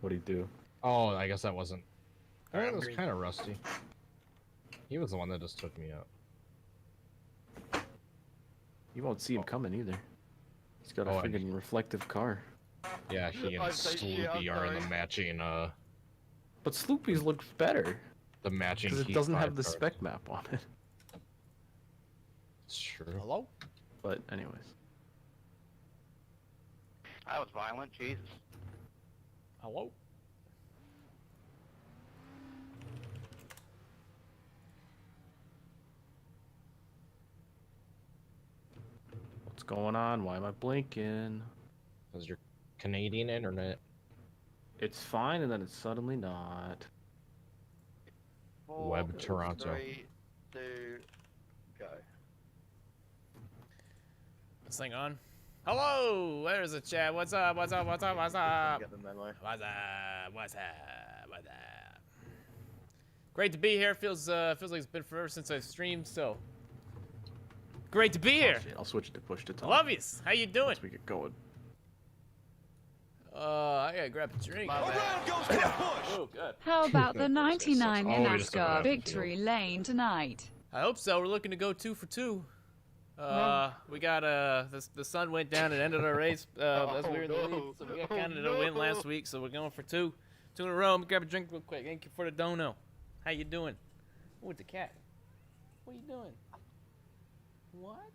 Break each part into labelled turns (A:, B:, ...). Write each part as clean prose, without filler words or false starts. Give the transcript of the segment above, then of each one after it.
A: What'd he do?
B: Oh, I guess that wasn't.
C: Alright,
B: That was
C: green.
B: kind of rusty. He was the one that just took me out.
A: You won't see him coming either. He's got a
B: Oh, and-
A: friggin' reflective car.
B: Yeah, he and
C: I'm so shit,
B: Sloopy are in the
C: sorry.
B: matching,
A: But Sloopy's looks better
B: the matching.
A: because it
B: Heat
A: doesn't have
B: 5
A: the
B: cars.
A: spec map on it.
B: It's true.
C: Hello?
A: But anyways,
D: That was violent, Jesus.
C: Hello?
A: what's going on? Why am I blinking?
B: How's your Canadian internet?
A: It's fine, and then it's suddenly not.
B: Web Toronto.
D: 3, 2, go.
C: This thing on? Hello! Where's the chat? What's up? What's up? What's up? What's up?
D: Get the memo.
C: What's up? What's up? What's up? Great to be here. Feels like it's been forever since I've streamed, so great to be here.
A: Oh, shit, I'll switch it to push to talk.
C: Love yous. How you doing?
A: Once we get going.
C: I gotta grab a drink.
D: My bad.
C: Oh, good.
E: How about the 99
B: Oh,
E: in
B: we just took it out
E: NASCAR
B: of the
E: victory lane tonight?
C: I hope so. We're looking to go 2 for 2. We got the sun went down and ended our race as we were in the lead, so we got Canada to win last week. So we're going for 2 in a row. Let me grab a drink real quick. Thank you for the dono. How you doing? Oh, with the cat. What are you doing? What?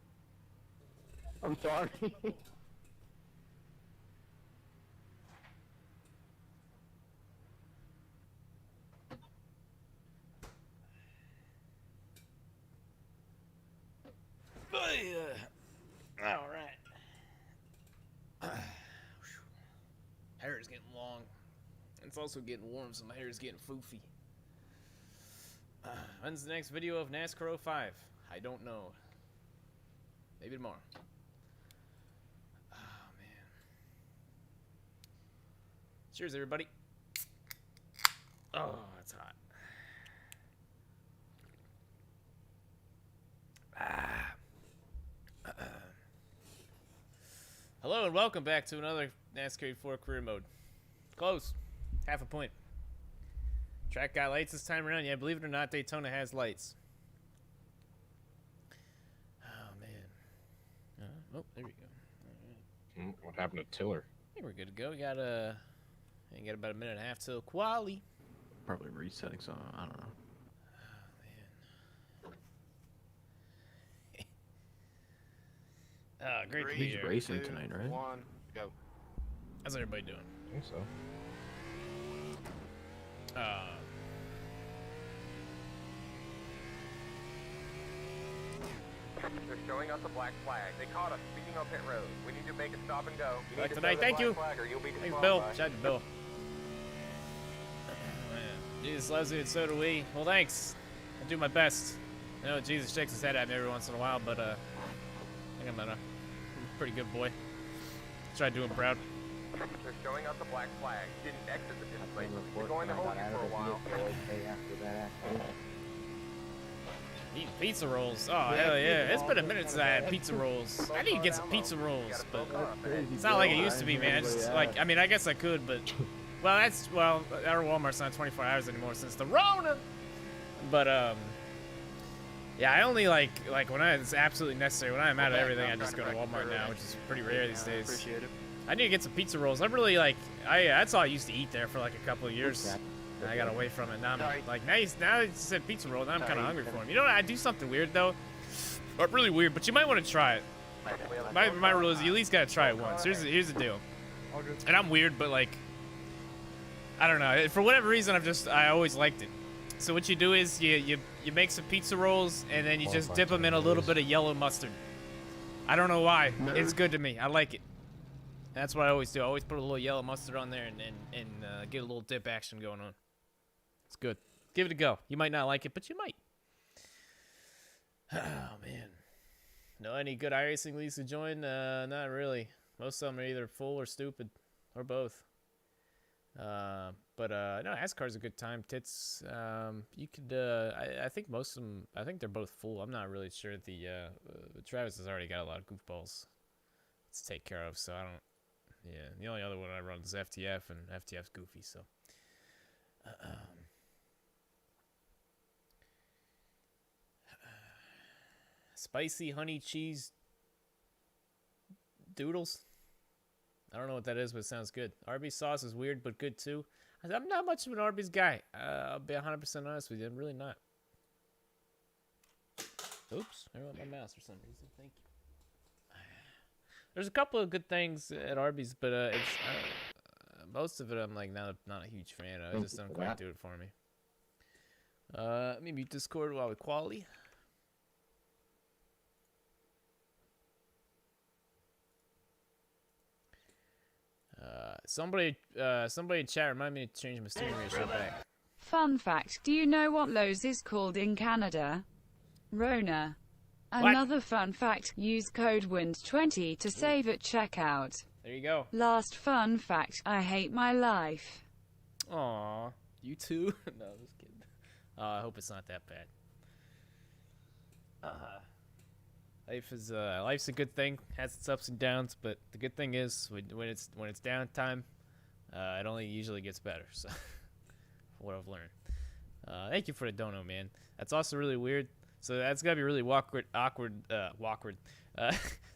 D: I'm sorry.
C: All right. Hair is getting long. It's also getting warm, so my hair is getting foofy. When's the next video of NASCAR 05? I don't know. Maybe tomorrow. Oh, man. Cheers, everybody. Oh, that's hot. Hello and welcome back to another NASCAR 4 career mode. Close. Half a point. Track got lights this time around. Yeah, believe it or not, Daytona has lights. Oh, man. Oh, there we go.
B: What happened to Tiller?
C: I think we're good to go. We got got about a minute and a half till quali.
A: Probably resetting, so I don't know.
C: Great to be
A: He's
C: here.
A: racing tonight, right?
D: 1, go.
C: How's everybody doing?
B: I think so.
F: They're showing us a black flag. They caught us speeding on pit road. We need to make a stop and go. You
C: Back
F: need to
C: tonight,
F: throw that
C: thank
F: black
C: you.
F: Flag or you'll be
C: Thanks, Bill.
F: disqualified.
C: Shout out to Bill. Man, Jesus loves you and so do we. Well, thanks. I do my best. I know Jesus shakes his head at me every once in a while, but I think I'm a pretty good boy. Try to do him proud.
F: They're showing us a black flag. Didn't exit the pit lane. We're going to hold you for a while.
C: Eating pizza rolls. Oh, hell yeah. It's been a minute since I had pizza rolls. I need to get some pizza rolls, but it's not like it used to be, man. Just like, I mean, I guess I could, but well, our Walmart's not 24 hours anymore since the Rona. But yeah, I only like when it's absolutely necessary. When I'm out of everything, I just go to Walmart now, which is pretty rare these days.
D: Appreciate it.
C: I need to get some pizza rolls. I'm really like, that's all I used to eat there for like a couple of years. And I got away from it. Now I'm
D: Sorry.
C: like, now you said pizza roll. Now I'm kind
D: Sorry.
C: of hungry for them. You know what? I do something weird though. Or really weird, but you might want to try it. My rule is you at least gotta try it once. Here's the deal. And I'm weird, but like, I don't know. For whatever reason, I always liked it. So what you do is you make some pizza rolls and then you just dip them in a little bit of yellow mustard. I don't know why. It's good to me. I like it. That's what I always do. I always put a little yellow mustard on there and get a little dip action going on. It's good. Give it a go. You might not like it, but you might. Oh, man. Know any good iRacing leagues to join? Not really. Most of them are either full or stupid, or both. No, NASCAR's a good time. Tits. You could. I think most of them. I think they're both full. I'm not really sure. Travis has already got a lot of goofballs to take care of, so I don't. Yeah, the only other one I run is FTF, and FTF's goofy, so. Spicy honey cheese doodles. I don't know what that is, but it sounds good. Arby's sauce is weird, but good too. I'm not much of an Arby's guy. I'll be 100% honest with you. I'm really not. Oops, I wrote my mouse for some reason. Thank you. There's a couple of good things at Arby's, but it's most of it I'm like not a huge fan of. It just don't quite do it for me. Let me mute Discord while we quality. Somebody in chat remind me to change my steering ratio back.
E: Fun fact, do you know what Lowe's is called in Canada? Rona. Another fun fact, use code WIND20 to save at checkout.
C: There you go.
E: Last fun fact, I hate my life.
C: Aw, you too? No, I'm just kidding. I hope it's not that bad. Life's a good thing, has its ups and downs, but the good thing is when it's downtime, it only usually gets better. So, what I've learned. Thank you for the dono, man. That's also really weird. So that's gotta be really awkward. It's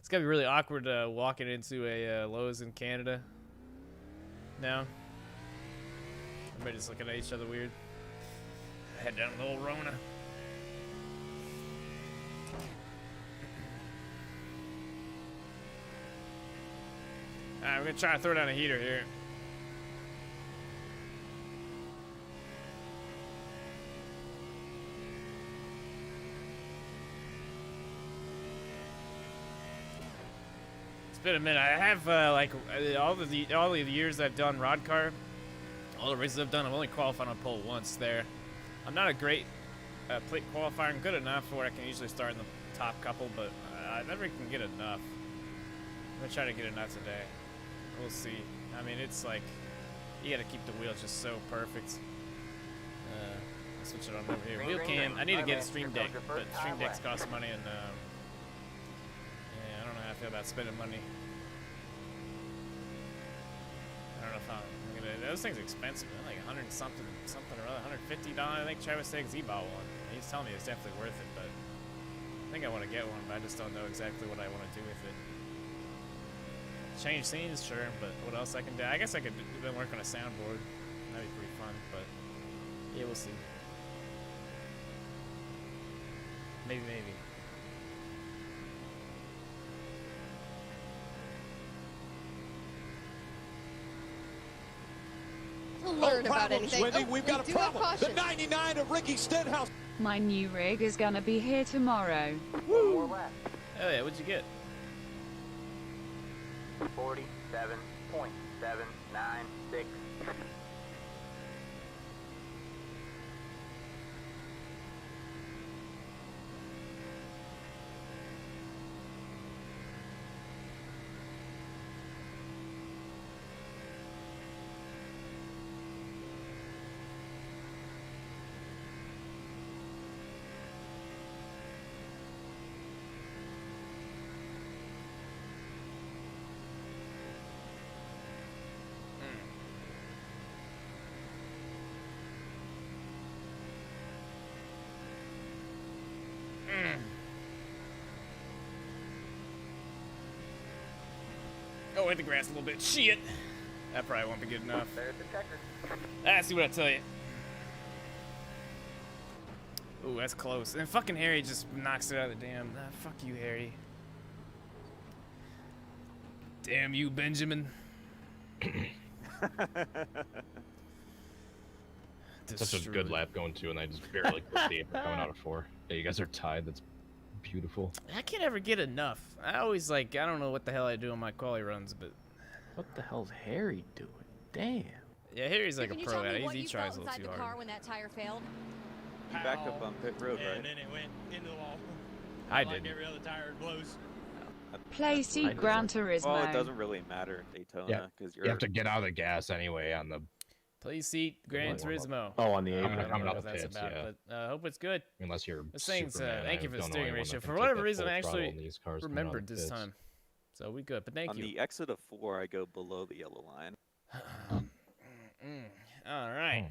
C: gotta be really awkward walking into a Lowe's in Canada. Now, everybody just looking at each other weird. Head down the old Rona. Alright, we're gonna try to throw down a heater here. It's been a minute. I have all the years I've done rod car, all the races I've done, I've only qualified on pole once there. I'm not a great plate qualifier. I'm good enough for where I can usually start in the top couple, but I never can get enough. I'm gonna try to get enough today. We'll see. I mean, it's like you gotta keep the wheels just so perfect. I'll switch it on over here. Wheel cam. I need to get a Stream Deck, but Stream Decks cost money, and yeah, I don't know how I feel about spending money. I don't know if I'm gonna. Those things are expensive. They're like 100 something or other, $150. I think Travis Steggs he bought one. He's telling me it's definitely worth it, but I think I want to get one, but I just don't know exactly what I want to do with it. Change scenes, sure, but what else I can do? I guess I could then work on a soundboard. That'd be pretty fun, but yeah, we'll see. Maybe.
G: Learn about anything.
H: Wendy, we've got a problem. The 99 of Ricky Stenhouse.
E: My new rig is gonna be here tomorrow.
C: Woo! Oh yeah, what'd you get?
F: 47.796.
C: Oh, hit the grass a little bit. Shit. That probably won't be good enough.
F: There's the checker.
C: See what I tell you. Ooh, that's close. And fucking Harry just knocks it out of the dam. Fuck you, Harry. Damn you, Benjamin.
B: Such a good lap going too, and I just barely clipped the apron coming out of 4. Yeah, you guys are tied. That's beautiful.
C: I can't ever get enough. I always I don't know what the hell I do on my quali runs, but
A: What the hell's Harry doing? Damn.
C: yeah, Harry's like a
G: Can you
C: pro
G: tell
C: at
G: me
C: it.
G: what
C: He
G: you
C: tries a
G: felt
C: little
G: inside
C: too
G: the car
C: hard.
G: when that tire failed?
I: You backed up on pit road, right?
J: And then it went into the wall.
C: I
J: Like
C: didn't.
J: every other tire, it blows.
E: Play seat Gran Turismo.
I: Well, it doesn't really matter in Daytona because
B: You have to get out of the gas anyway on the.
C: Please seat Gran Turismo.
A: Oh, on the
C: I
A: apron.
C: don't
B: coming
C: know
B: out
C: what
B: the
C: that's
B: pits,
C: about,
B: yeah.
C: but I hope it's good.
B: Unless you're.
C: This thing's,
B: Superman,
C: thank you for the
B: don't know
C: steering
B: anyone
C: ratio.
B: that
C: For
B: can take
C: whatever
B: that
C: reason,
B: full
C: I
B: throttle
C: actually
B: in these cars coming out of
C: remembered
B: the
C: this
B: pits.
C: time. So we good. But thank
I: On
C: you.
I: the exit of 4, I go below the yellow line.
C: All right.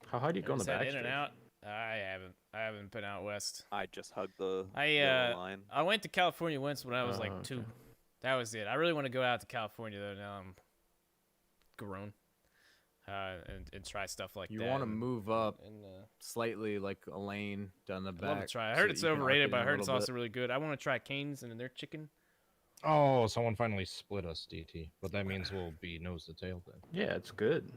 A: How high do you go on the back?
C: In and out. I haven't been out west.
I: I just hugged the yellow line.
C: I went to California once when I was like 2. That was it. I really want to go out to California though. Now I'm grown. And try stuff like that.
K: You want to move up slightly, like a lane down the back.
C: I want to try. I heard it's overrated, but I heard it's also really good. I want to try Cane's and their chicken.
B: Oh, someone finally split us, DT. But that means we'll be nose to tail then.
A: Yeah, it's good.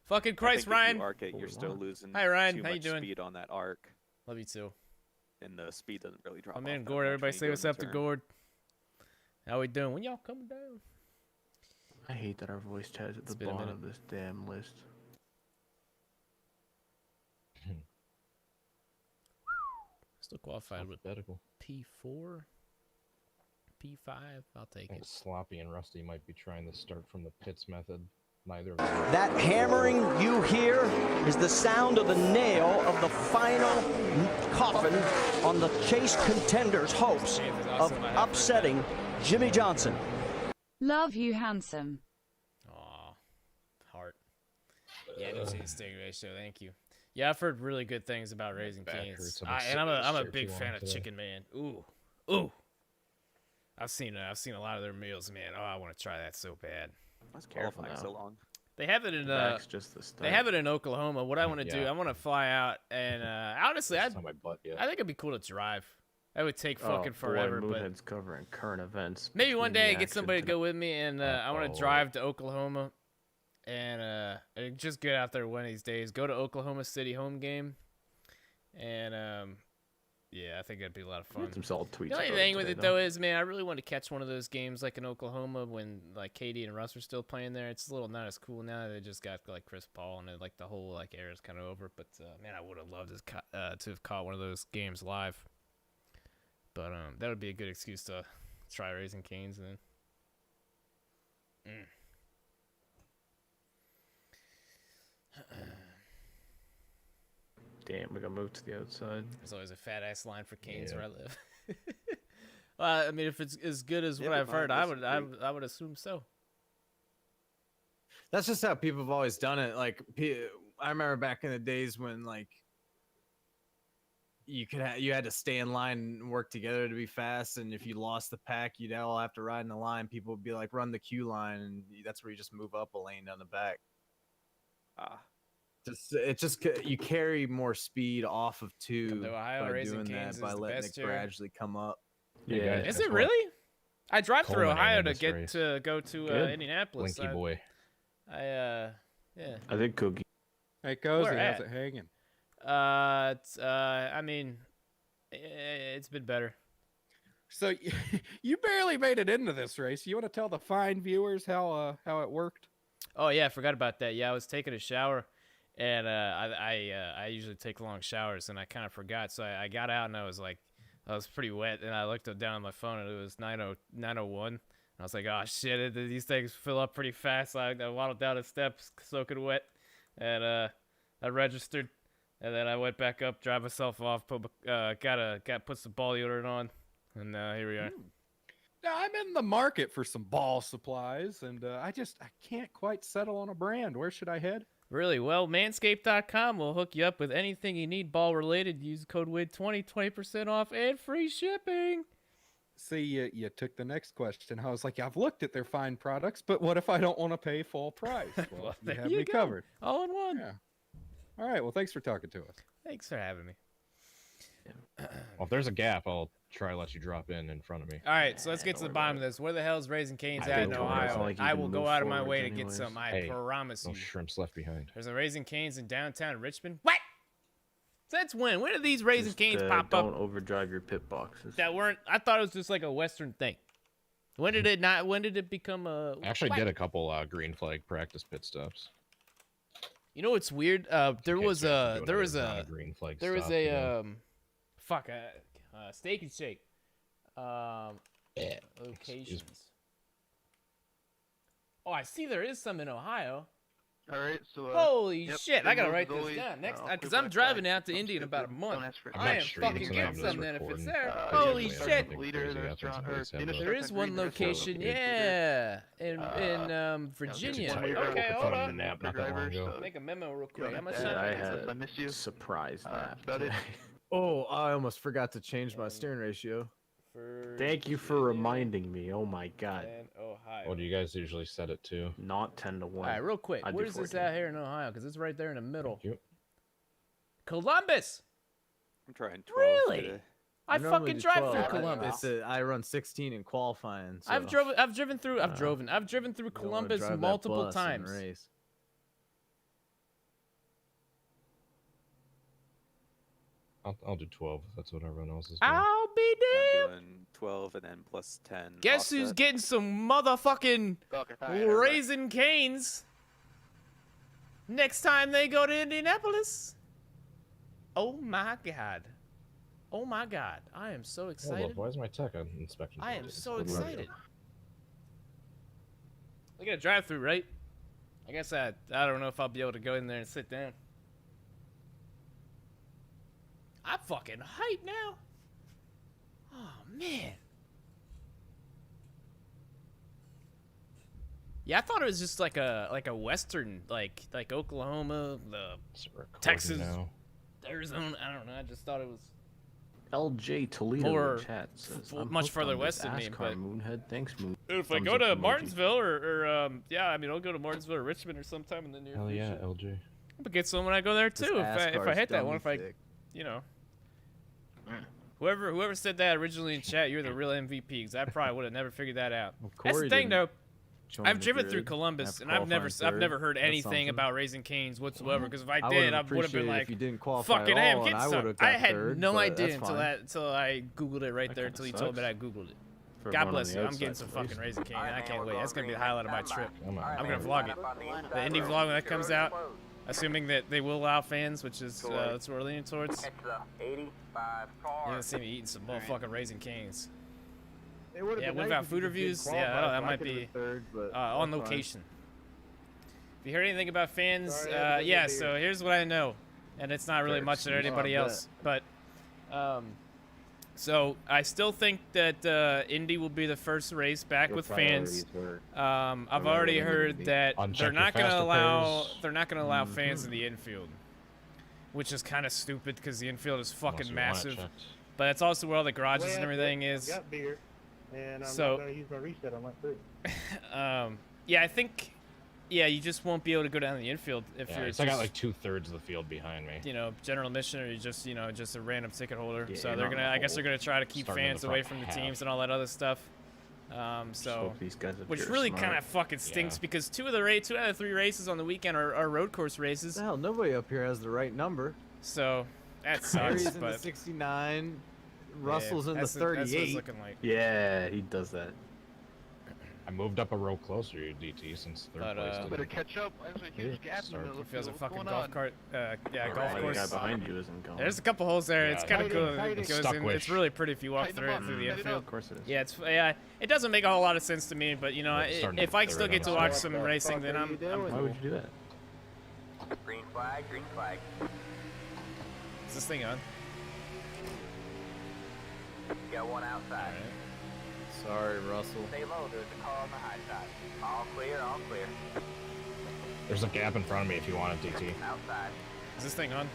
C: Fucking Christ, Ryan.
I: If you arc it, you're still losing
C: Hi, Ryan.
I: too
C: How you
I: much
C: doing?
I: speed on that arc.
C: Love you too.
I: And the speed doesn't really drop.
C: I'm in Gord. Everybody say what's up to Gord. How we doing? When y'all coming down?
A: I hate that our voice chat is at the bottom of this damn list.
C: Still qualified with P4, P5. I'll take it.
B: Sloppy and Rusty might be trying to start from the pits method. Neither of them.
L: That hammering you hear is the sound of the nail of the final coffin on the Chase contenders' hopes of upsetting Jimmy Johnson.
E: Love you, handsome.
C: Aw, heart. Yeah, I didn't see the stick ratio. Thank you. Yeah, I've heard really good things about Raising Cane's, and I'm a big fan of Chicken Man. Ooh. I've seen a lot of their meals, man. Oh, I want to try that so bad.
I: That's qualifying so long.
C: They have it in they have it in Oklahoma. What I want to do, I want to fly out and honestly, I think it'd be cool to drive. That would take fucking forever, but
A: Moonhead's covering current events.
C: maybe one day I get somebody to go with me, and I want to drive to Oklahoma and just get out there one of these days. Go to Oklahoma City home game, and yeah, I think that'd be a lot of fun.
A: Some solid tweets.
C: The only thing with it though is, man, I really want to catch one of those games like in Oklahoma when like Katie and Russ are still playing there. It's a little not as cool now. They just got like Chris Paul and like the whole like era is kind of over. But man, I would have loved to have caught one of those games live. But that would be a good excuse to try Raising Cane's then.
A: Damn, we got moved to the outside.
C: There's always a fat ass line for Cane's where I live. Well, I mean, if it's as good as what I've heard, I would assume so.
K: That's just how people have always done it. Like, I remember back in the days when like you had to stay in line and work together to be fast, and if you lost the pack, you'd all have to ride in the line. People would be like, "Run the queue line," and that's where you just move up a lane down the back. You carry more speed off of 2 by doing that, by letting it gradually come up.
A: Yeah,
C: is it really? I drive through Ohio to go to Indianapolis.
B: Blinky boy.
C: Yeah.
A: I think Cookie.
M: Hey, Cozy, how's it hanging?
C: I mean, it's been better.
M: So you barely made it into this race. You want to tell the fine viewers how it worked?
C: Oh yeah, I forgot about that. Yeah, I was taking a shower, and I usually take long showers, and I kind of forgot. So I got out, and I was pretty wet, and I looked down on my phone, and it was 9:01. And I was like, oh shit, these things fill up pretty fast. So I waddled down the steps, soaking wet, and I registered, and then I went back up, drive myself off, put some ball deodorant on, and here we are.
M: Now, I'm in the market for some ball supplies, and I can't quite settle on a brand. Where should I head?
C: Really? Well, Manscaped.com will hook you up with anything you need ball related. Use code WID20, 20% off, and free shipping.
M: See, you took the next question. I was like, I've looked at their fine products, but what if I don't want to pay full price? Well, you have me covered.
C: All in one.
M: Yeah. All right. Well, thanks for talking to us.
C: Thanks for having me.
B: Well, if there's a gap, I'll try to let you drop in front of me.
C: All right, so let's get to the bottom of this. Where the hell is Raising Cane's at in Ohio? I will go out of my way to get some. I promise you.
B: No shrimps left behind.
C: There's a Raising Cane's in downtown Richmond. What? Since when? When did these Raising Cane's pop up?
A: Don't overdrive your pit boxes.
C: I thought it was just like a Western thing. When did it not? When did it become a?
B: I actually did a couple green flag practice pit stops.
C: You know what's weird? There was a Steak and Shake locations. Oh, I see there is some in Ohio.
D: All right, so
C: Holy
D: yep,
C: shit! I gotta
D: Emerald
C: write
D: is
C: this
D: always,
C: down next
D: I'll
C: because
D: put
C: I'm
D: black
C: driving
D: flag.
C: out to Indy in about a month.
D: Don't ask for
C: I am
B: streaming
C: fucking
B: tonight, I'm
C: getting
B: just
C: something if it's
B: recording.
C: there.
B: Usually
C: Holy
B: have
C: shit!
B: something
D: Leader,
B: crazy
D: the
B: happens
D: restaurant,
B: in
D: or
B: December.
D: dinner
C: There is one location, yeah, in Virginia.
B: tired.
C: Okay,
B: I
C: hold
B: woke up from a
C: on.
B: nap not that long ago.
C: Make a memo real quick. How much
A: Yeah,
C: time
A: I
C: is it?
A: had
D: I miss you.
A: a surprise nap
D: about it.
A: today.
K: Oh, I almost forgot to change my steering ratio.
A: Thank you for reminding me. Oh my god.
C: And Ohio.
B: What do you guys usually set it to?
A: Not 10 to 1.
C: All right, real quick.
A: I do
C: Where's this
A: 14.
C: at here in Ohio? Because it's right there in the middle.
B: Thank you.
C: Columbus.
I: I'm trying 12
C: Really?
I: today.
C: I
K: normally
C: fucking
K: do
C: drive
K: 12.
C: through
K: I-
C: Columbus.
K: I run 16 in qualifying. So
C: I've driven through
K: you don't wanna
C: Columbus
K: drive that
C: multiple
K: bus in
C: times.
K: race.
B: I'll do 12. That's what everyone else is doing.
C: I'll be
I: I'm
C: damned.
I: doing 12 and then plus 10.
C: Guess who's
I: offset.
C: getting some motherfucking Raisin Canes next time they go to Indianapolis? Oh my god. Oh my god. I am so
B: Hold
C: excited.
B: up, why is my tech on inspection?
C: I am
B: page?
C: so
B: What do I do?
C: excited. We got a drive-through, right? I guess I don't know if I'll be able to go in there and sit down. I'm fucking hyped now. Oh man. Yeah, I thought it was just like a western, like Oklahoma, Texas,
B: now.
C: Arizona. I don't know. I just thought it was
A: LJ Toledo
C: More
A: in chat says,
C: much
A: "I'm hooked
C: further
A: on
C: west
A: this
C: than me,
A: ASCAR
C: but-
A: Moonhead. Thanks, Moon.
C: If I
A: Thumbs
C: go
A: up
C: to
A: emoji.
C: Martinsville or yeah, I mean, I'll go to Martinsville or Richmond or sometime in the near
B: Hell yeah,
C: future.
B: LJ.
C: But get some when I go there
K: This
C: too. If I
K: ASCAR is
C: hit that one,
K: dummy
C: if I,
K: thick.
C: you know, whoever said that originally in chat, you're the real MVP. Because I probably would have never figured that out.
K: Well,
C: That's the
K: Corey
C: thing, though.
K: didn't join
C: I've
K: the
C: driven through
K: grid
C: Columbus,
K: after
C: and I've never
K: qualifying
C: heard
K: third. That's
C: anything
K: something.
C: about Raising Canes whatsoever. Because if I
K: I
C: did,
K: would've
C: I would have been
K: appreciated
C: like,
K: if you didn't qualify
C: "Fucking
K: at
C: am
K: all,
C: getting
K: and I
C: some."
K: would've
C: I
K: got
C: had
K: third,
C: no
K: but
C: idea
K: that's fine.
C: until I googled it right there.
A: That
C: Until
A: kinda
C: you told me
A: sucks.
C: that I googled it.
A: For
C: God
A: everyone on
C: bless
A: the
C: you. I'm
A: outside
C: getting some
A: at
C: fucking
A: least.
C: Raising Cane. I can't wait. That's gonna be the highlight of my trip.
B: I'm
C: I'm gonna vlog it. The Indy vlog when that comes out, assuming that they will allow fans, which is that's what we're leaning towards.
F: It's the 85
C: You're
F: car.
C: gonna see me eating some motherfucking Raising Canes.
M: It would've
C: Yeah,
M: been
C: what
M: nice
C: about
M: if
C: food
M: you did
C: reviews?
M: qualify,
C: Yeah, that
M: so I
C: might
M: could've
C: be
M: been third, but
C: on
M: that's fine.
C: location. If you heard anything about fans,
M: Sorry, I didn't
C: yeah.
M: get
C: So here's what I know, and it's not really
K: Fair
C: much to
K: excuse.
C: anybody
M: Oh, I
C: else, but so I still think that Indy will be the first race back with fans. I've already heard that
B: Uncheck
C: they're
B: your
C: not gonna
B: faster
C: allow
B: pairs.
C: allow fans in the infield, which is kind of stupid because the infield is
B: Unless
C: fucking
B: you want it
C: massive.
B: checked.
C: But that's also where all the garages and everything is.
D: Got beer, and I'm
C: So-
D: not gonna use my reset on my food.
C: Yeah, I think, yeah, you just won't be able to go down the infield if
B: Yeah,
C: you're
B: so I
C: just,
B: got like 2/3 of the field behind me.
C: you know, general admission or you're just, you know, just a random ticket holder.
A: Yeah,
C: so
A: you're
C: they're
A: not in
C: gonna,
A: the
C: I guess they're
A: hole.
C: gonna try to keep
B: Starting in
C: fans
B: the
C: away
B: front
C: from the
B: half.
C: teams and all that other stuff. So,
A: Hope these guys up
C: which
A: here are
C: really
A: smart.
C: kind of fucking stinks
B: Yeah.
C: because two out of the 3 races on the weekend are road course races.
K: Hell, nobody up here has the right number.
C: So that
K: Harry's
C: sucks.
K: in the
C: But
K: 69. Russell's in the
C: that's what it's
K: 38.
C: looking like.
A: Yeah, he does that.
B: I moved up a row closer to DT since third
C: But,
B: place.
C: uh,
B: didn't-
D: Better catch up. There's a huge gap in the
B: Start.
D: middle
C: It
D: of the
C: feels a
D: field.
C: fucking
D: What's
C: golf
D: going
C: cart. Yeah, golf
A: Right, the guy
C: course.
A: behind you isn't going.
C: There's a couple holes there. It's
B: Yeah.
C: kind of cool.
D: Tighten
C: It
D: it.
C: goes
B: Stuck
C: in.
B: with.
C: It's really pretty if you walk
D: Tighten
C: through
D: them
C: it
D: up.
C: through the
D: Tighten it
C: infield.
D: up.
A: Of course it is.
C: Yeah, it doesn't make a whole lot of sense to me, but you know,
B: Yeah, it's starting
C: if
B: to
C: I can still
B: third
C: get to
B: on
C: watch
B: the
C: some
D: side.
C: racing, then I'm
A: Why
C: cool.
A: would you do that?
F: Green flag, green flag.
C: Is this thing on?
F: Got one outside.
K: Sorry, Russell.
F: Stay low, there's a car on the high side. All clear, all clear.
B: There's a gap in front of me if you want it, DT.
F: Outside.
C: Is this thing on?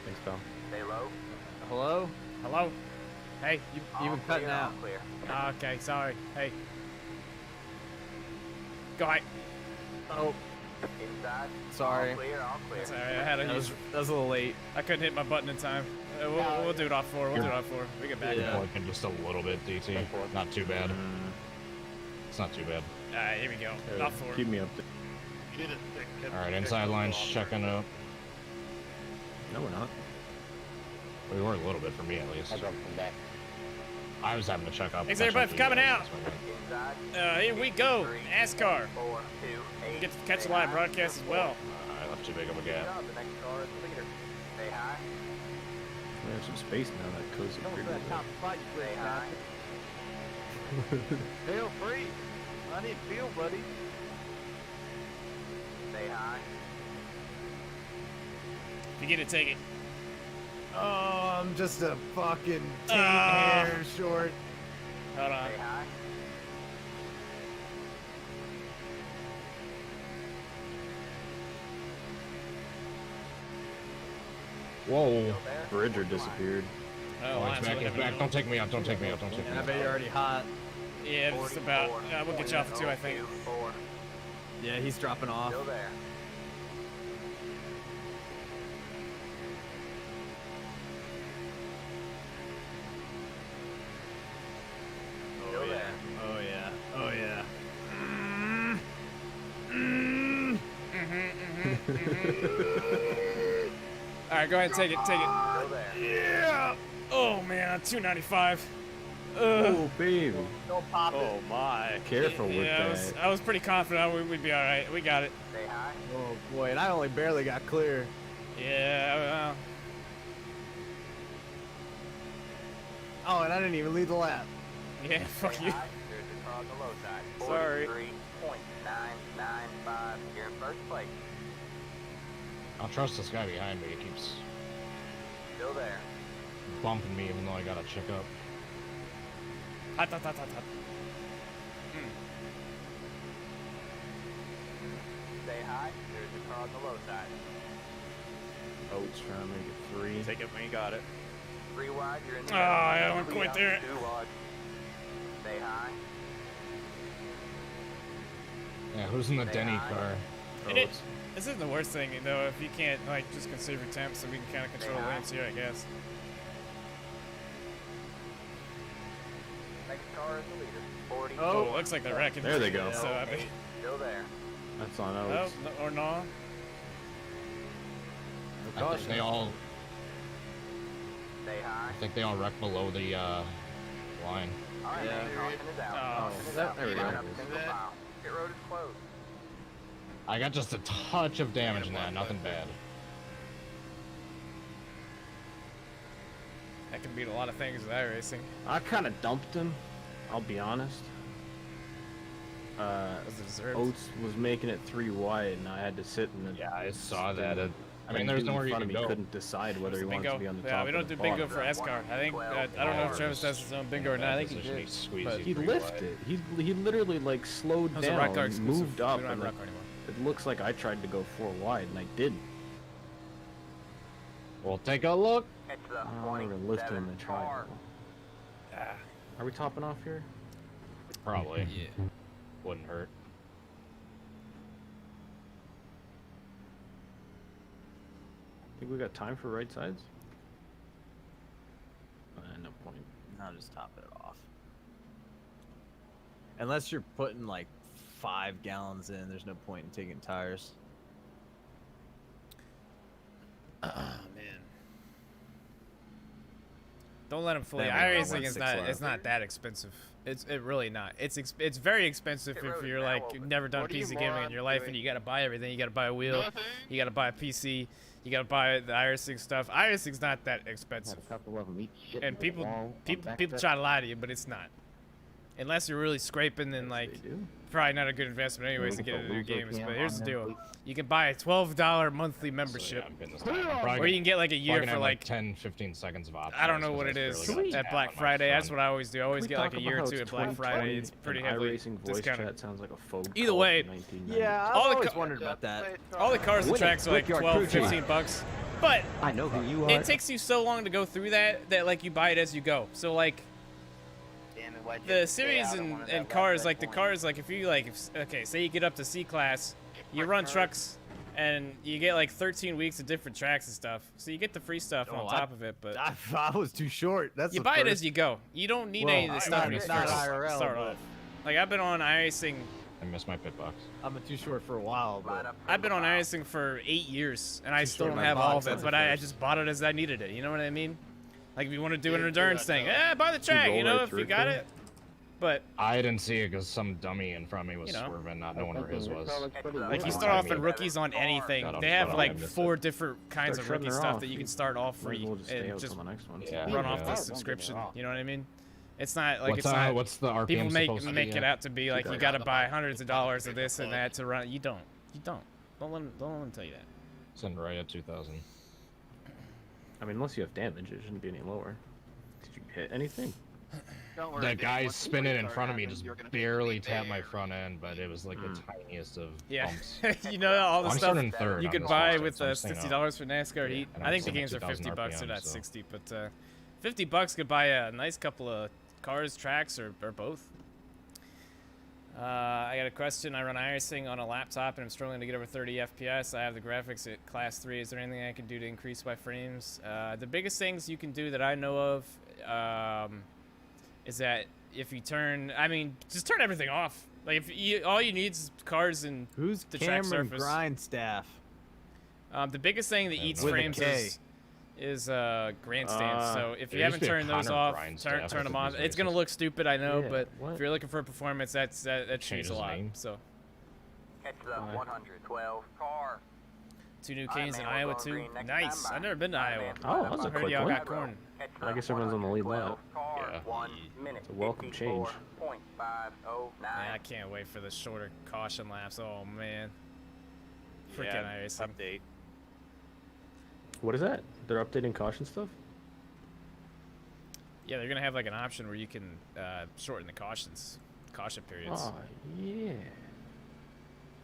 A: Thanks, pal.
F: Stay low.
K: Hello?
C: Hello? Hey.
K: You've
F: All
K: been cutting
F: clear, all
K: out.
F: clear.
C: Okay, sorry. Hey. Go ahead.
K: Oh,
F: Inside.
K: sorry.
F: All clear, all clear.
C: Sorry, I had
K: That was a little late.
C: I couldn't hit my button in time. We'll do it off 4. We'll do it off 4. We get back.
K: Yeah.
B: Like just a little bit, DT. Not too bad. It's not too bad.
C: Alright, here we go. Off 4.
A: Keep me up there.
D: You did it.
B: All right, inside lines checking up.
A: No, we're not.
B: We were a little bit for me at least. I was having to check up.
C: Thanks everybody for coming out.
F: Inside.
C: Here we go.
F: 3,
C: NASCAR.
F: 4, 2, 8.
C: Get to catch a live broadcast as well.
B: I left too big of a gap.
F: The next car is the leader. Stay high.
A: We have some space now. That cozy grid is up.
F: Stay high.
D: Feel free. I need fuel, buddy.
F: Stay high.
C: If you get it, take it.
K: Oh, I'm just a fucking hair short.
C: Hold on.
B: Whoa. Bridger disappeared.
C: Oh,
B: it's back, it's back. Don't take me out. Don't take me out. Don't take me
K: I
B: out.
K: bet you're already hot.
C: Yeah, just about. We'll get you off at 2, I think.
K: Yeah, he's dropping off.
F: Still there.
K: Oh yeah. Oh yeah. Oh yeah.
C: All right, go ahead and take it. Take it.
F: Still there.
C: Yeah. Oh man, 295.
B: Oh, baby.
F: Don't pop it.
I: Oh my.
B: Careful with
C: Yeah,
B: that.
C: I was pretty confident we'd be all right. We got it.
F: Say hi.
K: Oh boy, and I only barely got clear.
C: Yeah.
K: Oh, and I didn't even lead the lap.
C: Yeah. Fuck
F: Say
C: you.
F: hi. There's the car on the low side.
I: Sorry.
F: 43.995. You're in first place.
B: I'll trust this guy behind me. He keeps
F: Still there.
B: bumping me even though I gotta check up.
C: Hot, hot, hot, hot, hot.
F: Say hi. There's the car on the low side.
I: Oats trying to make it 3. Take it when you got it.
F: 3 wide. You're in the
C: Oh, I went quite there.
F: 2 wide. Say hi.
B: Yeah, who's in the Denny car?
C: And this isn't the worst thing though. If you can't like just conserve your temps, so we can kind of control the lanes here, I guess.
F: Next car is the leader. 40.
C: Oh, it looks like they're wrecking.
B: There they go.
C: So I think.
F: Still there.
B: That's on
C: Oh,
B: Oats.
C: or no.
B: I think they all.
F: Say hi.
B: I think they all wreck below the line.
F: All right, man. Caution is out.
C: Oh,
F: Caution is out.
B: there we go.
F: Line up single file. Pit road is closed.
B: I got just a touch of damage in that. Nothing bad.
C: That can beat a lot of things with iRacing.
A: I kind of dumped him. I'll be honest.
C: Was it deserved?
A: Oates was making it 3 wide, and I had to sit in the.
B: Yeah, I saw that. I
A: And
B: mean, there's
A: dude in
B: nowhere you
A: front
B: can
A: of me
B: go.
A: couldn't decide whether he wanted to be on the top.
C: Yeah, we don't
A: or
C: do
A: the
C: bingo
A: bottom.
C: for S-car. I think I don't know if Travis does his own bingo or not. I think he did. But
A: He lifted. He literally like slowed
C: that was a
A: down,
C: rock car
A: and
C: exclusive.
A: moved
C: We
A: up,
C: don't have
A: and
C: rock car anymore.
A: it looks like I tried to go 4 wide, and I didn't.
B: We'll take a look.
F: Head to the
A: I'm gonna lift him and try.
F: car.
A: Are we topping off here?
B: Probably.
C: Yeah.
B: Wouldn't hurt.
A: Think we got time for right sides? No point.
K: I'll just top it off. Unless you're putting like 5 gallons in, there's no point in taking tires.
C: Oh man. Don't let him fool you.
K: Then we got
C: iRacing is
K: 1.6
C: not.
K: left.
C: It's not that expensive. It's really not. It's very expensive if you're like you've never done
D: What are you
C: PC gaming in
D: morons
C: your life
D: doing?
C: and you got to buy everything. You got to buy a wheel.
D: Nothing.
C: You got to buy a PC. You got to buy the iRacing stuff. iRacing's not that expensive.
I: A couple of them eat shit.
C: And people try to lie to you, but it's not. Unless you're really scraping, then like probably not a good investment anyways to get into new games. But here's the deal: you can buy a $12 monthly membership, or you can get like a year for like
B: 10-15 seconds of options.
C: I don't know what it is at Black Friday. That's what I always do. I always
A: Can we
C: get like
A: talk
C: a year or
A: about
C: two
A: how
C: at Black Friday. It's pretty heavily
A: iRacing voice
C: discounted.
A: chat sounds like a phone
C: Either
A: call
C: way,
A: from 1990.
K: Yeah, I've
C: All the
K: always
C: co-
K: wondered about that.
C: all the cars and tracks are like 12, 15 bucks. But
L: I know who you are.
C: it takes you so long to go through that like you buy it as you go. So like
F: Damn it, why'd you
C: the
F: have to stay
C: series
F: out of one
C: and
F: of that
C: cars,
F: last
C: like the
F: point?
C: cars, like if you like, okay, say you get up to C class, you run trucks, and you get like 13 weeks of different tracks and stuff. So you get the free stuff on top of it, but
K: I was too short. That's
C: you
K: the
C: buy it
K: first-
C: as you go. You don't need any of this stuff when you
K: not
C: first
K: IRL,
C: start
K: but
C: off. Like I've been on iRacing.
B: I missed my pit box.
K: I'm too short for a while, but
C: I've been on iRacing for 8 years, and I still
K: short
C: don't
K: my
C: have all
K: box
C: of
K: on
C: it.
K: the
C: But I
K: first.
C: just bought it as I needed it. You know what I mean? Like if you want to do an endurance thing, buy the track.
A: roll
C: You know,
A: right
C: if
A: through
C: you got
A: it?
C: it. But
B: I didn't see it because some dummy in front of me was
C: You know.
B: swerving, not knowing where his was.
C: like you
B: Yeah.
C: start off in rookies on anything.
B: Shut up,
C: They
B: shut
C: have
B: up, I
C: like
B: missed
C: 4 different kinds
A: Start
C: of rookie
A: shutting her
C: stuff
A: off.
C: that you can start off
A: Might as
C: free
A: well just stay
C: and
A: out
C: just
A: till the next one.
B: Yeah.
C: run off
B: Yeah.
C: the subscription. You know what I mean? It's not like
B: What's
C: it's not.
B: what's the RPM
C: People
B: supposed to
C: make
B: be
C: it
B: at?
C: out to be like you got to buy hundreds of dollars of this and that to run. You don't. Don't let them tell you that.
B: Send right at 2,000.
A: I mean, unless you have damage, it shouldn't be any lower. Did you hit anything?
D: Don't worry,
B: That
D: Dave,
B: guy
D: once the
B: spinning in
D: restart
B: front of me
D: happens,
B: just
D: you're gonna
B: barely
D: be
B: tapped my
D: there.
B: front end, but it was like the tiniest of
C: Yeah,
B: bumps.
C: you know all the
B: I'm
C: stuff
B: starting third
C: you
B: on
C: could
B: this
C: buy
B: one,
C: with
B: so I'm staying
C: $60
B: out.
C: for NASCAR Heat.
B: and
C: I
B: I'm
C: think the
B: still at
C: games are
B: 2,000
C: $50, they're
B: RPM,
C: not
B: so-
C: 60. But $50 could buy a nice couple of cars, tracks, or both. I got a question. I run iRacing on a laptop and I'm struggling to get over 30 FPS. I have the graphics at class 3. Is there anything I can do to increase my frames? The biggest things you can do that I know of is that if you turn, I mean, just turn everything off. Like if you, all you need is cars and
K: Who's
C: the track
K: Cameron
C: surface.
K: Grindstaff?
C: The biggest thing that eats
K: With a
C: frames
K: K.
C: is grandstands. So if you
B: there
C: haven't
B: used to be a
C: turned those
B: Connor
C: off,
B: Grindstaff
C: turn them
B: at
C: on.
B: these
C: It's gonna
B: races.
C: look stupid, I know,
A: Yeah,
C: but
A: what?
C: if you're looking for performance, that
B: Change
C: shoots a
B: his
C: lot.
B: name.
C: So
F: Catch the 112 car.
C: 2 new
F: All right,
C: K's in
F: man, we're
C: Iowa
F: going
C: too.
F: green next
C: Nice.
F: time,
C: I've never been to
F: all right,
C: Iowa.
F: man.
A: Oh, that's a
C: I heard
A: quick
C: y'all
A: one.
C: got corn.
F: Catch
A: I guess everyone's on the lead lap.
F: car,
B: Yeah.
F: 1 minute.
A: It's a welcome change.
F: 54.509.
C: Man, I can't wait for the shorter caution laps. Oh man. Freaking iRacing.
I: Update.
A: What is that? They're updating caution stuff?
C: Yeah, they're gonna have like an option where you can shorten the caution periods.
A: Oh, yeah.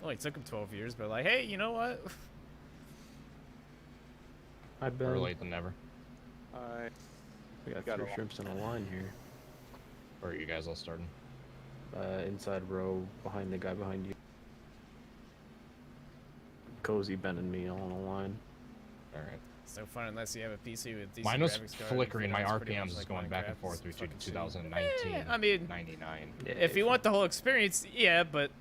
C: Only took them 12 years, but like, hey, you know what?
A: I bet.
B: Better late than never.
A: We got 3 shrimps in a line here.
B: Or are you guys all starting?
A: Inside row, behind the guy behind you. Cozy Ben and me all on a line.
B: Alright.
C: It's no fun unless you have a PC with decent
B: Mine was
C: graphics card.
B: flickering. My
C: It's pretty
B: RPMs
C: much
B: is
C: like
B: going back and
C: Minecraft.
B: forth
C: It's
B: between
C: fucking
B: 2019
C: I mean,
B: 99.
A: Yeah,
C: if you want the whole experience, yeah, but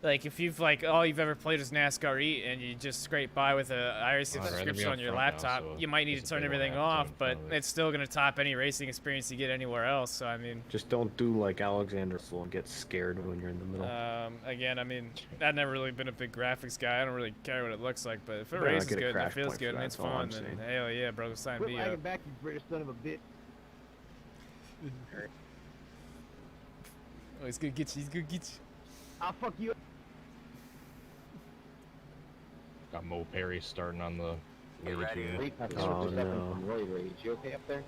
C: like if you've like all you've ever played is NASCAR Heat and you just scrape by with a iRacing
B: I'd rather be
C: subscription
B: up
C: on your
B: front now,
C: laptop,
B: so
C: you might need
B: it's
C: to
B: a
C: turn
B: big one I
C: everything
B: have to
C: off,
B: in
C: but
B: front of it.
C: it's still gonna top any racing experience you get anywhere else. So I mean,
A: Just don't do like Alexander Slow and get scared when you're in the middle.
C: again, I mean, I've never really been a big graphics guy. I don't really care what it looks like, but if it
A: Better not
C: races
A: get a
C: good and it
A: crash
C: feels
A: point for
C: good and
A: that,
C: it's
A: that's all I'm
C: fun, then
A: saying.
C: hell yeah, bro, sign
D: Quit
C: me
D: lagging
C: up.
D: back, you British son of a bitch.
C: Oh, he's gonna get you. He's gonna get you.
D: I'll fuck you up.
B: Got Mo Perry starting on the
F: Get ready.
A: Oh, no.
D: Roy Rage. You okay up there?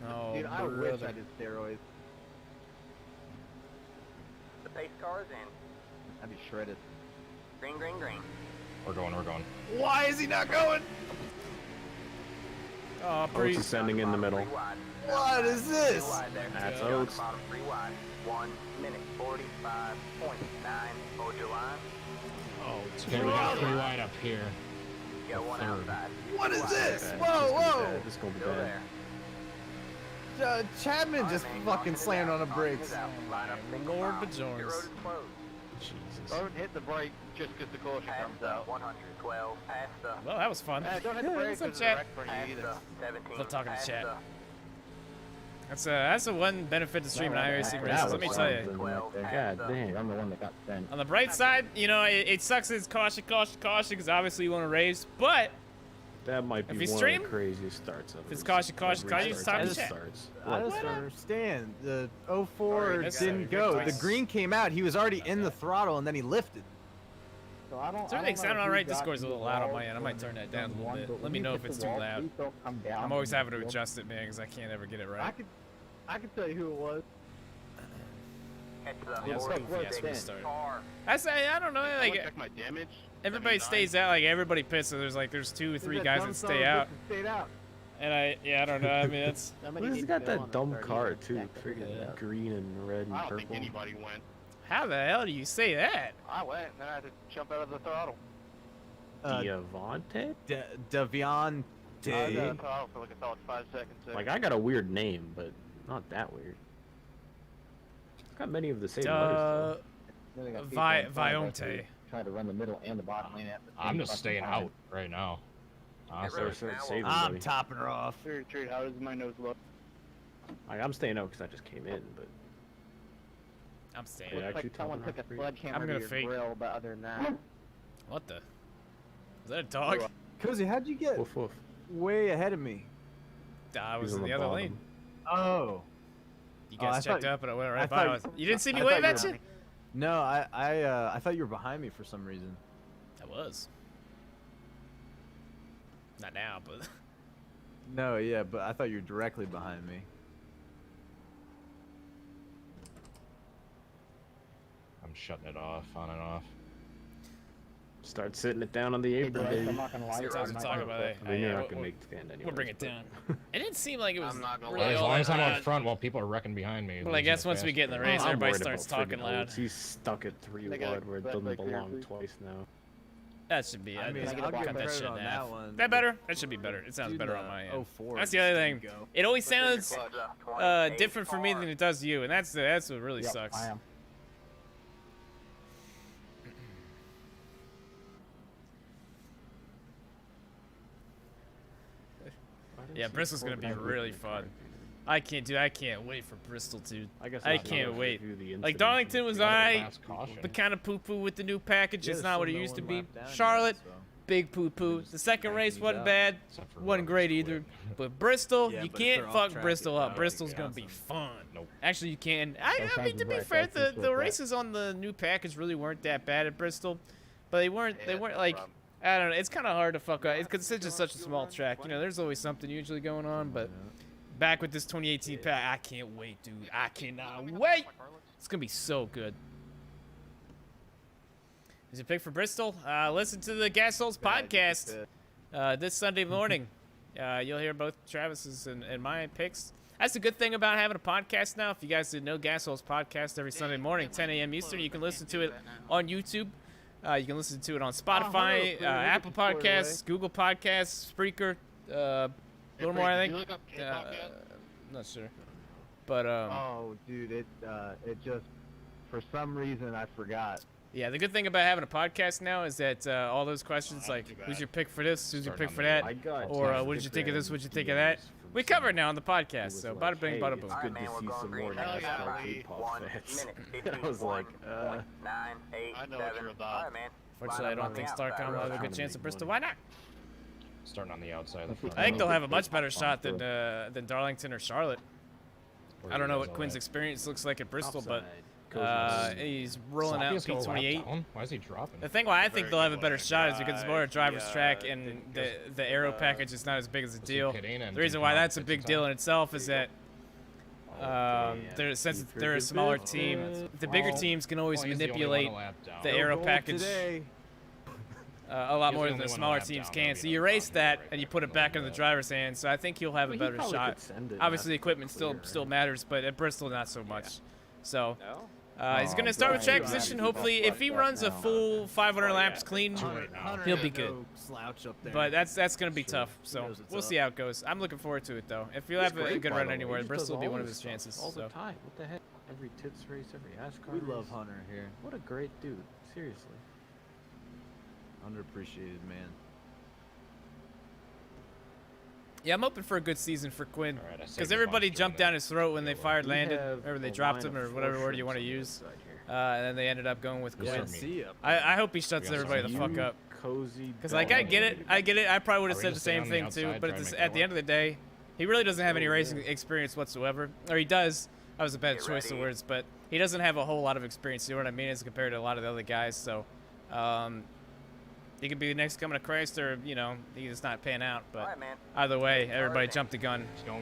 C: Oh,
D: Dude, I wish
C: brother.
D: I did steroids.
F: The pace car is in.
D: I'd be shredded.
F: Green, green, green.
B: We're going.
K: Why is he not going?
C: Oh,
A: Oates
C: pretty.
A: is sending in the middle.
F: 3 wide.
K: What is this?
F: 3 wide there.
A: That's
F: You're on the
A: Oates.
F: bottom, 3 wide. 1 minute 45.9. Hold your line.
C: Oh,
B: Okay, we got 3 wide up here.
F: You got 1
B: Third.
F: outside.
K: What is this?
A: Bad.
K: Whoa,
A: This is gonna be
F: Still
A: bad.
F: there.
K: Chapman
F: All right,
K: just
F: man,
K: fucking
F: caution is
K: slammed
F: out.
K: on the
F: Caution
K: brakes.
F: is out. Line up single
C: Lord
F: file.
C: Bajorns.
F: Pit road is closed.
A: Jesus.
D: Don't hit the brake just because the caution
F: Past
D: comes
F: the
D: out.
F: 112. Past the
C: Well, that was fun.
D: Don't hit the brake
C: What's up,
D: because
C: chat?
D: the wreck for you
F: past
D: either.
F: the 17.
C: Love talking to
F: past
C: chat.
F: the
C: That's the one benefit to streaming iRacing races. Let me tell you.
F: 12.
A: God
F: past the
A: damn.
D: I'm the one that got sent.
C: On the bright side, you know, it sucks as caution, because obviously you want to race, but
A: That might be
C: If you
A: one
C: stream,
A: of the craziest starts ever.
C: it's caution, you just time to check.
K: I just don't understand. The 04
C: Alright, that's
K: didn't
C: good
K: go.
C: twice.
K: The green came out. He was already in the throttle and then he lifted.
D: So I don't.
C: Is everything sounding alright? Discord's a little loud on my end. I might turn that down a little bit. Let me know if it's too loud. I'm always having to adjust it, man, because I can't ever get it right.
D: I could tell you who it was.
F: Catch the
C: Yeah, it's
F: 46
C: goofy ass restart.
F: car.
C: I say, I don't know,
D: I
C: like
D: check my damage.
C: everybody
D: 79.
C: stays out, like everybody pits, so there's 2 or 3 guys that stay out.
D: Stayed out.
C: And I don't know. I mean, it's
A: Who's got that dumb car too? Freaking green and red and
D: I don't think
A: purple.
D: anybody went.
C: how the hell do you say that?
D: I went, and then I had to jump out of the throttle.
A: Diavante?
K: Davion
D: I was out of the throttle for like a solid 5 seconds.
A: Like I got a weird name, but not that weird. It's got many of the same letters.
C: Vionte.
D: Try to run the middle and the bottom lane at the
B: I'm just staying out right now. Honestly.
K: I'm topping her off.
D: Trade, how does my nose look?
A: Like, I'm staying out because I just came in, but
C: I'm staying.
A: Yeah,
D: Looks
A: actually
D: like someone
A: topping
D: took a
A: off
D: sledgehammer
C: I'm
D: to
C: gonna
D: your
C: fake.
D: grill, but other than that.
C: What the? Is that a dog?
K: Cozy, how'd you get
A: woof woof.
K: way ahead of me?
C: I was
A: He's
C: in
A: on
C: the other
A: bottom.
C: lane.
K: Oh.
C: You
K: Oh, I
C: guys checked
K: thought-
C: up, and I went
K: I
C: right
K: thought-
C: by. You didn't see me
K: I
C: wave
K: thought
C: at
K: you
C: you?
K: were- No, I thought you were behind me for some reason.
C: I was. Not now, but
K: No, yeah, but I thought you were directly behind me.
B: I'm shutting it off, on and off.
A: Start sitting it down on the apron, baby.
D: I'm not gonna lie.
C: sometimes we talk about it.
A: I mean, you're
C: Yeah,
A: not gonna make the stand anyway.
C: we'll bring it down. It didn't seem like it was
D: I'm not gonna
C: really
B: As
C: all
B: long as
C: that
B: I'm out
C: bad.
B: front while people are wrecking behind me.
C: Well, I guess once we get in the race,
A: I'm
C: everybody
A: worried
C: starts
A: about
C: talking
A: friggin'
C: loud.
A: Oates. He's stuck at 3
D: They got
A: wide where it
D: that,
A: doesn't
D: like,
A: belong
D: seriously?
A: twice now.
C: That should be.
K: I mean,
C: I'll
K: I'll give
C: cut that
K: credit
C: shit in
K: on
C: half.
K: that one.
C: That better? That should be better. It sounds
K: Dude,
C: better
K: the
C: on my end.
K: 04
C: That's the other
K: there you
C: thing.
K: go.
C: It always sounds different for me than it does you, and that's what really
D: Yep,
C: sucks.
D: I am.
C: Yeah, Bristol's gonna be really fun. I can't wait for Bristol, dude.
A: I guess
C: I
A: it's
C: can't
A: not
C: wait.
A: review the
C: Like
A: incident
C: Darlington
A: and
C: was
A: the other
C: alright,
B: last caution.
C: but kind of poo-poo with the new package.
K: Yeah,
C: It's
K: there's
C: not what it
K: still no
C: used to
K: one
C: be.
K: lap down yet,
C: Charlotte,
K: so.
C: big poo-poo. The second race
K: tightening
C: wasn't
K: up.
C: bad,
B: Except for
C: wasn't
B: whoever
C: great
B: just
C: either.
B: quit.
C: But Bristol,
K: Yeah,
C: you
K: but if
C: can't
K: they're off
C: fuck
K: track,
C: Bristol
K: it
C: up.
K: would
C: Bristol's
K: be
C: gonna be
K: awesome.
C: fun.
B: Nope.
C: Actually, you can. I
D: sounds
C: mean, to be
D: right.
C: fair,
D: That's
C: the
D: right.
C: races on the new package really weren't that bad at Bristol, but they weren't like. I don't know. It's kind of hard to fuck up because it's just such a small track. You know, there's always something usually going on, but back with this 2018 pack, I can't wait, dude. I cannot wait. It's gonna be so good. Is your pick for Bristol? Listen to the Gas Souls podcast this Sunday morning. You'll hear both Travis's and my picks. That's the good thing about having a podcast now. If you guys didn't know, Gas Souls podcast every Sunday morning, 10 a.m. Eastern. You can listen to it on YouTube. You can listen to it on Spotify, Apple Podcasts, Google Podcasts, Spreaker, a little more, I think. Not sure. But,
D: Oh, dude, it just, for some reason, I forgot.
C: yeah, the good thing about having a podcast now is that all those questions, like, who's your pick for this, who's your pick for that,
A: I got
C: or
A: text
C: what did you
A: to
C: think of this,
A: Graham
C: what did you think of that,
A: DMs from
C: we cover it
A: someone
C: now on the
A: who
C: podcast,
A: was
C: so
A: like,
C: bada bing,
A: hey,
C: bada boom.
A: it's good to see some more NASCAR K-pop fans. I was like,
F: I know what you're about.
C: Fortunately, I don't think StarCom will have a good chance at Bristol. Why not?
B: Starting on the outside of the front.
C: I think they'll have a much better shot than Darlington or Charlotte. I don't know what Quinn's experience looks like at Bristol, but he's rolling out P28.
B: Why is he dropping?
C: The thing why I think they'll have a better shot is because it's more a driver's track and the aero package is not as big as a deal. The reason why that's a big deal in itself is that since they're a smaller team, the bigger teams can always manipulate the aero package a lot more than the smaller teams can. So you erase that and you put it back into the driver's hands. So I think he'll have a better shot. Obviously, the equipment still matters, but at Bristol, not so much. So he's going to start with track position. Hopefully, if he runs a full 500 laps clean, he'll be good. But that's going to be tough. So we'll see how it goes. I'm looking forward to it, though. If he'll have a good run anywhere, Bristol will be one of his chances.
A: All the time. What the heck? Every tits race, every ASCAR
K: We love
A: race.
K: Hunter here.
A: What a great dude. Seriously.
K: Underappreciated, man.
C: Yeah, I'm hoping for a good season for Quinn,
B: Alright, I saved
C: because
B: a
C: everybody
B: bunch
C: jumped
B: doing
C: down his throat when they fired
A: We
C: Landon,
A: have
C: or they
A: a
C: dropped
A: line
C: him,
A: of
C: or whatever word you
A: four
C: want to
A: shrimps on
C: use.
A: the side here.
C: And then they ended up going with Quinn.
K: See up
C: I hope he shuts
B: We got
C: everybody the
B: some
C: fuck up.
A: Cozy.
C: Because, like, I get it. I probably would have
B: Are we
C: said
B: gonna
C: the
B: stay
C: same
B: on the
C: thing, too.
B: outside,
C: But
B: try to make
C: at
B: that
C: the end of the day, he really doesn't have any racing experience whatsoever. Or he does. That was a bad choice of words. But he doesn't have a whole lot of experience, you know what I mean, as compared to a lot of the other guys. So, he could be the next coming to Christ, or, you know, he's not paying out. But either way, everybody jumped the gun.
B: Just going.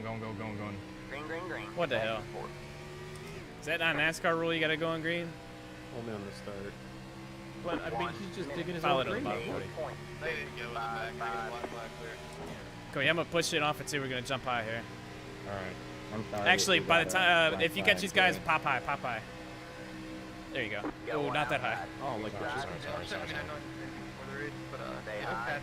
F: Green.
C: What the hell? Is that not a NASCAR rule? You got to go on green?
A: Only on the start. But I mean, he's just digging his
C: Follow
A: own
C: it on the
A: grave.
C: bottom.
J: They didn't go in the back. I got a black flag there.
C: Cool, yeah, I'm going to push it off at 2. We're going to jump high here.
B: Alright.
C: Actually, by the time, if you catch these guys, pop high. There you go. Oh, not that high.
A: Oh, like
B: Sorry.
F: Stay high.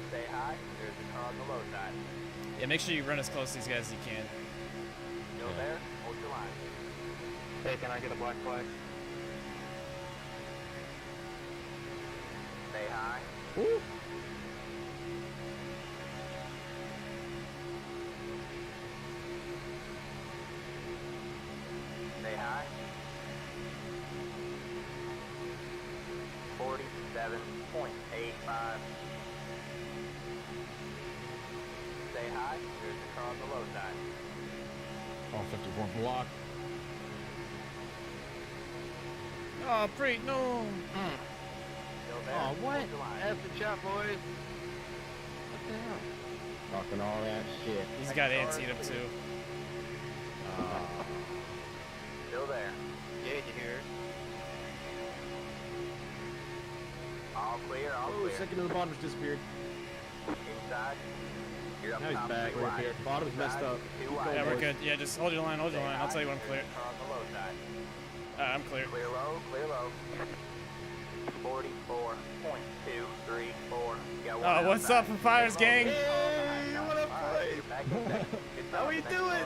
F: Stay high. There's a car on the low side.
C: Yeah, make sure you run as close to these guys as you can.
F: Still there? Hold your line.
D: Hey, can I get a black flag?
F: Stay high. Stay high. 47.85. Stay high. There's a car on the low side.
B: Oh, 54 block.
C: Oh, Preet, no.
A: Oh, what?
F: That's the chop, boys.
A: What the hell?
D: Talking all that shit.
C: He's got anti up too.
F: Still there.
J: Yeah, you hear it.
F: All clear, all
A: Oh,
F: clear.
A: second to the bottom's disappeared.
F: Inside. You're up
A: Now he's
F: top,
A: back.
F: three
A: We're
F: wide.
A: here. Bottom's messed up.
F: Two wide.
C: Yeah, we're good. Yeah, just hold your line, hold your line. I'll tell you when I'm clear.
F: Car on the low side.
C: I'm clear.
F: Clear low, clear low. 44.234.
C: Oh, what's up, Fires gang?
F: Hey, what up, How we doing?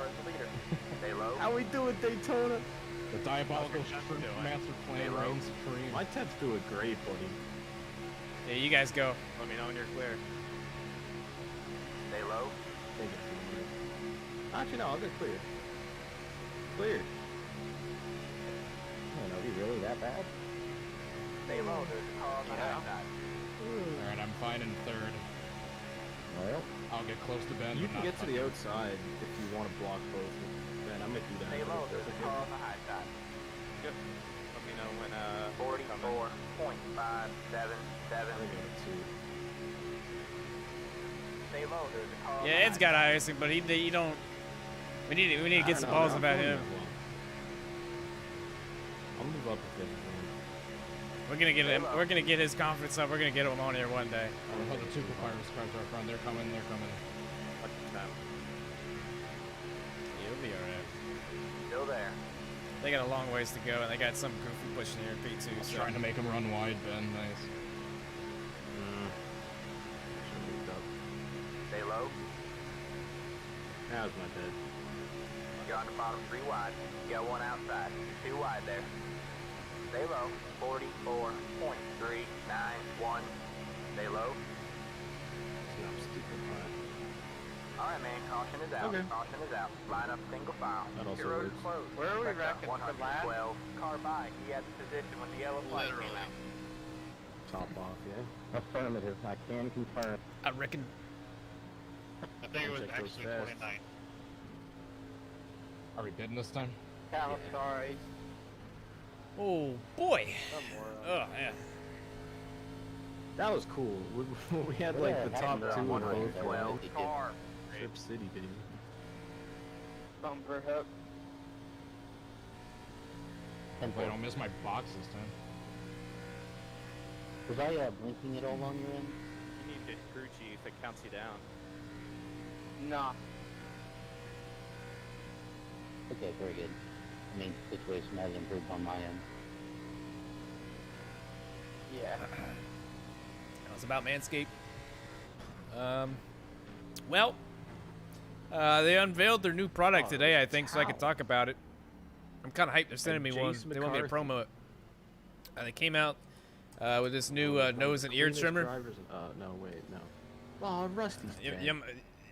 F: Stay low.
A: How we doing, Daytona?
B: The diabolical master plan reigns supreme.
A: My 10's doing great, buddy.
C: Yeah, you guys go.
J: Let me know when you're clear.
F: Stay low.
A: Take it from me. Actually, no, I'll get clear. Clear.
D: Man, are we really that bad?
F: Stay low. There's a car on the high side.
B: Alright, I'm fine in third.
D: Well,
B: I'll get close to Ben.
A: You
B: but
A: can
B: not
A: get to the outside if you want to block both. Ben, I'm gonna do that.
F: Stay low. There's a car on the high side.
J: Good. Let me know when
F: 44.577. Stay low. There's a car.
C: Yeah, Ed's got iRacing, but he don't. We need to get some balls about him.
A: I'll move up with him.
C: We're gonna get him. We're gonna get his confidence up. We're gonna get him on here one day.
B: Oh, the two Pirates cars are front. They're coming. They're coming.
C: You'll be alright.
F: Still there.
C: They got a long ways to go, and they got some goofy pushing here in P2. So.
B: Trying to make them run wide, Ben. Nice.
F: Stay low.
A: How's my bed?
F: You're on the bottom, three wide. You got one outside. Two wide there. Stay low. 44.391. Stay low. Alright, man. Caution is out.
A: Okay.
F: Caution is out. Line up single file.
A: That also
F: Your road is
A: works.
F: closed.
J: Where are we
F: Back
J: racking
F: up
J: for last?
F: 112. Car by. He had the position when the yellow flag came out.
A: Top off, yeah.
D: affirmative. I can confirm.
C: I reckon.
J: I think it was
A: Check those
J: actually
A: fast.
J: 29.
B: Are we bidding this time?
J: Cal, sorry.
C: Oh boy. Oh yeah.
A: That was cool. We had like the top two in both.
F: 112 car.
A: Trip City, baby.
J: Bumper hook.
B: Hopefully I don't miss my box this time.
D: Was I blinking at all on your end?
J: You need to crew chief that counts you down.
D: Nah. Okay, very good. I mean, situation has improved on my end.
J: Yeah.
C: That was about Manscaped. Well, they unveiled their new product today, I think, so I could talk about it. I'm kind of hyped. They're sending me one.
A: Jace
C: They want me to
A: McCarthy.
C: promo it. They came out with this new nose and ear
A: Cleanest
C: trimmer.
A: drivers- no, wait, no. Oh, Rusty's dead.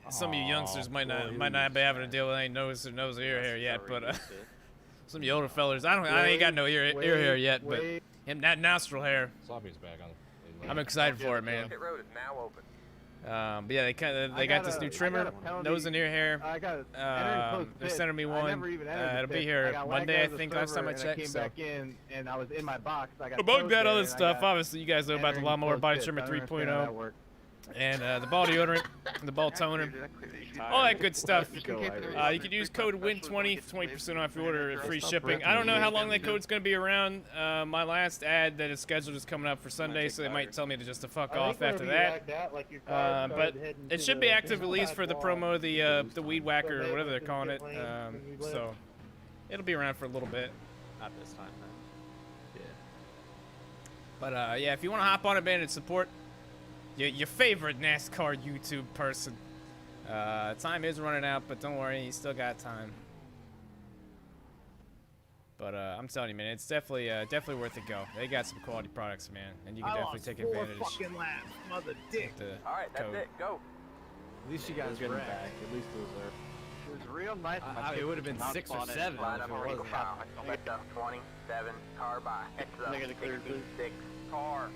C: Some of you youngsters might
A: boy,
C: not be having to deal with any nose or ear hair yet, but some of you older fellers, I ain't got no ear hair yet, but him that nostril hair.
B: Sloppy's back on the
C: I'm excited for it, man.
F: Pit road is now open.
C: But yeah, they got this new trimmer, nose and ear hair.
D: I got
C: They're sending me one. It'll be here Monday, I think. Last time I checked.
D: Came
C: So.
D: back in, and I was in my box. I got
C: Among
D: towed
C: that
D: there,
C: other
D: and I
C: stuff,
D: got
C: obviously you guys know about the
D: entering
C: Lawnmower
D: closed
C: Body
D: pits.
C: Trimmer
D: I don't understand how
C: 3.0
D: that works.
C: and the ball deodorant, the ball toner, all that good stuff. You can use code WIN20 for 20% off your order, free shipping. I don't know how long that code's going to be around. My last ad that is scheduled is coming up for Sunday, so they might tell me to just to fuck off after that. But it should be active at least for the promo, the weed whacker or whatever they're calling it. So it'll be around for a little bit.
J: Not this time, man.
C: But yeah, if you want to hop on it, man, and support your favorite NASCAR YouTube person. Time is running out, but don't worry, you still got time. But I'm telling you, man, it's definitely worth a go. They got some quality products, man, and you can definitely take advantage.
K: Fucking laps, mother dick.
F: All right, that's it. Go.
K: At least you guys
A: getting
K: wrecked.
A: back. At least it was there.
D: It was real nice.
K: It would have been 6 or 7
F: Line
K: if
F: up
K: it
F: single
K: wasn't.
F: file. Heads up 27. Car by. Heads up 66. Car.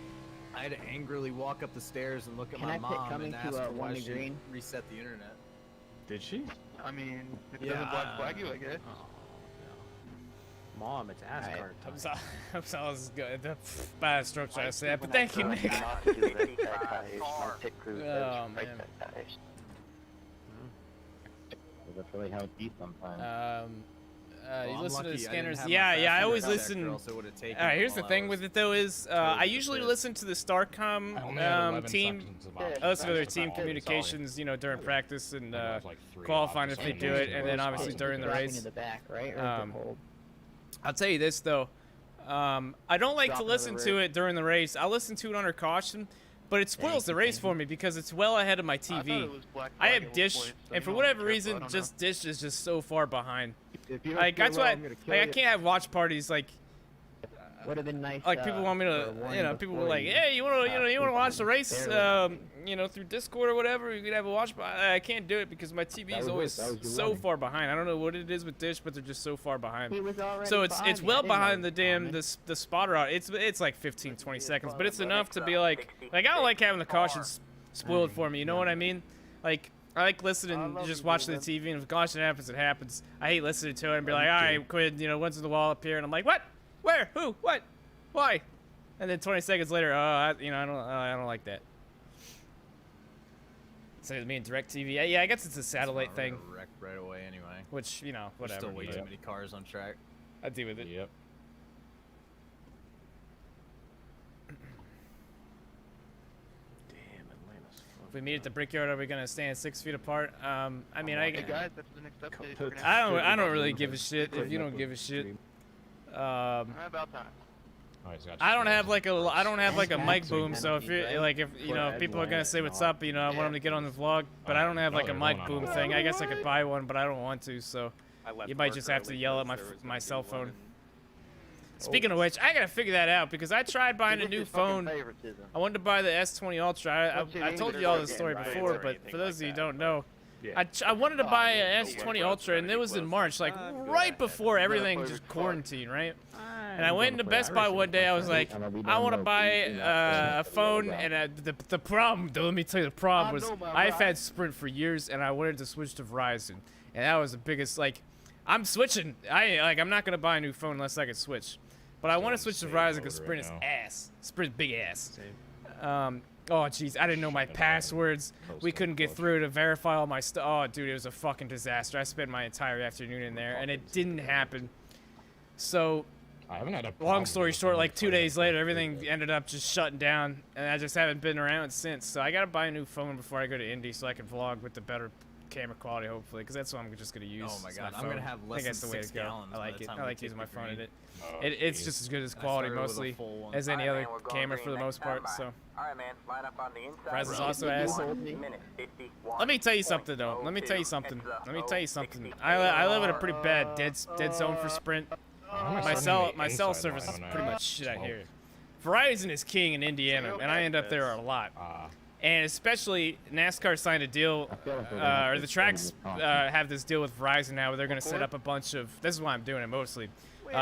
K: I had to angrily walk up the stairs and look at
D: Can
K: my
D: I pick
K: mom
D: coming
K: and
D: to,
K: ask her
D: one
K: why
D: to
K: she
D: green?
K: reset the internet.
A: Did she?
J: I mean, it
K: Yeah,
J: doesn't black flag you, I guess.
A: Oh, Mom, it's ass card time.
C: I'm sorry, this is good. The bad stroke trying to say that, but thank you, Nick. Oh, man.
D: That's really how it be sometimes.
C: You listen to the scanners.
K: I
C: I always listen. All
K: right,
C: right, here's the thing with it though is I usually listen to the Starcom team. I listen to their team communications, you know, during practice and qualifying if they do it, and then obviously during the race. I'll tell you this though, I don't like to listen to it during the race. I listen to it under caution. But it spoils the race for me because it's well ahead of my TV. I have Dish, and for whatever reason, just Dish is just so far behind. Like that's why I can't have watch parties like.
N: Would have been nice.
C: Like people want me to, you know, people were like, "Hey, you want to watch the race, you know, through Discord or whatever? You could have a watch." I can't do it because my TV is always so far behind. I don't know what it is with Dish, but they're just so far behind. So it's well behind the damn the spotter out. It's like 15, 20 seconds, but it's enough to be like I don't like having the cautions spoiled for me. You know what I mean? Like. I like listening, just watching the TV, and if caution happens, it happens. I hate listening to it and be like, all right, Quinn, you know, when's the wall up here? And I'm like, what? Where? Who? What? Why? And then 20 seconds later, I don't like that. Same with me and DirecTV. Yeah, I guess it's a satellite thing.
K: Wreck right away anyway.
C: Which, you know, whatever.
K: There's still way too many cars on track.
C: I deal with it.
B: Yep.
C: If we meet at the Brickyard, are we gonna stand 6 feet apart? I mean,
J: Hey guys, that's the next update.
C: I don't really give a shit if you don't give a shit.
J: About time.
C: I don't have like a mic boom, so if you're like if you know people are gonna say what's up, you know, I want them to get on the vlog, but I don't have like a mic boom thing. I guess I could buy one, but I don't want to, so you might just have to yell at my cell phone. Speaking of which, I gotta figure that out because I tried buying a new phone. I wanted to buy the S20 Ultra. I told you all this story before, but for those of you who don't know, I wanted to buy an S20 Ultra, and it was in March, like right before everything just quarantined, right? And I went into Best Buy one day. I was like, I want to buy a phone, and the problem, though, let me tell you, the problem was I've had Sprint for years, and I wanted to switch to Verizon, and that was the biggest. Like, I'm switching. I'm not gonna buy a new phone unless I can switch. But I want to switch to Verizon because Sprint is ass. Sprint's big ass. Oh, jeez. I didn't know my passwords. We couldn't get through to verify all my stuff. Oh, dude, it was a fucking disaster. I spent my entire afternoon in there, and it didn't happen. So, long story short, like 2 days later, everything ended up just shutting down, and I just haven't been around since. So I got to buy a new phone before I go to Indy so I can vlog with the better camera quality, hopefully, because that's what I'm just going to use.
K: Oh my god, I'm going to have less than 6 gallons.
C: I like it. I like using my phone in it. It's just as good as quality, mostly, as any other camera for the most part, so. Verizon's also ass. Let me tell you something, though. Let me tell you something. I live in a pretty bad dead zone for Sprint. My cell service is pretty much shit out here. Verizon is king in Indiana, and I end up there a lot. And especially NASCAR signed a deal, or the tracks have this deal with Verizon now where they're going to set up a bunch of, this is why I'm doing it mostly.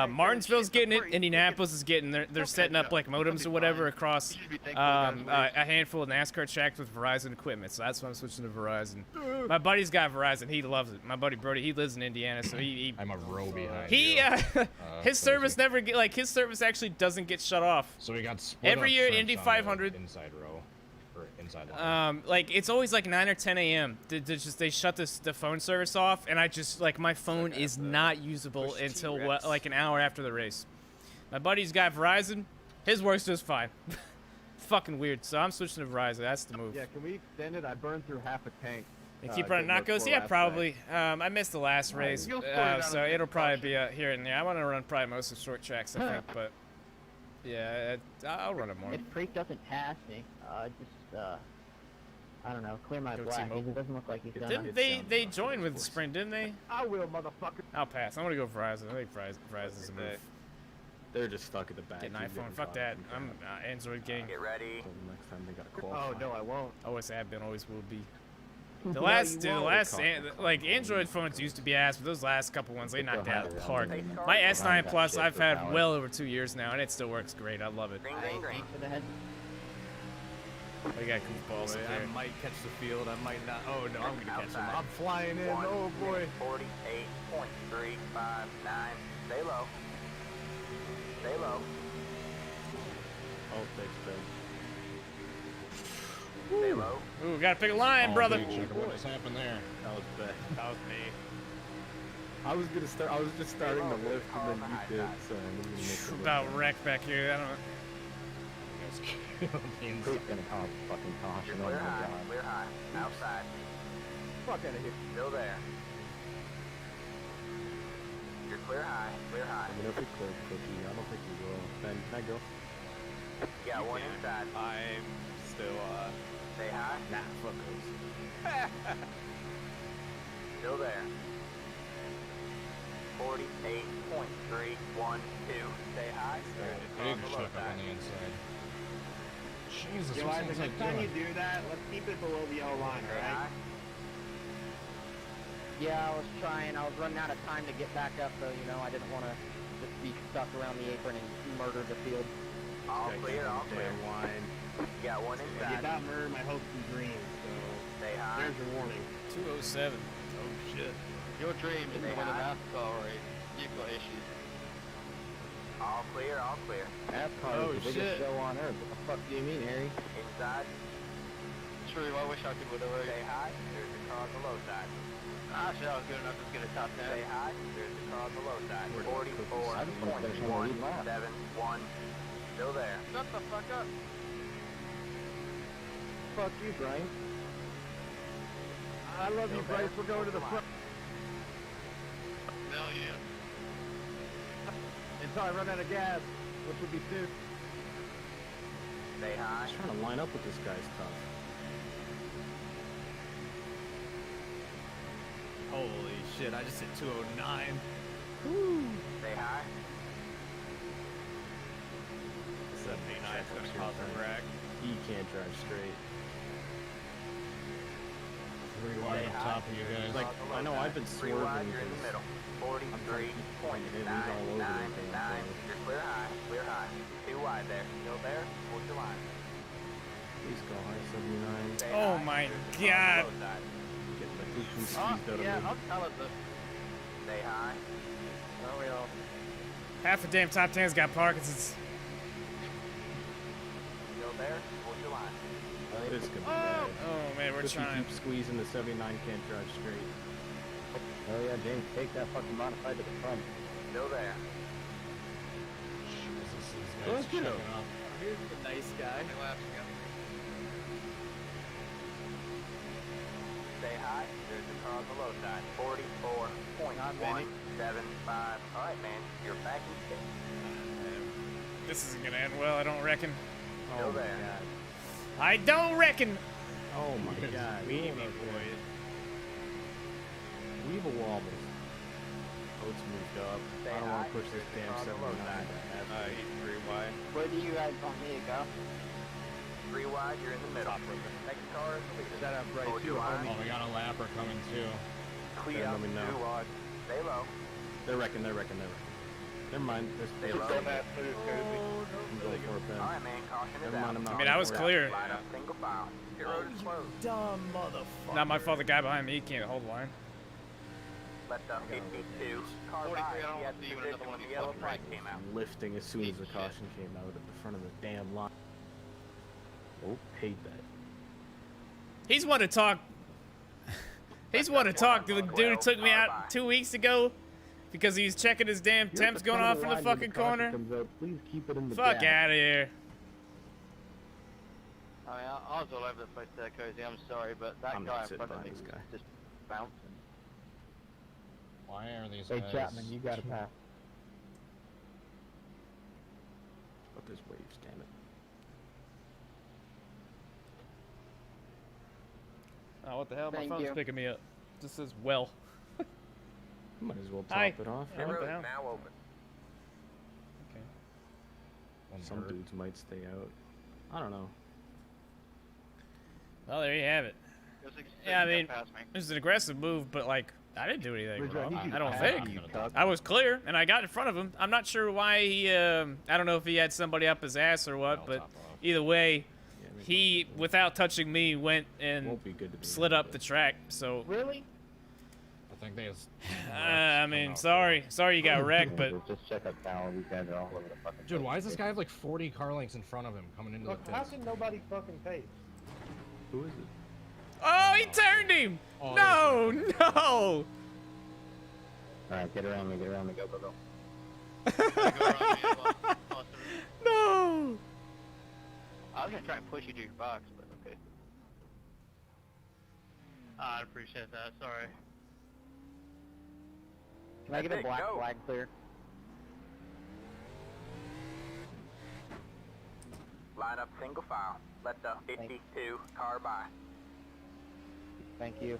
C: Martinsville's getting it, Indianapolis is getting, they're setting up like modems or whatever across a handful of NASCAR tracks with Verizon equipment, so that's why I'm switching to Verizon. My buddy's got Verizon, he loves it. My buddy Brody, he lives in Indiana, so
B: I'm a row behind
C: his service never get, like his service actually doesn't get shut off.
B: So we got split
C: every year Indy 500
B: inside row. Inside
C: like it's always like 9 or 10 a.m. They shut the phone service off, and I just like my phone is not usable until like an hour after the race. My buddy's got Verizon, his works just fine. Fucking weird. So I'm switching to Verizon. That's the move.
D: Yeah, can we extend it? I burned through half a tank.
C: You keep running knockouts? Yeah, probably. I missed the last race, so it'll probably be here and there. I want to run probably most of the short tracks, I think, but yeah, I'll run it more.
N: If Freak doesn't pass me, I don't know, clear my black. It doesn't look like he's done it.
C: Didn't they join with Sprint, didn't they?
D: I will, motherfucker.
C: I'll pass. I'm gonna go Verizon. I think Verizon's a move.
A: They're just stuck at the back.
C: Get an iPhone. Fuck that. I'm Android gang.
F: Get ready.
A: Next time they got qualified.
D: Oh no, I won't.
C: Always have been, always will be. Like Android phones used to be ass, but those last couple ones they knocked out of the park. My S9 Plus I've had well over 2 years now, and it still works great. I love it. We got goofballs up there.
K: I might catch the field. I might not. Oh no, I'm gonna catch him. I'm flying in. Oh boy.
F: 48.359. Stay low. Stay low.
A: Oh, thanks, Ben.
F: Stay low.
C: Ooh, gotta pick a line, brother.
B: What just happened there?
A: That was Ben.
C: That was me.
A: I was gonna start. I was just starting the lift, and then you did. So I'm gonna make it
C: About wrecked back here. I don't know.
D: Who's gonna call fucking caution? Oh my god.
F: Clear high. Outside.
D: Fuck out of here.
F: Still there. You're clear high. Clear high.
A: I mean, if we clear Cookie, I don't think we will. Ben, can I go?
F: Yeah, one inside.
K: I'm still,
F: Stay high.
A: Nah, fuck those.
F: Still there. 48.312. Stay high.
B: Big chuck up on the inside. Jesus,
N: Yo, Isaac, next time you do that, let's keep it below the yellow line, alright?
O: Yeah, I was trying. I was running out of time to get back up, though, you know, I didn't want to just be stuck around the apron and murder the field.
F: All clear, all clear.
A: Wine.
F: You got one
N: If
F: inside.
N: you got murder my hopes and dreams, so
F: Stay high.
N: there's your warning.
C: 207.
K: Oh shit.
J: Your dream is
F: Stay
J: to win a
F: high.
J: NASCAR race. You've got issues.
F: All clear, all clear.
D: NASCAR is the biggest show on earth. What the fuck do you mean, Harry?
F: Inside.
J: True, I wish I could win a race.
F: Stay high. There's the car on the low side.
J: Actually, I was good enough to get a top 10.
F: Stay high. There's the car on the low side.
D: I just wanna finish on the lead lap.
F: 44.171. Still there.
J: Shut the fuck up.
D: Fuck you, Brian. I love you, Bryce. We're going to the front.
J: Million.
D: Until I run out of gas, which would be soon.
F: Stay high.
A: I'm trying to line up with this guy's tough.
K: Holy shit, I just hit 209.
F: Stay high.
K: 79's gonna cause a wreck.
A: He can't drive straight.
B: Pretty wide on top of you guys.
A: Like, I know I've been
F: Three
A: swerving.
F: wide, you're in the middle. 43.999. You're clear high. Clear high. Too wide there. Still there. Hold your line.
A: Please go high 79.
F: Stay
C: Oh
F: high.
C: my
F: There's the car on the
C: god.
F: low side.
A: Getting my coochie squeezed
J: Oh,
A: out of
J: yeah,
A: me.
J: I'll tell it this.
F: Stay high.
J: Oh, we all.
C: Half the damn top 10's got Parkinson's.
F: Still there. Hold your line.
A: It's gonna be bad.
C: Oh man, we're
A: If you
C: trying.
A: keep squeezing, the 79 can't drive straight.
D: Oh yeah, James, take that fucking modified to the front.
F: Still there.
B: Jesus, these guys
K: Look at
B: chucking
K: him.
B: up.
K: Here's the nice guy.
J: How many laps you got?
F: Stay high. There's the car on the low side. 44.175. Alright, man. You're back in state.
C: This isn't gonna end well, I don't reckon.
F: Still
A: Oh my
F: there.
A: god.
C: I don't reckon.
A: Oh my god.
C: Weeby boy.
A: Weeble wobbles. Oats moved up.
F: Stay
A: I don't want
F: high.
A: to push this
F: There's the
A: damn
F: car on the low
A: 79
F: side.
A: to F.
K: He's 3 wide.
O: Where do you guys want me to go?
F: 3 wide, you're in the middle. Next car is the leader.
D: Shut up, Bryce.
F: Hold
D: You
F: your line.
B: Oh, we got a lapper coming too.
F: Clear
A: Yeah,
F: up.
A: let me know.
F: 2 wide. Stay low.
A: They're wrecking. Never mind.
F: Stay low.
A: I'm going for it, Ben.
F: Alright, man. Caution is
A: Never mind,
F: out.
A: I'm not.
C: I mean, I was
A: going for it.
C: clear.
F: Line up single file. Your road is closed.
K: Dumb motherfucker.
C: Not my fault. The guy behind me can't hold the line.
F: Let the 52 car
J: 43,
F: by.
J: I don't
F: He had
J: want to see you in
F: position
J: another one
F: when
J: of
F: the
J: these
F: yellow
J: fucking
F: flag
J: races.
F: came out.
A: Lifting as soon as the
J: Piece of
A: caution came out at the front of the damn line. Oh, hate that.
C: He's one to talk. He's one to talk to the dude who took me out 2 weeks ago because he was checking his damn
D: You're at
C: temps
D: the
C: going
D: front
C: off
D: of
C: in the
D: line when
C: fucking
D: caution
C: corner.
D: comes out. Please keep it in the
C: Fuck
D: back.
C: out of here.
J: I mean, I was all over the place there, Cozy. I'm sorry, but that
A: I'm
J: guy
A: not
J: in
A: sitting
J: front of me
A: behind this
J: was
A: guy.
J: just bouncing.
B: Why are these
D: Hey,
B: guys?
D: Chapman, you got to pass.
A: Fuck those waves, damn it.
C: Oh, what the hell? My
O: Thank
C: phone's
O: you.
C: picking me up. Just says well.
A: Might as well top
C: Hi.
A: it off.
C: Yeah,
F: Your
C: what the
F: road
C: hell?
F: is now open.
C: Okay.
A: Some dudes might stay out. I don't know.
C: Well, there you have it.
J: Just like
C: Yeah, I
J: you got
C: mean,
J: past me.
C: it was an aggressive move, but like, I didn't do anything
D: Rizzo, I
C: wrong.
D: need you
C: I don't
D: to
C: think.
D: pass, you cuck.
C: I was clear, and I got in front of him. I'm not sure why he, I don't know if he had somebody up his ass or what, but either way, he, without touching me, went and
A: Won't be good to be
C: slid
A: in,
C: up
A: but-
C: the track, so...
O: Really?
B: think they just.
C: I mean, sorry you got wrecked, but
D: Just check out Cal. These guys are all over the fucking
B: Dude,
D: place.
B: why does this guy have like 40 car lengths in front of him coming into the
N: Look, how
B: pits?
N: can nobody fucking pace?
A: Who is it?
C: oh, he turned him.
B: Oh,
C: No.
D: Alright, get around me, go, go, go.
C: No.
J: I was gonna try and push you to your box, but okay. I appreciate that. Sorry.
O: Can I get a black flag clear?
F: Line up single file. Let the 52 car by.
O: Thank you.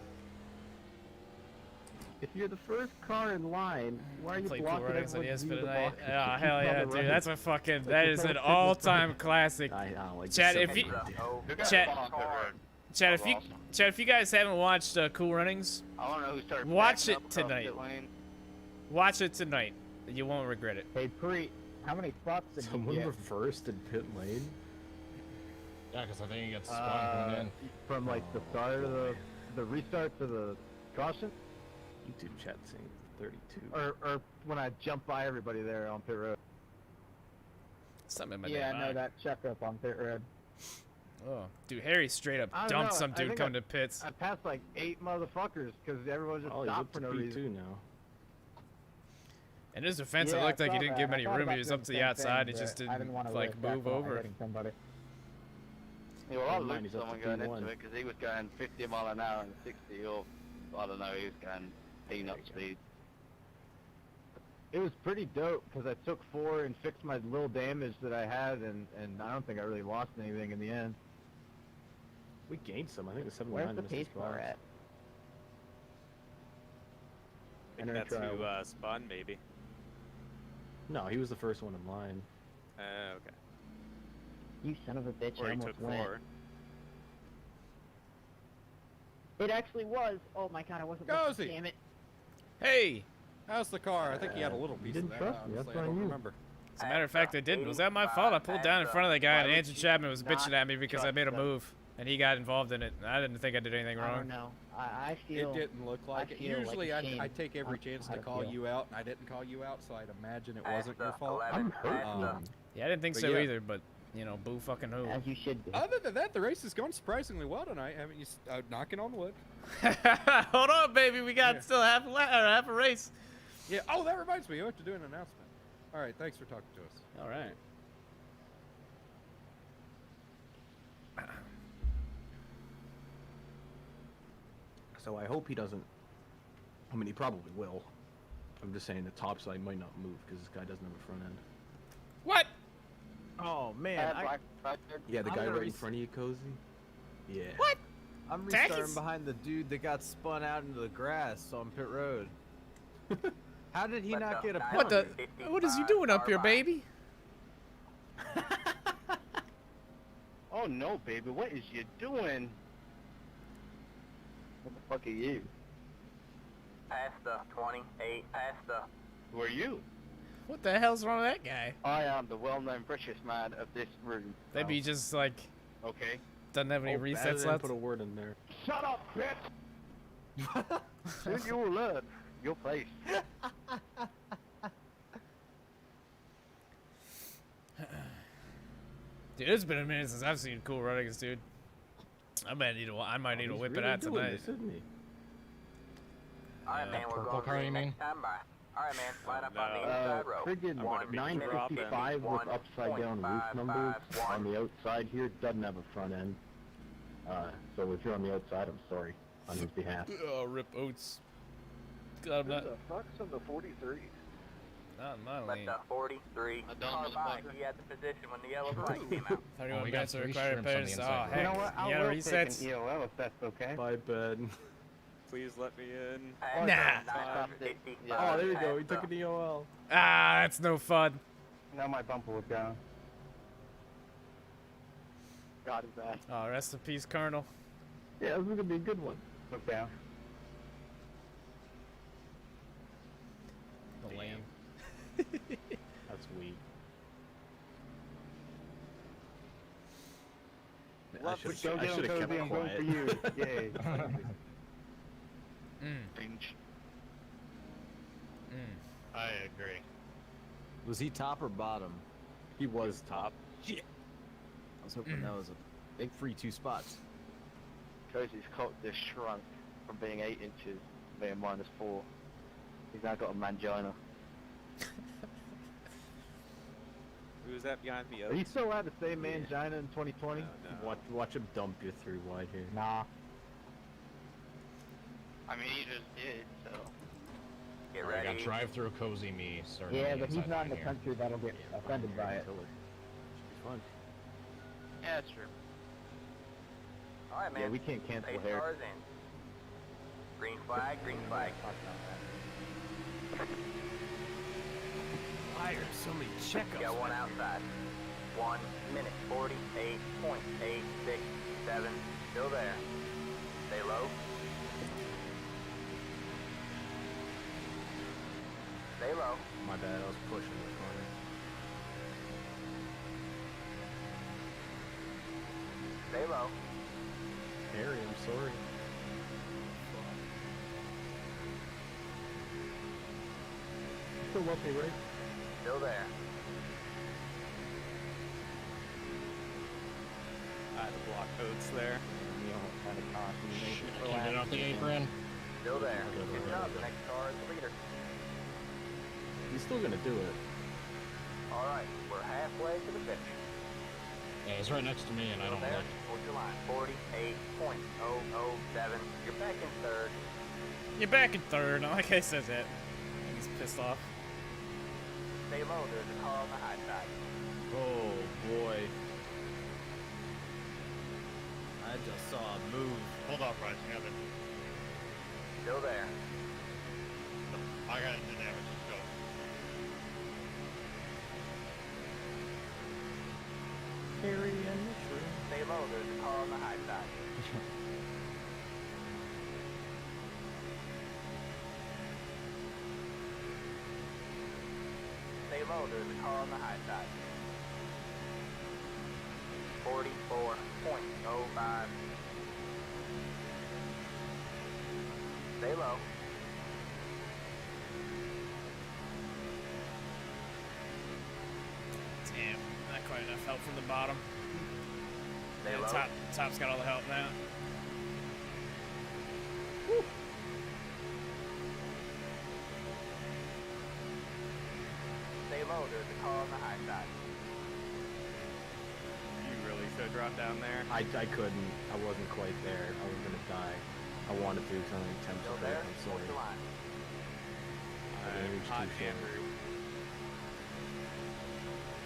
D: If you're the first car in line, why are you
C: Play
D: blocking
C: Cool Runnings on
D: everyone's view of the
C: tonight.
D: box?
C: Oh,
D: Keep
C: hell
D: on
C: yeah,
D: the
C: dude.
D: right.
C: That's a fucking, that is an all-time classic.
A: I don't like
C: Chad,
A: this
C: if you,
A: so
C: Chad, if you guys haven't watched Cool Runnings,
J: I don't know who started
C: watch
J: backing
C: it
J: up across
C: tonight.
J: pit lane.
C: Watch it tonight. You won't regret it.
D: Hey, Preet, how many spots did
A: Someone
D: you get?
A: reversed in pit lane.
B: Yeah, because I think he gets spun coming in.
D: From like the start of the restart to the caution?
A: YouTube chat saying 32.
D: Or when I jump by everybody there on pit road.
C: Something in my
D: Yeah,
C: damn
D: I know
C: eye.
D: that checkup on pit road.
C: Oh, dude, Harry straight up
D: I don't
C: dumped
D: know,
C: some
D: I
C: dude
D: think
C: coming to pits.
D: I passed like 8 motherfuckers because everyone just
A: Oh, he's
D: stopped
A: up
D: for
A: to
D: no
A: P2
D: reason.
A: now.
C: In his defense,
D: Yeah,
C: it looked
D: I
C: like he
D: saw
C: didn't
D: that.
C: give
D: I
C: any
D: thought
C: room. He
D: about
C: was
D: doing
C: up to
D: the
C: the
D: same
C: outside.
D: thing,
C: He just
D: but I
C: didn't
D: didn't want to
C: like
D: risk that
C: move
D: while
C: over.
D: hitting somebody.
J: Yeah, well, I
A: Never mind,
J: looked
A: he's
J: at
A: up
J: someone
A: to
J: going
A: P1.
J: into it because he was going 50 mile an hour and 60, or I don't know, he was going peanut speed.
D: It was pretty dope because I took 4 and fixed my little damage that I had, and I don't think I really lost anything in the end.
A: We gained some. I think the 79
O: Where's the
A: missed his
O: pace bar
A: box.
O: at?
I: Maybe
D: Enter
I: that's
D: trial.
I: who spun, maybe.
A: No, he was the first one in line.
I: Okay.
O: You son of a bitch,
I: Or
O: I
I: he
O: almost
I: took
O: went.
I: 4.
O: It actually was. Oh my god, I wasn't
M: Goes
O: looking,
M: he?
O: damn it.
C: Hey,
M: How's the car? I think he had a little piece
D: didn't
M: of that.
D: trust me,
M: Honestly,
D: that's
M: I
D: on
M: don't
D: you.
M: remember.
C: as a matter of fact, I didn't. Was that my fault? I pulled down in front of that guy, and Andrew Chapman was bitching at me because I made a move, and he got involved in it. And I didn't think I did anything
O: I
C: wrong.
O: don't know. I feel.
M: It didn't look like it.
O: feel like
M: Usually,
O: a
M: I
O: shame
M: take every chance
O: how
M: to
O: to
M: call
O: feel.
M: you out, and I didn't call you out, so I'd imagine it wasn't your fault.
D: I'm hurt.
C: Yeah, I didn't think
M: But
C: so
M: yeah.
C: either, but, you know, boo fucking who.
O: As you should be.
M: Other than that, the race has gone surprisingly well tonight. Haven't you? Knocking on wood.
C: Hold on, baby. We got still half a race.
M: Yeah. Oh, that reminds me. You have to do an announcement. All right. Thanks for talking to us.
C: All right.
A: So I hope he doesn't. I mean, he probably will. I'm just saying the top side might not move because this guy doesn't have a front end.
C: What?
K: Oh man,
A: Yeah, the
K: I'm
A: guy
K: gonna
A: right in front of you, Cozy. Yeah.
C: What?
K: I'm restarting
C: Taxes?
K: behind the dude that got spun out into the grass on pit road. How did he not get a
C: What the?
K: penalty?
C: What is you doing up here, baby?
J: Oh no, baby, what is you doing? What the fuck are you?
F: Past the 28, past the...
J: Who are you?
C: What the hell's wrong with that guy?
J: I am the well-known British man of this room.
C: Maybe he just like
J: Okay.
C: doesn't have any
A: Oh,
C: resets
A: Batman
C: left.
A: Put a word in there.
J: Shut up, bitch! Soon you will learn your place.
C: Dude, it's been a minute since I've seen Cool Runnings, dude. I might need to
A: He's
C: whip it
A: really
C: out
A: doing
C: tonight.
A: this, isn't he?
F: Alright, man, we're
B: purple
F: going
B: car, you
F: green
B: mean?
F: next time by. Alright, man, line up on the
I: no.
F: inside row.
D: Friggin'
I: gonna be
D: 955 with upside down roof numbers on the outside here doesn't have a front end. So if you're on the outside, I'm sorry on his behalf.
C: Oh, rip Oats. God, I'm not,
J: Who the fuck's on the 43?
C: not in my
F: Let
C: lane.
F: the 43
J: I don't
F: car
J: know the
F: by.
J: fucker.
F: He had the position when the yellow flag came out.
C: 31
B: we got
C: minutes of
B: 3
C: required
B: shrimps on the
C: repairs. Oh,
B: inside.
C: heck.
J: You know what? I
C: You got
J: will
C: resets?
J: take an EOL if that's okay.
A: Bye, Ben.
I: Please let me in.
F: Past
C: Nah.
F: the 955,
A: Oh, there you go. He
F: past
A: took
F: the-
A: an EOL.
C: Ah, that's no fun.
J: Now my bumper was gone. God is bad.
C: Oh, rest in peace, Colonel.
D: Yeah, this is gonna be a good one.
J: Look down.
C: The lane.
A: That's weak. I
J: Love
A: should've-
J: it. Go
A: I
J: get
A: should
J: him,
A: have kept
J: Cody. I'm going
A: quiet.
J: for you. Yay.
C: Mm.
J: Binge.
N: I agree.
K: Was he top or bottom?
A: He was top.
K: Shit. I was hoping that was a big free 2 spots.
J: Cozy's cock just shrunk from being 8 inches to being -4. He's now got a mangina.
I: Who's that behind me?
D: Are you still at the same mangina in 2020?
A: No. Watch him dump you 3 wide here.
D: Nah.
J: I mean, he just did, so.
F: Get
B: I
F: ready.
B: got drive-through cozy me starting.
D: Yeah,
B: on the
D: but he's
B: inside
D: not
B: line
D: in the
B: here.
D: country that'll get offended by it.
A: Should be fun.
J: Yeah, that's true.
F: Alright, man.
D: Yeah, we can't cancel
F: Pace
D: hair.
F: cars in. Green flag, green flag.
K: Why are so many checkups?
F: Got one outside. 1 minute, 48.867. Still there. Stay low. Stay low.
A: My bad, I was pushing the corner.
F: Stay low.
A: Harry, I'm sorry.
D: Still wealthy, right?
F: Still there.
I: I had to block Oates there.
D: You know, kind of cocky.
B: Can't get off the apron.
F: Still there. Good job. The next car is the leader.
A: He's still gonna do it.
F: Alright, we're halfway to the finish.
B: Yeah, he's right next to me, and I don't
F: Still there.
B: like it.
F: Hold your line. 48.007. You're back in third.
C: You're back in third. I like how he says that. He's pissed off.
F: Stay low. There's a car on the high side.
A: Oh boy.
K: I just saw a move.
N: Hold off, Bryce. I got it.
F: Still there.
N: I got it in there. Let's go.
A: Harry and the shrimp.
F: Stay low. There's a car on the high side. Stay low. There's a car on the high side. 44.05. Stay low.
C: Damn, not quite enough help from the bottom.
F: Stay
C: Yeah,
F: low.
C: top's got all the help now.
F: Stay low. There's a car on the high side.
I: You really should drop down there.
A: I couldn't. I wasn't quite there. I was gonna die. I wanted to because I'm in temp
F: Still
A: straight.
F: there.
A: I'm
F: Hold
A: sorry.
F: your line.
A: I didn't reach
I: Hot
A: too short.
I: Andrew.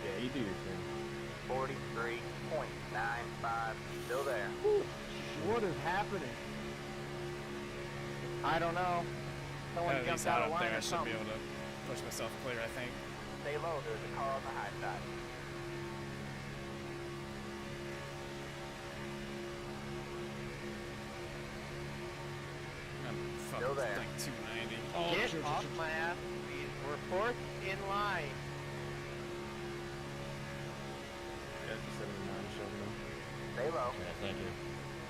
A: Yeah, you do your thing.
F: 43.95. Still there.
D: What is happening? I don't know. Someone
C: At
D: jumped
C: least
D: out
C: out
D: of
C: up
D: line
C: there, I
D: or
C: should be
D: something.
C: able to push myself clear, I think.
F: Stay low. There's a car on the high side.
C: I'm
F: Still
C: fucking
F: there.
C: like 290.
O: Get off my ass. We're fourth in line.
A: Yeah, it's a 79 showing though.
F: Stay low.
B: Yeah, thank you.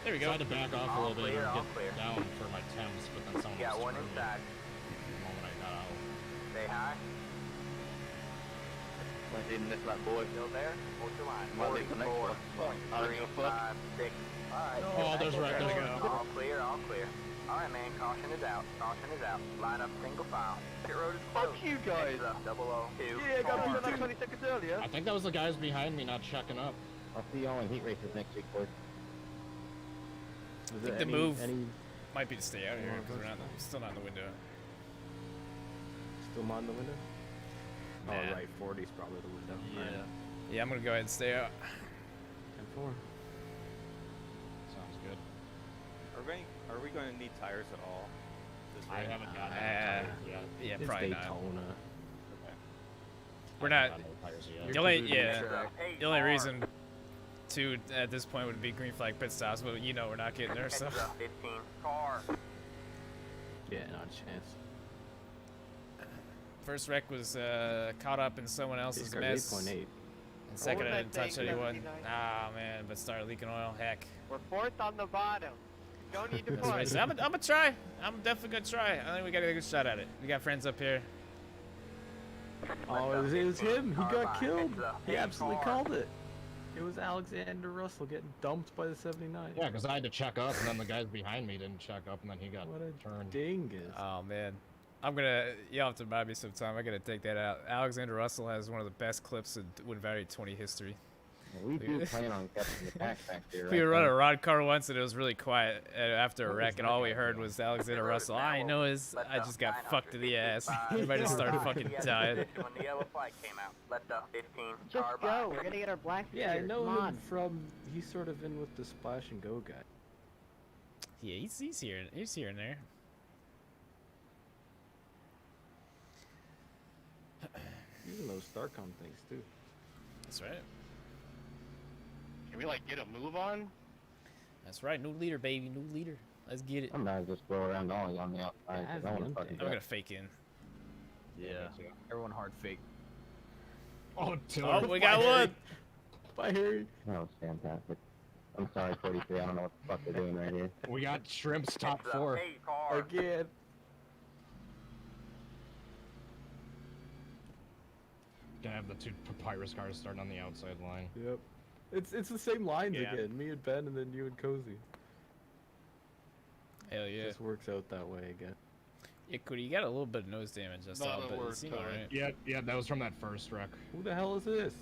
C: There we go.
B: Tried to back off a
F: All
B: little bit
F: clear,
B: and
F: all
B: get
F: clear.
B: down for my temps, but then someone
F: Got
B: was
F: one
B: screwing me
F: inside.
B: the moment I got out.
F: Stay high.
J: Went in this like boy.
F: Still there. Hold your line.
J: Might leave the next one. I don't give a fuck.
F: 44.356. Alright.
B: Oh, there's right.
C: There we
B: There's
C: go.
B: right.
F: All clear, all clear. Alright, man. Caution is out. Caution is out. Line up single file. Pit road is closed.
J: Fuck you guys.
F: Exit up 002.
J: Yeah, I got
F: Car.
J: beat like 20 seconds earlier.
B: I think that was the guys behind me not checking up.
D: I'll see y'all in heat races next week, boys.
C: I think the move might be to stay out here because we're still not in the window.
A: Still not in the window?
C: Nah.
A: Oh, right. 40 is probably the window.
C: Yeah. Yeah, I'm gonna go ahead and stay out.
A: 10-4.
B: Sounds good.
I: Are we going to need tires at all? This
B: I
I: race?
B: haven't gotten any tires yet.
C: Yeah,
A: It's
C: probably
A: Daytona.
C: not.
I: Okay.
C: We're
B: I haven't
C: not.
B: gotten any tires yet.
C: The only,
A: You're
C: yeah,
F: Hey,
C: the only
F: car.
C: reason to at this point would be green flag pit stops, but you know we're not getting there. So
F: Exit up 15. Car.
A: Yeah, not a chance.
C: first wreck was caught up in someone else's
A: It's got
C: mess.
A: 8.8.
C: And second, I
O: What was
C: didn't
O: that
C: touch
O: thing,
C: anyone.
O: 79?
C: Ah man, but started leaking oil. Heck.
O: We're fourth on the bottom. Don't need to
C: That's what I
O: push.
C: said. I'm gonna try. I'm definitely gonna try. I think we got a good shot at it. We got friends up here.
A: Oh, it was him. He got killed. He absolutely called it. It was Alexander Russell getting dumped by the 79.
B: Yeah, because I had to check up, and then the guys behind me didn't check up, and then he got turned.
A: Dingus.
C: Oh man, you'll have to remind me sometime. I gotta take that out. Alexander Russell has one of the best clips in Win Value 20 history.
J: We do plan on catching the pack back there.
C: We were running a rod car once, and it was really quiet after a wreck, and all we heard was Alexander Russell. All I know is I just got fucked to the ass. Everybody just started fucking dying.
F: When the yellow flag came out, let the 15
O: Just
F: car
O: go.
F: by.
O: We're gonna get our black.
A: Yeah, I know
O: Come
A: him
O: on.
A: from. He's sort of in with the Splash and Go guy.
C: Yeah, he's here. He's here and there.
A: Even those Starcom things too.
C: That's right.
N: Can we like get a move on?
C: That's right. New leader, baby. New leader. Let's get it.
J: Sometimes just go around ollie on the outside.
A: Yeah,
J: I don't want to fucking
C: I'm gonna fake in.
K: Yeah. Everyone hard fake.
B: Oh,
C: Oh, we got one.
A: Bye, Harry.
J: That was fantastic. I'm sorry, 43. I don't know what the fuck they're doing right here.
B: We got Shrimp's top
F: It's a
B: 4.
F: P car.
A: Again.
B: Gonna have the 2 Papyrus cars starting on the outside line.
A: Yep. It's the same lines
C: Yeah.
A: again. Me and Ben, and then you and Cozy.
C: Hell yeah.
A: Just works out that way again.
C: Yeah, Cody, you got a little bit of nose damage. I saw, but you seem alright.
B: Yeah, that was from that first wreck.
A: Who the hell is this?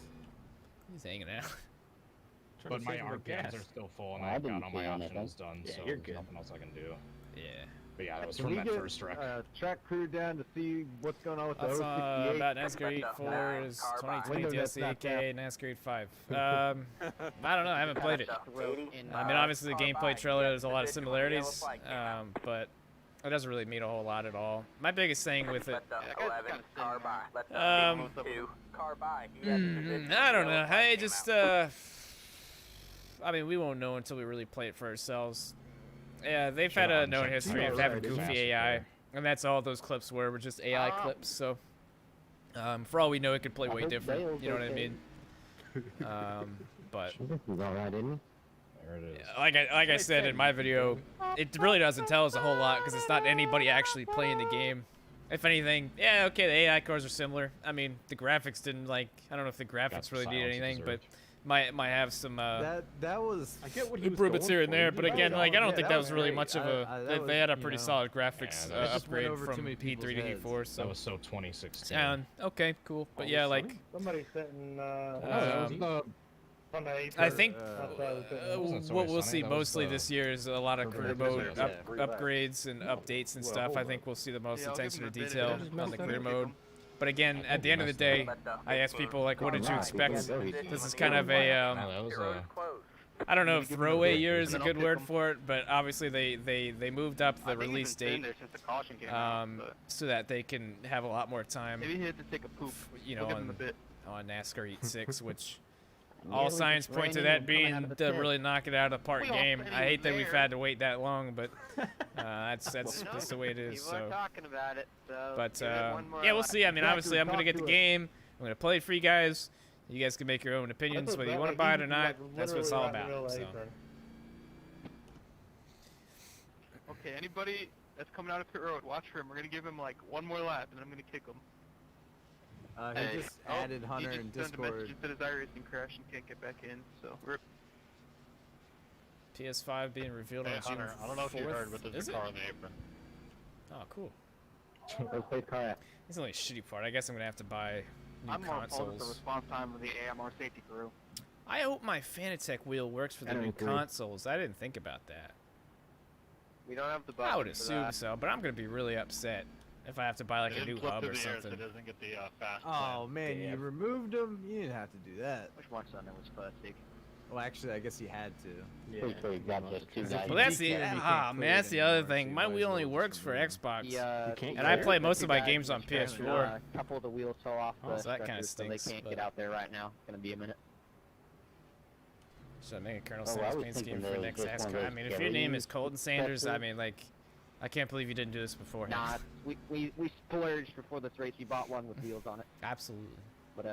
C: He's hanging out.
A: Trying
B: But
A: to
B: my
A: save him with
B: RPMs
A: gas.
B: are still full, and
J: Oh, I
B: I've got
J: didn't
B: all
J: see
B: my
J: on it,
B: options done,
A: Yeah,
B: so
A: you're
B: there's
A: good.
B: nothing else I can do.
C: Yeah.
B: But yeah, that was
J: Can
B: from
J: we
B: that
J: get
B: first wreck.
J: track crew down to see what's going on with the
C: That's
J: 068?
C: about NASCAR 84's 2020 DLC AK NASCAR 85. I don't know. I haven't played it. I mean, obviously the gameplay trailer, there's a lot of similarities, but it doesn't really mean a whole lot at all. My biggest thing with it,
F: Let the 11 car by. Let the 2 car by. He has position
C: I don't
F: when the
C: know.
F: yellow flag
C: I
F: came
C: just,
F: out.
C: I mean, we won't know until we really play it for ourselves. Yeah, they've had
B: Sure,
C: a
B: I'm
C: known
B: checking
C: history
B: it
C: of
B: out.
C: having
B: It's
C: goofy
B: fast,
C: AI,
B: yeah.
C: and that's all those clips were just AI clips. So, for all we know, it could play way different. You know what I mean? But
J: This is alright, isn't he?
B: There it is.
C: like I said in my video, it really doesn't tell us a whole lot because it's not anybody actually playing the game. If anything, yeah, okay, the AI cars are similar. I mean, the graphics didn't I don't know if the graphics really did anything, but might have some
K: That was.
A: I get what he was
C: improvements
A: going
C: here and
A: for.
C: there.
A: He
C: But
A: did
C: again,
A: it
C: like I
A: all.
C: don't
K: Yeah,
C: think
K: that
C: that
K: was
C: was really
K: great.
C: much of a.
K: that
C: They had a
K: was,
C: pretty
K: you know,
C: solid graphics
B: Yeah, that
K: just went
C: upgrade
K: over too
C: from
K: many people's
C: P3 to
K: heads.
C: P4.
B: That
C: So,
B: was so 2016.
C: okay, cool. But
A: Oh,
C: yeah,
A: sorry.
C: like
N: Somebody sitting
C: I
N: on the apron.
C: I think
B: wasn't so
C: what we'll
B: sunny,
C: see
B: that was
C: mostly
B: the-
C: this year is a lot of career mode upgrades and updates and
A: Well,
C: stuff.
A: hold
C: I
A: on.
C: think we'll see the most
N: Yeah, I'll give
C: attention to
N: him a bit of
C: detail
N: it.
C: on the career
N: Just
C: mode. But again, at the end of the
B: messed
C: day, I ask people like, what did you expect? This is kind of a
B: No, that was
C: I don't know if throwaway year is a good word for it, but obviously they moved up the release date so that they can have a lot more time,
J: Maybe he had to take a poop.
C: you
J: We'll
C: know,
J: give him a bit.
C: on NASCAR Heat 6, which
J: Yeah,
C: all
J: we
C: signs
J: just
C: point to
J: ran
C: that
J: in and coming
C: being
J: out of the
C: the
J: pit.
C: really knock it out of the park
J: We all
C: game.
J: said he
C: I hate
J: was
C: that we've
J: there.
C: had to wait that long, but that's just the way it is.
O: People are
C: So,
O: talking about it, so
C: but
O: give it one more
C: yeah, we'll
O: lap.
C: see. I mean,
J: Talk
C: obviously,
J: to
C: I'm
J: it,
C: gonna get
J: talk
C: the
J: to it.
C: game. I'm gonna play it for you guys. You guys can make your own opinions whether you want to buy it or not. That's what it's all about. So.
J: Okay, anybody that's coming out of pit road, watch for him. We're gonna give him like one more lap, and then I'm gonna kick him.
K: He just added Hunter
J: he
K: in
J: just sent a message
K: Discord.
J: that his iRacing crashed and can't get back in. So we're
C: PS5 being revealed on June 4th.
N: I don't know if you heard, but there's
C: Is
N: a
C: it?
N: car on the apron.
C: Oh, cool.
J: let's play kayak.
C: It's only a shitty part. I guess I'm gonna have to buy new
J: I'm more opposed to the
C: consoles.
J: response time of the AMR safety crew.
C: I hope my Fanatec wheel works for the
J: I don't
C: new
J: agree.
C: consoles. I didn't think about that.
J: We don't have the button
C: I would
J: for
C: assume
J: that.
C: so, but I'm gonna be really upset if I have to buy like a new hub or something.
N: It doesn't get the fast.
K: Oh man, you removed him. You didn't have to do that.
J: Which one Sunday was plastic?
K: Well, actually, I guess you had to.
J: Yeah. Pretty sure you got just two guys.
C: Well, that's the
K: You can't
C: man.
K: clear
C: That's
K: it
C: the other
K: anymore, so
C: thing.
K: you
C: My
K: might as
C: wheel
K: well
C: only
K: just
C: works for
K: remove it.
C: Xbox,
J: can't
C: and I
J: clear
C: play
J: it.
C: most
J: The
C: of my
J: two
C: games
J: guys
C: on
J: just trying to,
C: PS4.
J: A couple of the wheels fell off
C: Oh,
J: the
C: so that kinda
J: stretcher, so they
C: stinks,
J: can't
C: but-
J: get out there right now. It's gonna be a minute.
C: Should I make a Colonel
J: Oh, I
C: Sanders
J: was
C: paint
J: thinking
C: scheme for
J: there was
C: next
J: just one of
C: NASCAR? I
J: those
C: mean, if your name is
J: jelly
C: Colton Sanders, I
J: testers.
C: mean, like, I can't believe you didn't do this beforehand.
J: Nah, we splurged before this race. We bought one with wheels on it,
C: Absolutely.
J: but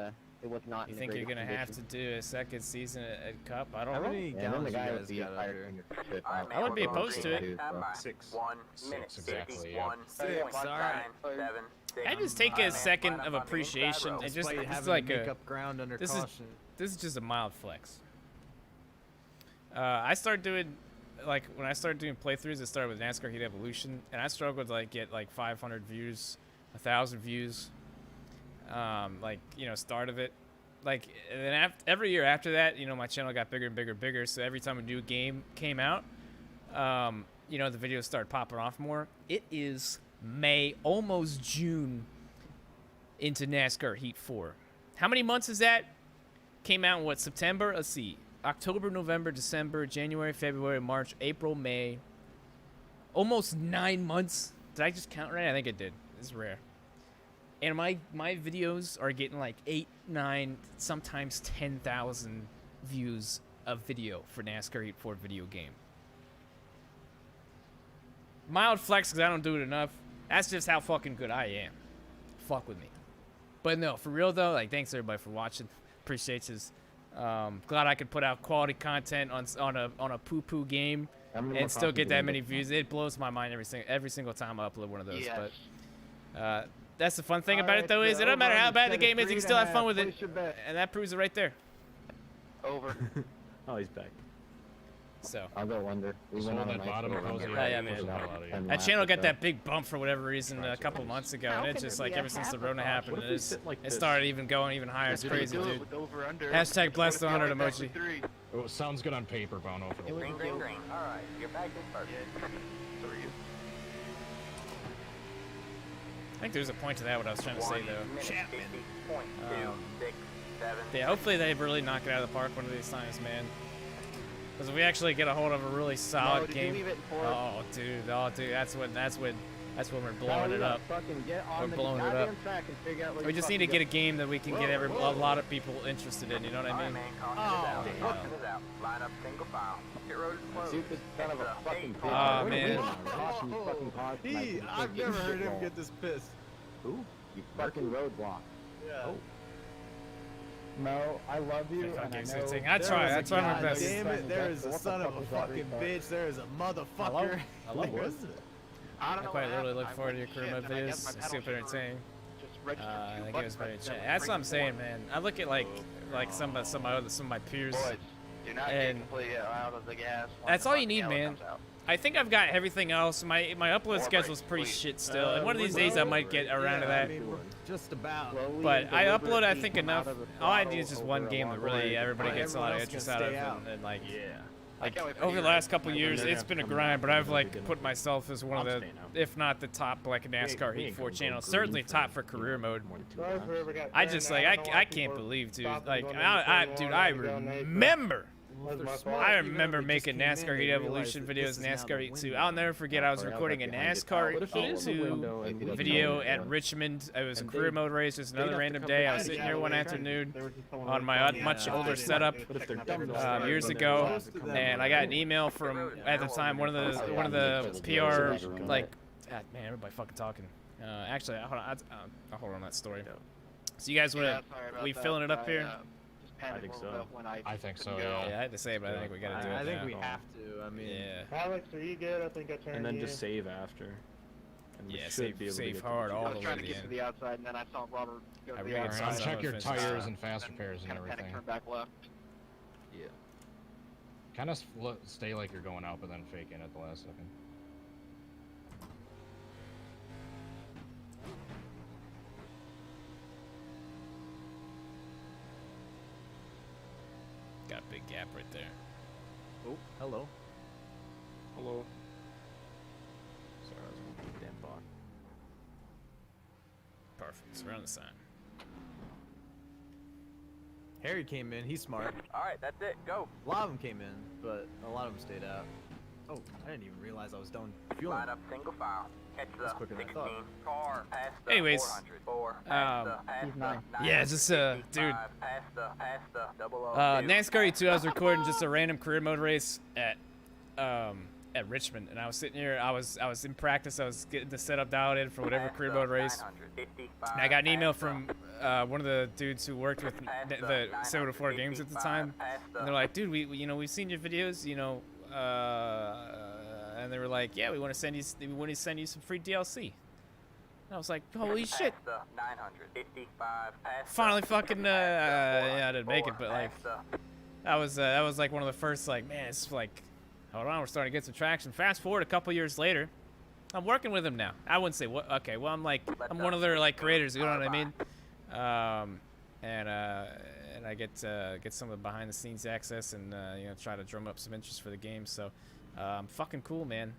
J: it was not.
C: You
J: in
C: think
J: the
C: you're gonna
J: greatest
C: have to
J: condition.
C: do a second season at Cup? I don't
K: How
C: know.
K: many
J: Yeah, and then the
K: gallons
J: guy
K: you
J: with
K: guys
J: the
K: got up
J: fire
K: here?
J: extinguisher trip.
C: I would be opposed to it.
J: Too, so.
B: 6.
F: 1
B: Six,
F: minute
B: exactly,
F: 51,
B: yeah.
F: 0.97.
C: I just take a second of appreciation and just
K: Despite
C: it's
K: having
C: like
K: to make
C: a
K: up ground under
C: this
K: caution.
C: this is just a mild flex. I started doing like when I started doing playthroughs, it started with NASCAR Heat Evolution, and I struggled to like get like 500 views, 1,000 views. Like start of it, like, and then every year after that, my channel got bigger and bigger and bigger. So every time a new game came out, the videos started popping off more. It is May, almost June, into NASCAR Heat 4. How many months is that? Came out in what, September? Let's see. October, November, December, January, February, March, April, May. Almost 9 months. Did I just count right? I think I did. It's rare. And my videos are getting like 8, 9, sometimes 10,000 views of video for NASCAR Heat 4 video game. Mild flex because I don't do it enough. That's just how fucking good I am. Fuck with me. But no, for real though, like, thanks everybody for watching. Appreciate you. Glad I could put out quality content on a poo-poo game and still get that many views. It blows my mind every single time I upload one of those.
J: Yes.
C: But that's the fun thing about it though, is it doesn't matter how bad the game is, you can still have fun with it. And that proves it right there.
J: Over.
A: Oh, he's back.
C: So
D: I'll go under.
B: So that bottom cozy
C: yeah, man. That channel got that big bump for whatever reason a couple months ago, and it's just like ever since the Rona happened, it started even going even higher. It's crazy, dude. Hashtag blessed the 100 emoji.
B: Oh, sounds good on paper, Bono.
F: Green, green, green. All right, you're back in first. So are you.
C: I think there's a point to that, what I was trying to say, though.
F: Chapman.
C: Yeah, hopefully they really knock it out of the park one of these times, man. Because if we actually get a hold of a really solid game, oh dude, that's when we're blowing it up. We're blowing it up. We just need to get a game that we can get a lot of people interested in. You know what I mean? Oh man.
K: I've never heard him get this pissed.
D: Ooh, you fucking roadblock.
K: Yeah.
D: Oh. No, I love you, and I know...
C: I try my best.
K: Damn it, there is a son of a fucking bitch. There is a motherfucker.
C: I quite literally look forward to your career mode videos. It's super entertaining. I think it was very entertaining. That's what I'm saying, man. I look at like some of my peers, and that's all you need, man. I think I've got everything else. My upload schedule is pretty shit still, and one of these days I might get around to that.
K: Just about.
C: But I upload, I think, enough. All I need is just one game that really everybody gets a lot of interest out of, and like, over the last couple years, it's been a grind. But I've like put myself as one of the, if not the top, like NASCAR Heat 4 channel, certainly top for career mode. I just like I can't believe, dude. Like, I remember making NASCAR Heat Evolution videos, NASCAR Heat 2. I'll never forget, I was recording a NASCAR Heat 2 video at Richmond. It was a career mode race, just another random day. I was sitting here one afternoon on my much older setup years ago, and I got an email from, at the time, one of the PR, like, man, everybody fucking talking. Actually, hold on that story. So you guys want to, we filling it up here?
B: I think so.
J: I
B: think so,
C: yeah. I had to say it, but I think we gotta do it.
K: I think we have to. I mean,
C: yeah.
N: Alex, are you good? I think I turned.
A: And then just save after. And
C: yeah, save hard all the way
J: trying
C: to
J: to
C: the
J: get to
C: end.
J: the outside, and then I saw Robert go to the
C: really
J: outside.
B: Check your tires and fast repairs and everything.
J: Turn back left.
A: Yeah.
B: Kind of stay like you're going out, but then fake in at the last second.
C: Got a big gap right there.
K: Oh, hello.
A: Hello. Sorry, I was on the damn bot.
C: Perfect. So we're on the sign.
K: Harry came in. He's smart.
F: All right, that's it. Go.
K: A lot of them came in, but a lot of them stayed out. Oh, I didn't even realize I was done fueling.
F: Line up single file. Catch the
K: quicker than I
F: 16
K: thought.
F: car past the
C: Anyways,
F: 400. Past the
C: yeah, just dude.
F: Past the 00.
C: NASCAR 2. I was recording just a random career mode race at Richmond, and I was sitting here. I was in practice. I was getting the setup dialed in for whatever career mode race. And I got an email from one of the dudes who worked with the 704 games at the time, and they're like, "Dude, we've seen your videos, and they were like, "Yeah, we want to send you some free DLC." I was like, holy shit.
F: Past the 955. Past
C: Finally
F: the
C: fucking, yeah, I didn't make it, but like, that was like one of the first, like, man, it's like, hold on, we're starting to get some traction. Fast forward a couple years later, I'm working with him now. I wouldn't say what, okay, well, I'm one of their, like, creators, you know what I mean? And I get some of the behind the scenes access and, you know, try to drum up some interest for the game, so, fucking cool, man.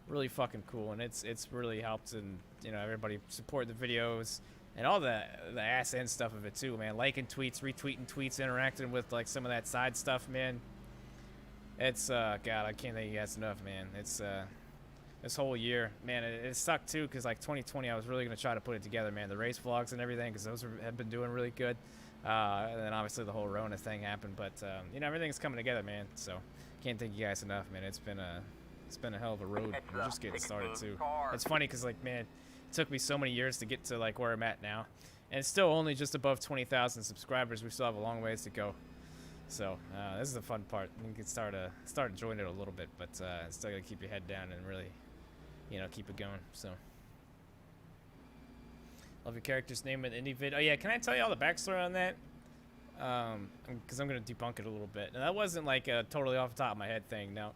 C: Really fucking cool, and it's really helped, and you know, everybody support the videos and all the ass end stuff of it too, man. Liking tweets, retweeting tweets, interacting with like some of that side stuff, man. It's God, I can't thank you guys enough, man. It's this whole year, man, it sucked too, because like 2020 I was really gonna try to put it together, man, the race vlogs and everything, because those have been doing really good, and then obviously the whole Rona thing happened, but you know, everything's coming together, man, so can't thank you guys enough, man. It's been a hell of a road. We're just getting started too. It's funny because like, man, it took me so many years to get to like where I'm at now, and it's still only just above 20,000 subscribers. We still have a long ways to go. So this is the fun part. You can start enjoying it a little bit, but still gotta keep your head down and really, you know, keep it going. So love your character's name in any vid. Oh yeah, can I tell you all the backstory on that? Because I'm gonna debunk it a little bit. And that wasn't like a totally off the top of my head thing. No.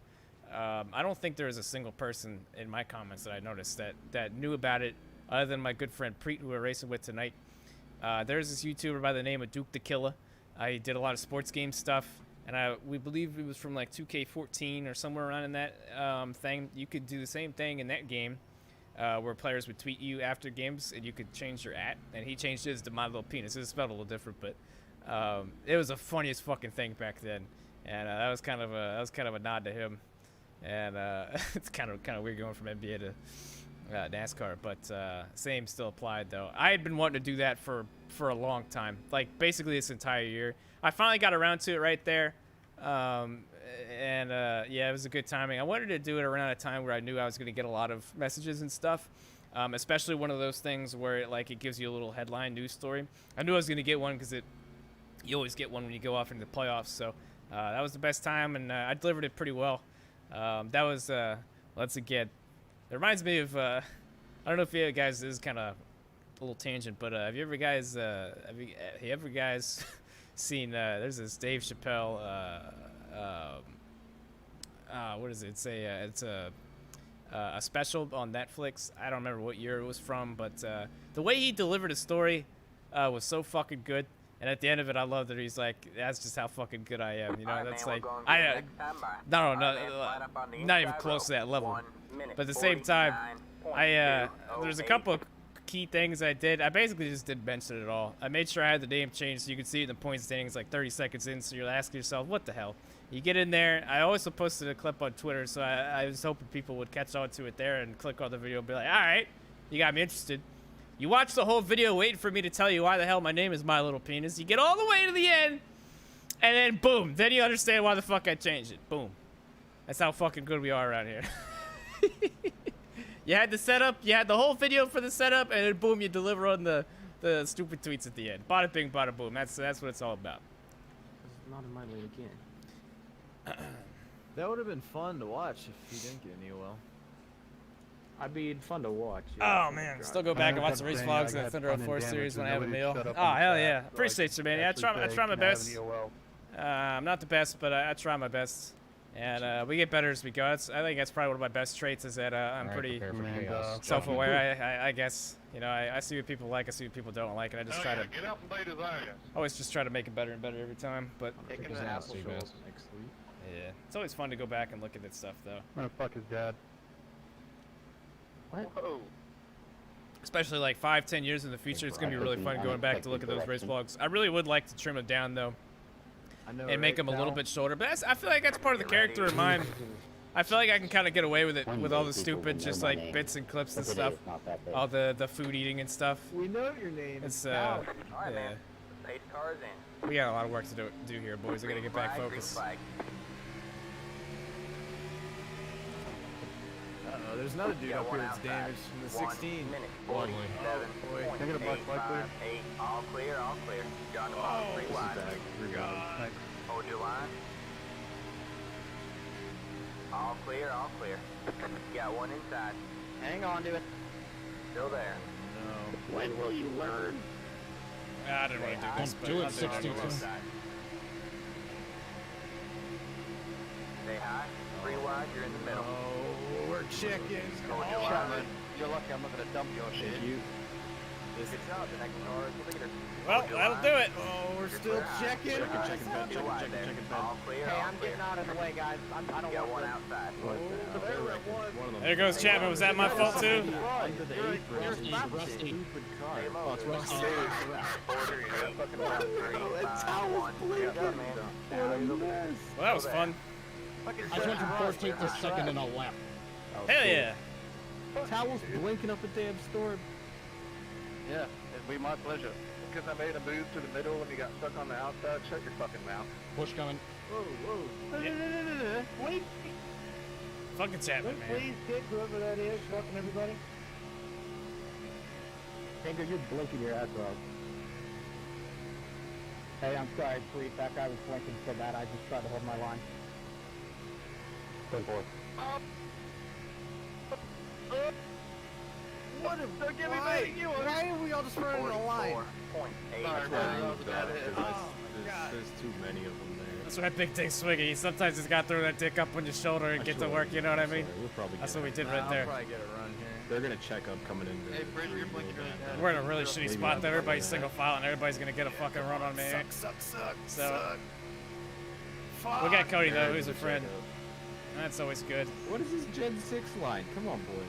C: I don't think there was a single person in my comments that I noticed that knew about it, other than my good friend Preet, who we're racing with tonight. There's this YouTuber by the name of Duke the Killer. He did a lot of sports game stuff, and we believe it was from like 2K14 or somewhere around in that thing. You could do the same thing in that game, where players would tweet you after games, and you could change your @ and he changed his to My Little Penis. It was spelled a little different, but it was the funniest fucking thing back then, and that was kind of a nod to him. And it's kind of weird going from NBA to NASCAR, but same still applied though. I had been wanting to do that for a long time, like basically this entire year. I finally got around to it right there, and yeah, it was a good timing. I wanted to do it around a time where I knew I was going to get a lot of messages and stuff, especially one of those things where it gives you a little headline news story. I knew I was going to get one because you always get one when you go off into the playoffs, so that was the best time, and I delivered it pretty well. That was, once again, it reminds me of, I don't know if you guys, this is kind of a little tangent, but have you ever guys seen, there's this Dave Chappelle, what is it? It's a special on Netflix. I don't remember what year it was from, but the way he delivered a story was so fucking good. And at the end of it, I love that he's like, that's just how fucking good I am. You know, that's like, not even close to that level. But at the same time, there's a couple of key things I did. I basically just didn't mention it at all. I made sure I had the name changed so you could see it in the point standings like 30 seconds in, so you're asking yourself, what the hell? You get in there. I also posted a clip on Twitter, so I was hoping people would catch on to it there and click on the video and be like, all right, you got me interested. You watch the whole video waiting for me to tell you why the hell my name is My Little Penis. You get all the way to the end, and then boom. Then you understand why the fuck I changed it. Boom. That's how fucking good we are around here. You had the setup. You had the whole video for the setup, and then boom, you deliver on the stupid tweets at the end. Bada bing, bada boom. That's what it's all about.
A: It's not in my lane again.
K: That would have been fun to watch if you didn't get an EOL.
A: I'd be fun to watch. Yeah.
C: Oh man, still go back and watch the race vlogs and the Thunder 04 series when I have a meal. Oh hell yeah, appreciate you, man. Yeah, I try my best. I'm not the best, but I try my best, and we get better as we go. I think that's probably one of my best traits is that I'm pretty self-aware. I guess, you know, I see what people like, I see what people don't like, and I just try to always just try to make it better and better every time. But yeah, it's always fun to go back and look at that stuff though.
J: Where the fuck is Dad?
A: What?
J: Whoa.
C: Especially like 5-10 years in the future, it's gonna be really fun going back to look at those race vlogs. I really would like to trim them down though, and make them a little bit shorter. But I feel like that's part of the character of mine. I feel like I can kind of get away with it with all the stupid, just like bits and clips and stuff, all the food eating and stuff.
N: We know your name.
C: It's
F: All right, man. 8 cars in.
C: we got a lot of work to do here, boys. I gotta get back focused.
K: Uh-oh, there's another dude up here that's damaged from the 16.
F: Boy.
J: Can I get a black flag, please?
F: 8, all clear, all clear. John,
C: Oh,
F: 3 wide. Hold your line. All clear, all clear. Got one inside.
O: Hang on to it.
F: Still there.
K: No.
D: When will you learn?
C: I didn't want to do this, but
B: do it,
C: I'll
B: 62.
F: Stay high, 3 wide, you're in the middle.
K: Oh, we're checking.
J: Chapman, you're lucky I'm not going to dump your shit.
F: Good job, the next car is the leader.
C: Well, that'll do it.
K: Oh, we're still checking.
F: Two wide there. All clear,
O: Hey,
F: all
O: I'm
F: clear.
O: getting out of the way, guys. I don't
F: Got
O: want
F: one
O: this.
F: outside.
C: There goes Chapman. Was that my fault too?
I: Rusty.
F: Oh, it's Rusty.
C: Well, that was fun.
I: I just went from 14th to second in a lap.
C: Hell yeah.
A: Towels blinking up a damn storm.
J: Yeah, it'd be my pleasure. Because I made a move to the middle and you got stuck on the outside, shut your fucking mouth.
I: Push coming.
J: Whoa.
N: Wait,
C: Fucking Chapman, man.
N: please get whoever that is. Welcome, everybody.
D: Finger, you're blinking your ass off. Hey, I'm sorry, Fleet. That guy was blinking so bad, I just tried to hold my line. 10-4.
K: What if
J: Don't give me money, you want
K: Why are we all just running in a line?
A: There's too many of them there.
C: That's why Big Dick Swiggy. Sometimes he's got to throw that dick up on your shoulder and get to work, you know what I mean?
A: We'll probably
C: That's
A: get
C: what we
A: it.
C: did right there.
K: I'll probably get a run here.
A: They're gonna check up coming in.
J: Hey, Bridge, you're blinking really bad.
C: We're in a really shitty
A: Maybe
C: spot
A: I'll
C: there. Everybody's
A: probably
C: single file and everybody's gonna get a fucking run on me.
K: Suck.
C: So
K: Fuck.
C: we got Cody though,
A: Yeah,
C: who's a
A: check
C: friend.
A: up.
C: That's always good.
A: What is this Gen 6 line? Come on, boys.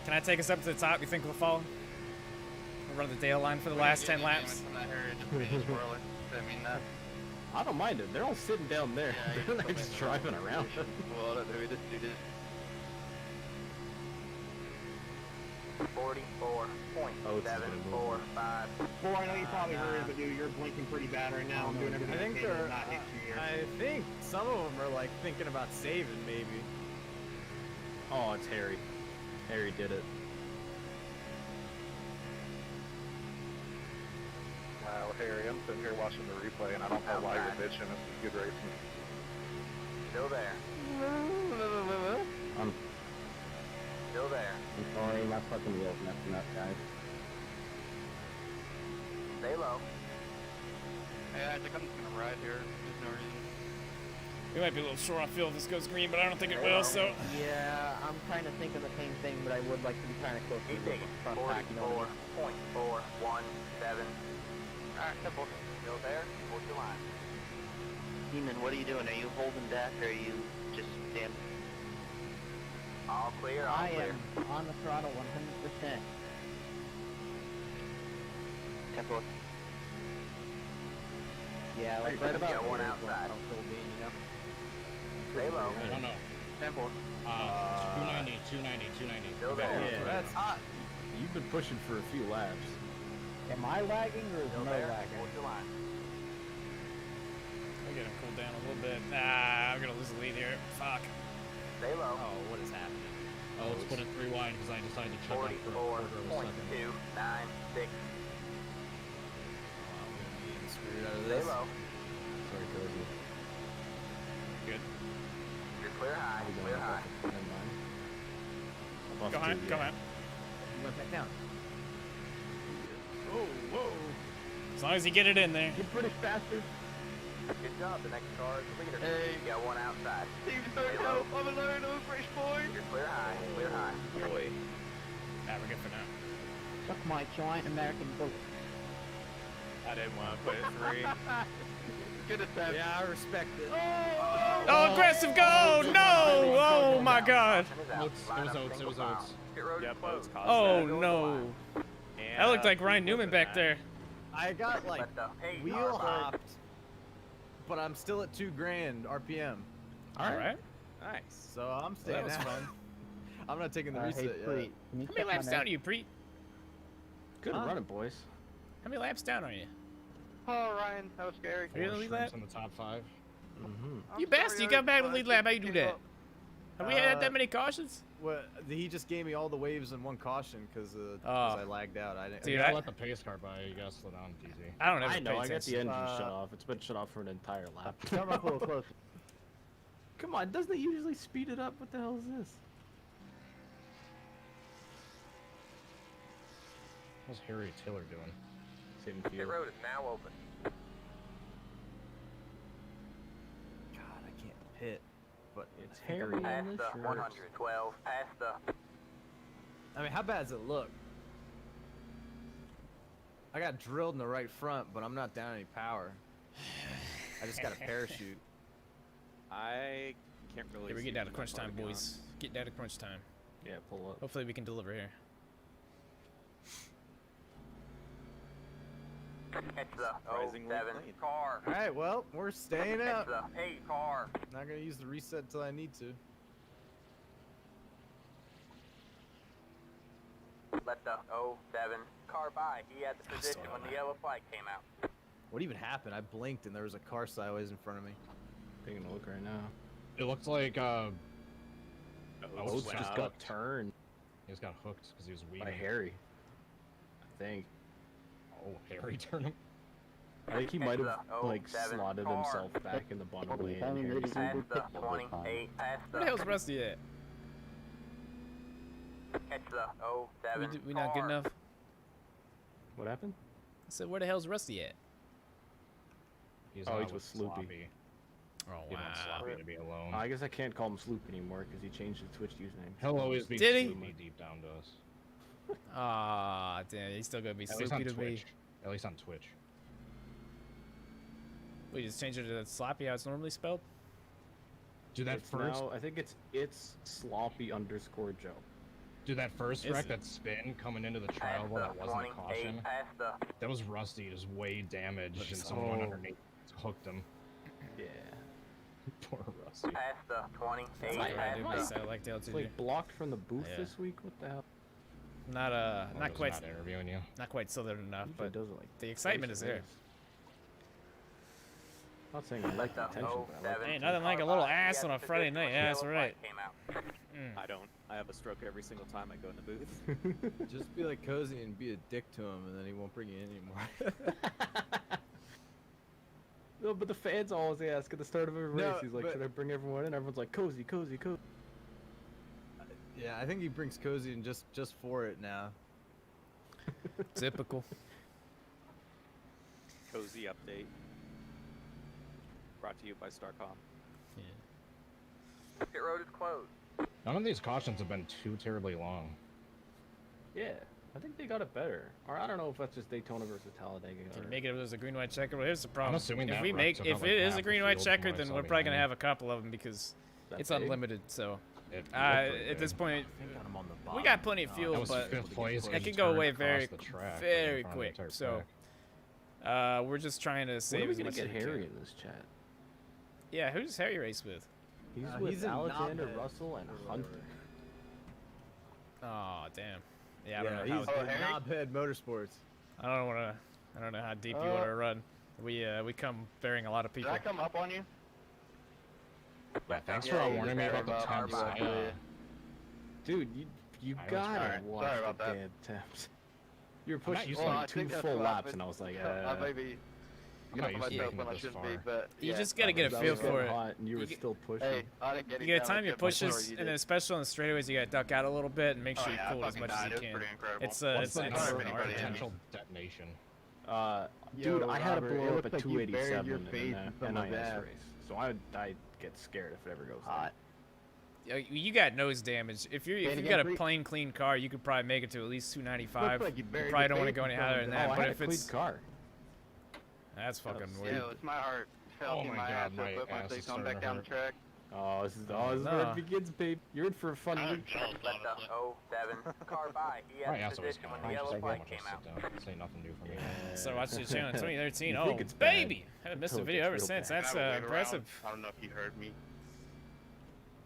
C: Can I take us up to the top? You think we'll fall? We'll run the Dale line for the last 10 laps.
A: I don't mind it. They're all sitting down there. They're not just driving around.
J: Well, I don't know, we just do this.
F: 44.745.
N: Boy, I know you probably heard it, but dude, you're blinking pretty bad right now. I'm doing everything
K: I think
N: I can to
K: they're.
N: not hit you here.
K: I think some of them are like thinking about saving, maybe.
A: Oh, it's Harry. Harry did it.
J: Wow, Harry, I'm sitting here watching the replay and I don't know why you're bitching. This is good racing.
F: Still there.
D: I'm
F: Still there.
D: sorry, my fucking wheel's messing up, guys.
F: Stay low.
J: Hey, I think I'm just gonna ride here. There's no reason.
C: We might be a little short on fuel if this goes green, but I don't think it will, so.
O: Yeah, I'm kind of thinking the same thing, but I would like to be kind of close to
F: Keep
O: the
F: digging.
O: front pack, you know what I mean?
F: 44.417. Alright, simple. Still there. Hold your line.
J: Demon, what are you doing? Are you holding back or are you just standing?
F: All clear, all
O: I
F: clear.
O: am on the throttle 100%.
J: Tempo.
O: Yeah, like
F: Hey,
O: right
F: you
O: about
F: got one
O: here is
F: outside.
O: what I'm still being, you know?
F: Stay low.
I: I don't know.
J: Tempo.
I: 290, 290, 290.
F: Still there.
A: Yeah,
K: That's hot.
A: You've been pushing for a few laps.
D: Am I lagging or is
F: Still
D: Mo
F: there.
D: lagging?
F: Hold your line.
C: We're gonna cool down a little bit. I'm gonna lose the lead here. Fuck.
F: Stay low.
K: Oh, what is happening?
I: Oh, let's put it 3 wide because I decided to check out for a quarter of a second.
F: 44.296.
K: I'm gonna be screwed out of
F: Stay
K: this.
F: low.
A: Sorry, Cozy.
C: Good.
F: You're clear high. Clear high.
A: Never mind. I'm off
C: Go on,
A: too,
C: go
A: yeah.
C: on.
K: You went back down.
A: Whoa.
C: As long as you get it in there.
A: You British bastard.
F: Good job. The next car is the leader.
J: Hey.
F: You got one outside.
J: Steve, don't go. I'm alone, I'm a British boy.
F: You're clear high. Clear high.
A: Boy.
C: Nah, we're good for now.
O: Suck my giant American boat.
C: I didn't want to put it 3.
J: Good attempt.
K: Yeah, I respect it.
C: Oh, aggressive go! No! Oh my god.
I: Oats, it was Oats, it was Oats.
C: Yep, oh no. That looked like Ryan Newman back there.
K: I got like
F: Let the paint
K: wheel
F: are burning.
K: hopped, but I'm still at 2 grand RPM.
C: Alright.
K: Nice. So I'm staying
C: That was
K: out.
C: fun.
K: I'm not taking the
D: Hey,
K: reset yet.
D: Fleet, can you
C: How
D: check
C: many
D: my
C: laps
D: net?
C: down are you, Preet?
A: Good running, boys.
C: How many laps down are you?
J: Oh, Ryan, that was scary.
C: Are you in the lead lap?
I: In the top 5.
A: Mm-hmm.
C: You bastard, you got back to the lead lap. How you do that? Have we had that many cautions?
K: Well, he just gave me all the waves in one caution because
C: Oh.
K: I lagged out. I didn't.
C: Dude,
I: You gotta
C: I-
I: let the pace car by. You gotta slow down, DZ.
C: I don't ever
A: I know,
C: pay
A: I got the
C: attention.
A: engine shut off. It's been shut off for an entire lap.
D: Come up a little closer.
A: Come on, doesn't it usually speed it up? What the hell is this?
B: How's Harry Taylor doing?
A: Same
F: Pit
A: field.
F: road is now open.
K: God, I can't pit. But
A: It's Harry
F: Past
A: in
F: the
A: the shirt.
F: 112. Past the.
K: I mean, how bad does it look? I got drilled in the right front, but I'm not down any power. I just got a parachute.
I: I can't really.
C: Here we
I: see
C: get down to
I: from
C: crunch
I: that
C: time,
I: part of
C: boys. Get down to crunch time.
A: Yeah, pull up.
C: Hopefully we can deliver here.
F: It's the
I: Surprisingly
F: 07
I: clean.
F: car.
K: All right, well, we're staying
F: It's
K: up.
F: the 8 car.
K: Not gonna use the reset until I need to.
F: Let the 07 car by. He had the position when the yellow flag came out.
K: What even happened? I blinked and there was a car sideways in front of me.
A: Taking a look right now.
B: It looked like
A: Oates just got turned
B: He just got hooked because he was weaving.
A: by Harry. I think.
B: Oh, Harry turned him.
A: I think he might have like
F: 07
A: slotted
F: car.
A: himself back in the bottom lane. and Harry
F: Past the 28. Past the.
C: Where the hell's Rusty at?
F: Catch the 07
C: We not good
F: car.
C: enough?
A: What happened?
C: I said, where the hell's Rusty at?
B: He's
A: Oh,
B: not
A: he's with Sloopy.
B: Sloppy.
C: Oh,
B: He wants
C: wow.
B: Sloppy to be alone.
A: I guess I can't call him Sloop anymore because he changed his Twitch username.
B: He'll always be
C: Did he?
B: Sloopy deep down to us.
C: Ah, damn, he's still gonna be
B: At least on
C: Sloopy to me.
B: Twitch. At least on Twitch.
C: We just changed it to Sloppy how it's normally spelled?
B: Do that
A: It's
B: first.
A: now, I think it's sloppy _ Joe.
B: Do that first
C: Is
B: wreck,
C: it?
B: that spin coming into the
F: Past
B: trial one that
F: the
B: wasn't
F: 28.
B: caution.
F: Past the.
B: That was Rusty, just way damaged, and someone went underneath, hooked him.
A: Yeah.
B: Poor Rusty.
F: Past the 28.
C: That's what I
F: Past
C: do
F: the.
C: best. I like the
A: It's
C: LTG.
A: like blocked from the booth
C: Yeah.
A: this week. What the hell?
C: Not
B: I
C: not
B: was
C: quite,
B: not interviewing you.
C: not quite southern enough,
A: Usually
C: but
A: does it like
C: the excitement
A: twice
C: is
A: a
C: there.
A: race. Not saying I like the attention, but I like
C: Ain't nothing like a little ass on a Friday night. Yeah, that's right.
I: I don't. I have a stroke every single time I go in the booth.
K: Just be like Cozy and be a dick to him, and then he won't bring you in anymore.
A: No, but the fans always ask at the start of every
K: No,
A: race. He's like,
K: but-
A: "Should I bring everyone in?" Everyone's like, "Cozy, cozy, cozy."
K: Yeah, I think he brings Cozy in just for it now.
C: Typical.
I: Cozy update. Brought to you by Starcom.
F: Pit road is closed.
B: None of these cautions have been too terribly long.
A: Yeah, I think they got it better. Or I don't know if that's just Daytona versus Talladega.
C: Can
A: Or...
C: make it as a green white checker. Well, here's the problem.
B: assuming
C: If
B: that
C: we
B: wreck
C: make,
B: took
C: if
B: out, like,
C: it is
B: half
C: a
B: the
C: green white
B: field
C: checker,
B: from what I
C: then
B: saw
C: we're probably gonna
B: behind.
C: have a couple of them because
A: that
C: it's
A: big?
C: unlimited. So
B: It looked
C: at
B: pretty
C: this
B: good.
C: point,
K: got him on the
C: we
K: bottom.
C: got plenty of
B: That
C: fuel,
B: was
C: but
B: fifth place,
C: it
B: 'cause
C: can
B: you
C: go
B: turned
C: away
B: across
C: very,
B: the track,
C: very
B: in front of the
C: quick.
B: entire
C: So
B: track.
C: we're just trying to
A: When are
C: save
A: we
C: as
A: gonna
C: much
A: get
C: as we
A: Harry
C: can.
A: in this chat?
C: Yeah, who does Harry race with?
A: He's
K: he's
A: with
K: in
A: Alexander
K: Knobhead.
A: Russell and
K: Or
A: Hunter.
K: whatever.
C: Oh damn. Yeah, I don't know
K: he's
C: how.
K: in Knobhead Motorsports.
C: I don't know how deep you want to run. We come bearing a lot of
J: Did
C: people.
J: I come up on you?
B: Yeah, thanks
J: Yeah,
B: for
J: you
B: warning
J: just
B: me
J: got
B: about the
J: him up.
B: temps.
J: Our bad.
A: Dude, you
B: I was
A: gotta
J: alright.
A: watch
J: Sorry
A: the
J: about that.
A: damn temps. You were
B: I'm not
A: pushing
B: used
A: for
B: to
J: Well, I
A: like 2
J: think that's
A: full
J: what
A: laps,
J: happened.
A: and I was like,
J: I may be
B: I'm not
J: getting
B: used to
J: myself
B: making
J: when
B: it
J: I
B: this
J: shouldn't
B: far.
J: be, but
C: You
J: yeah.
C: just gotta get a
A: I
C: feel
A: was getting
C: for it.
A: hot, and you were
C: You get-
A: still pushing.
J: Hey, I didn't get
C: You
J: it
C: get
J: down.
C: time
J: I
C: your
J: kept my story,
C: pushes,
J: you
C: and
J: did.
C: especially on the straightaways, you gotta duck out a little bit and make sure
J: Oh,
C: you
J: yeah, I
C: cool as
J: fucking
C: much
J: died.
C: as
J: It
C: you
J: was
C: can.
J: pretty incredible.
C: It's
B: What's the
C: it's
B: number
C: an
B: of
C: art.
J: anybody
B: potential detonation?
A: Dude, I had to
D: Robert, it
A: blow up
D: looks
A: a
D: like you buried
A: 287
D: your
A: in
D: face
A: an
D: in someone's
A: NIS
D: ass.
A: race, so I get scared if it ever goes
J: Hot.
C: You got nose damage. If you
D: it
C: got a
D: again,
C: plain clean car, you could probably make it to at least 295.
D: Looks like you buried
C: probably
D: your
C: don't want to
D: face
C: go any
D: in
C: higher than
D: someone's
C: that.
A: Oh, I
C: But
A: had
C: if
A: a clean
C: it's
A: car.
C: that's fucking
A: was
C: weird.
J: Yeah, it's my heart. Felt
B: Oh
J: in
B: my
J: my
B: God,
J: ass
B: my
J: up
B: ass
J: once they
B: is
J: come
B: starting
J: back
B: to
J: down the
B: hurt.
J: track.
A: Oh, this is where
C: no.
A: it begins, babe. You're in for a fun week.
F: Let the 07 car by. He
B: My
F: had
B: ass
F: the
B: always
F: position
B: kind
F: when
B: of
F: the yellow
B: I
F: flag
B: want
F: came
B: to
F: out.
B: sit down. This ain't nothing new for me.
C: So watched your channel in 2013.
A: You
C: Oh,
A: think it's bad.
C: baby! Haven't missed a
A: Until it
C: video
A: gets
C: ever
A: real
C: since.
A: bad.
C: That's
J: I would wait
C: impressive.
J: around. I don't know if you heard me.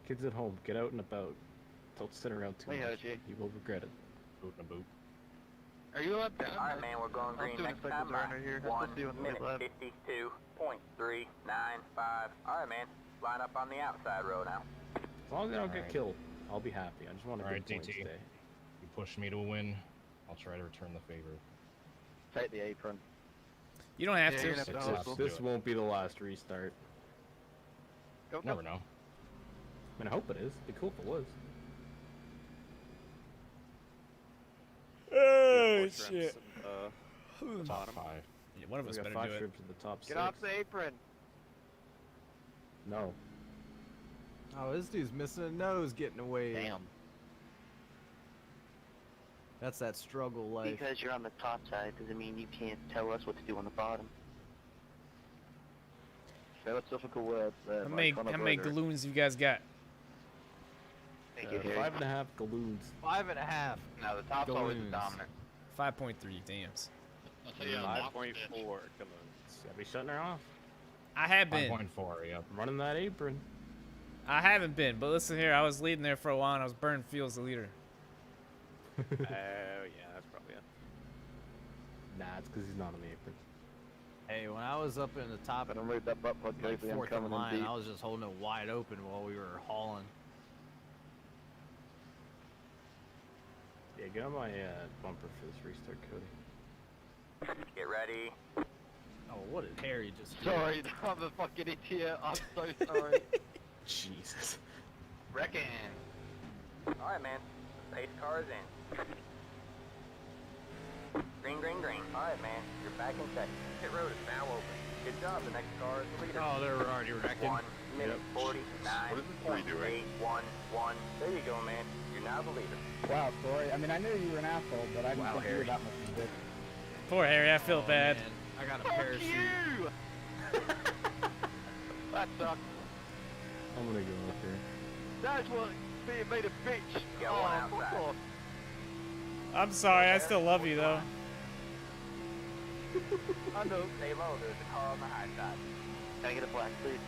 A: Kids at home, get out and about. Don't sit around too
J: Hey,
A: much.
J: Haji.
A: You will regret it.
B: Boot and a boot.
J: Are you up down?
F: Alright, man, we're going green next time.
J: Right here.
F: 1
J: Let's see what's
F: minute
J: left.
F: 52.395. Alright, man. Line up on the outside row now.
A: As long as I don't get
B: Alright.
A: killed, I'll be happy. I just want a
B: Alright,
A: good point
B: DT.
A: today.
B: You push me to a win. I'll try to return the favor.
J: Take the apron.
C: You don't have
J: Yeah,
C: to.
J: you're gonna have to
B: Success.
J: hustle.
B: Do
A: This
B: it.
A: won't be the last restart.
J: Go, go.
B: Never know.
A: I mean, I hope it is. It'd be cool if it was.
C: Oh shit.
B: Top 5.
C: Yeah, one of us
A: We got
C: better
A: 5
C: do it.
A: trips to the top 6.
J: Get off the apron.
A: No.
K: Oh, this dude's missing a nose getting away.
J: Damn.
K: That's that struggle life.
J: Because you're on the top side doesn't mean you can't tell us what to do on the bottom. Philosophical words there.
C: How many galoons you guys got?
J: Thank you, Harry.
A: 5.5 galoons.
K: 5.5.
J: No, the top's always the
K: Galoons.
J: dominant.
C: 5.3, dams.
I: 5.4 galoons.
A: Gotta be shutting her off.
C: I have been.
B: 5.4, yep.
A: Running that apron.
C: I haven't been, but listen here, I was leading there for a while and I was burning fuel as the leader.
I: Oh, yeah, that's probably it.
A: Nah, it's because he's not on the apron.
K: Hey, when I was up in the top
J: I don't read that butt plug
K: like
J: lately. I'm
K: fourth in
J: coming in
K: line,
J: deep.
K: I was just holding it wide open while we were hauling.
A: Yeah, get on my bumper for this restart, Cody.
F: Get ready.
K: Oh, what did Harry just do?
J: Sorry, I'm a fucking idiot. I'm so sorry.
A: Jesus.
J: Wrecking.
F: Alright, man. Pace cars in. Green, green, green. Alright, man. You're back in second. Pit road is now open. Good job. The next car is the leader.
K: Oh, they were already wrecking.
F: 1 minute 49.
J: What is this boy doing?
F: 811. There you go, man. You're now the leader.
O: Wow, Corey. I mean, I knew you were an asshole, but I didn't think you were that much of a bitch.
C: Poor Harry, I feel bad.
K: Man, I got a parachute.
J: You! That sucks.
A: I'm gonna go up here.
J: That's what being made a bitch.
F: Get one outside.
J: fuck off.
C: I'm sorry, I still love you though.
J: I know.
F: Stay low. There's a car on the high side.
J: Can I get a black please?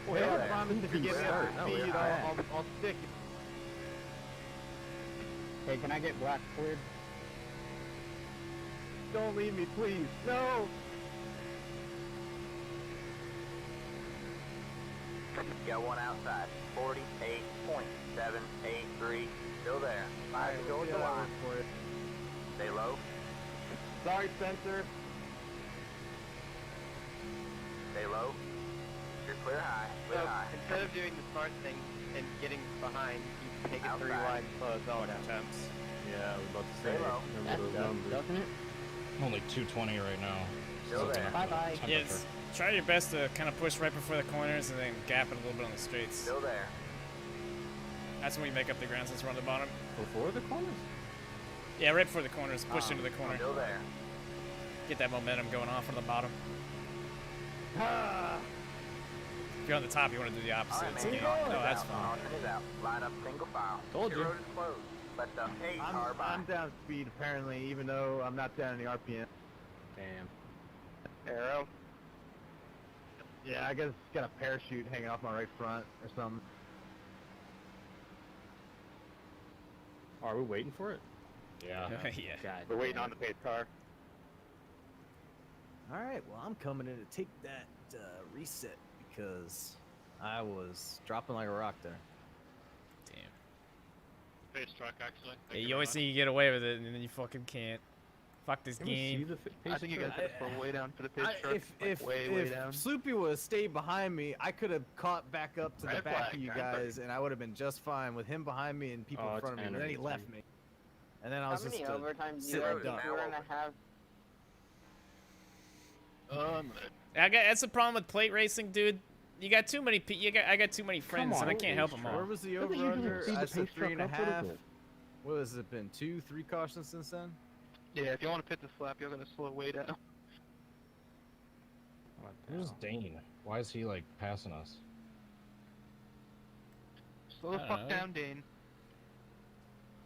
K: Well,
J: Yeah,
K: I promise if you give me
J: start.
K: a
J: No, we're
K: speed,
J: high.
K: I'll stick it.
O: Hey, can I get black cleared?
K: Don't leave me, please. No!
F: Got one outside. 48.783. Still there. 5 to go with the line. Stay low.
K: Sorry, Spencer.
F: Stay low. You're clear high. Clear high.
J: Instead of doing the smart thing and getting behind, you take it 3 wide and slow it going out.
A: Yeah, I was about to say.
F: Stay low.
A: Remember those numbers.
O: Doesn't it?
B: Only 220 right now.
F: Still there.
O: Bye-bye.
C: Yes. Try your best to kind of push right before the corners and then gap it a little bit on the straights.
F: Still there.
C: That's when you make up the ground since we're on the bottom.
A: Before the corners?
C: Yeah, right before the corners. Push into the corner.
F: Still there.
C: Get that momentum going off on the bottom.
J: Ah,
C: If you're on the top, you want to do the opposite.
F: Alright,
C: It's
F: man.
C: game.
F: Caution
C: No,
F: is
C: that's
F: out.
C: fine.
F: Caution is out. Line up single file.
A: Told
F: Pit
A: you.
F: road is closed. Let the A car by.
K: I'm down speed apparently, even though I'm not down any RPM.
A: Damn.
J: Arrow.
K: Yeah, I guess it's got a parachute hanging off my right front or something.
A: Are we waiting for it?
B: Yeah.
C: Yeah.
A: God.
J: We're waiting on the paid car.
K: Alright, well, I'm coming in to take that reset because I was dropping like a rock there.
C: Damn.
H: Pace truck, actually.
C: Yeah, you always think you get away with it, and then you fucking can't. Fuck this
A: Can we see
C: game.
A: the
J: I think you guys got to pull way down for the pitch truck.
K: If
J: way down.
K: Sloopy would have stayed behind me, I could have caught back up to the
J: Red
K: back
J: flag,
K: of you
J: red
K: guys, and I would have been just fine with him behind me and people
A: Oh,
K: in
A: it's
K: front of me. And then he
A: enemy
K: left
A: too.
K: me, and then I
O: How
K: was
O: many
K: just
O: overtimes do you
K: sitting
O: reckon
K: duck.
O: we're gonna have?
C: I got that's the problem with plate racing, dude. You got too many. I got too many friends, and I can't help them all.
K: Where was the
A: Look at you
K: over-under?
A: speed the
K: I said
A: pace truck
K: 3.5.
A: up a little bit.
K: What has it been? 2, 3 cautions since then?
J: Yeah, if you want to pit the slap, you're gonna slow way down.
B: Where's Dane? Why is he like passing us?
J: Slow the fuck down, Dane.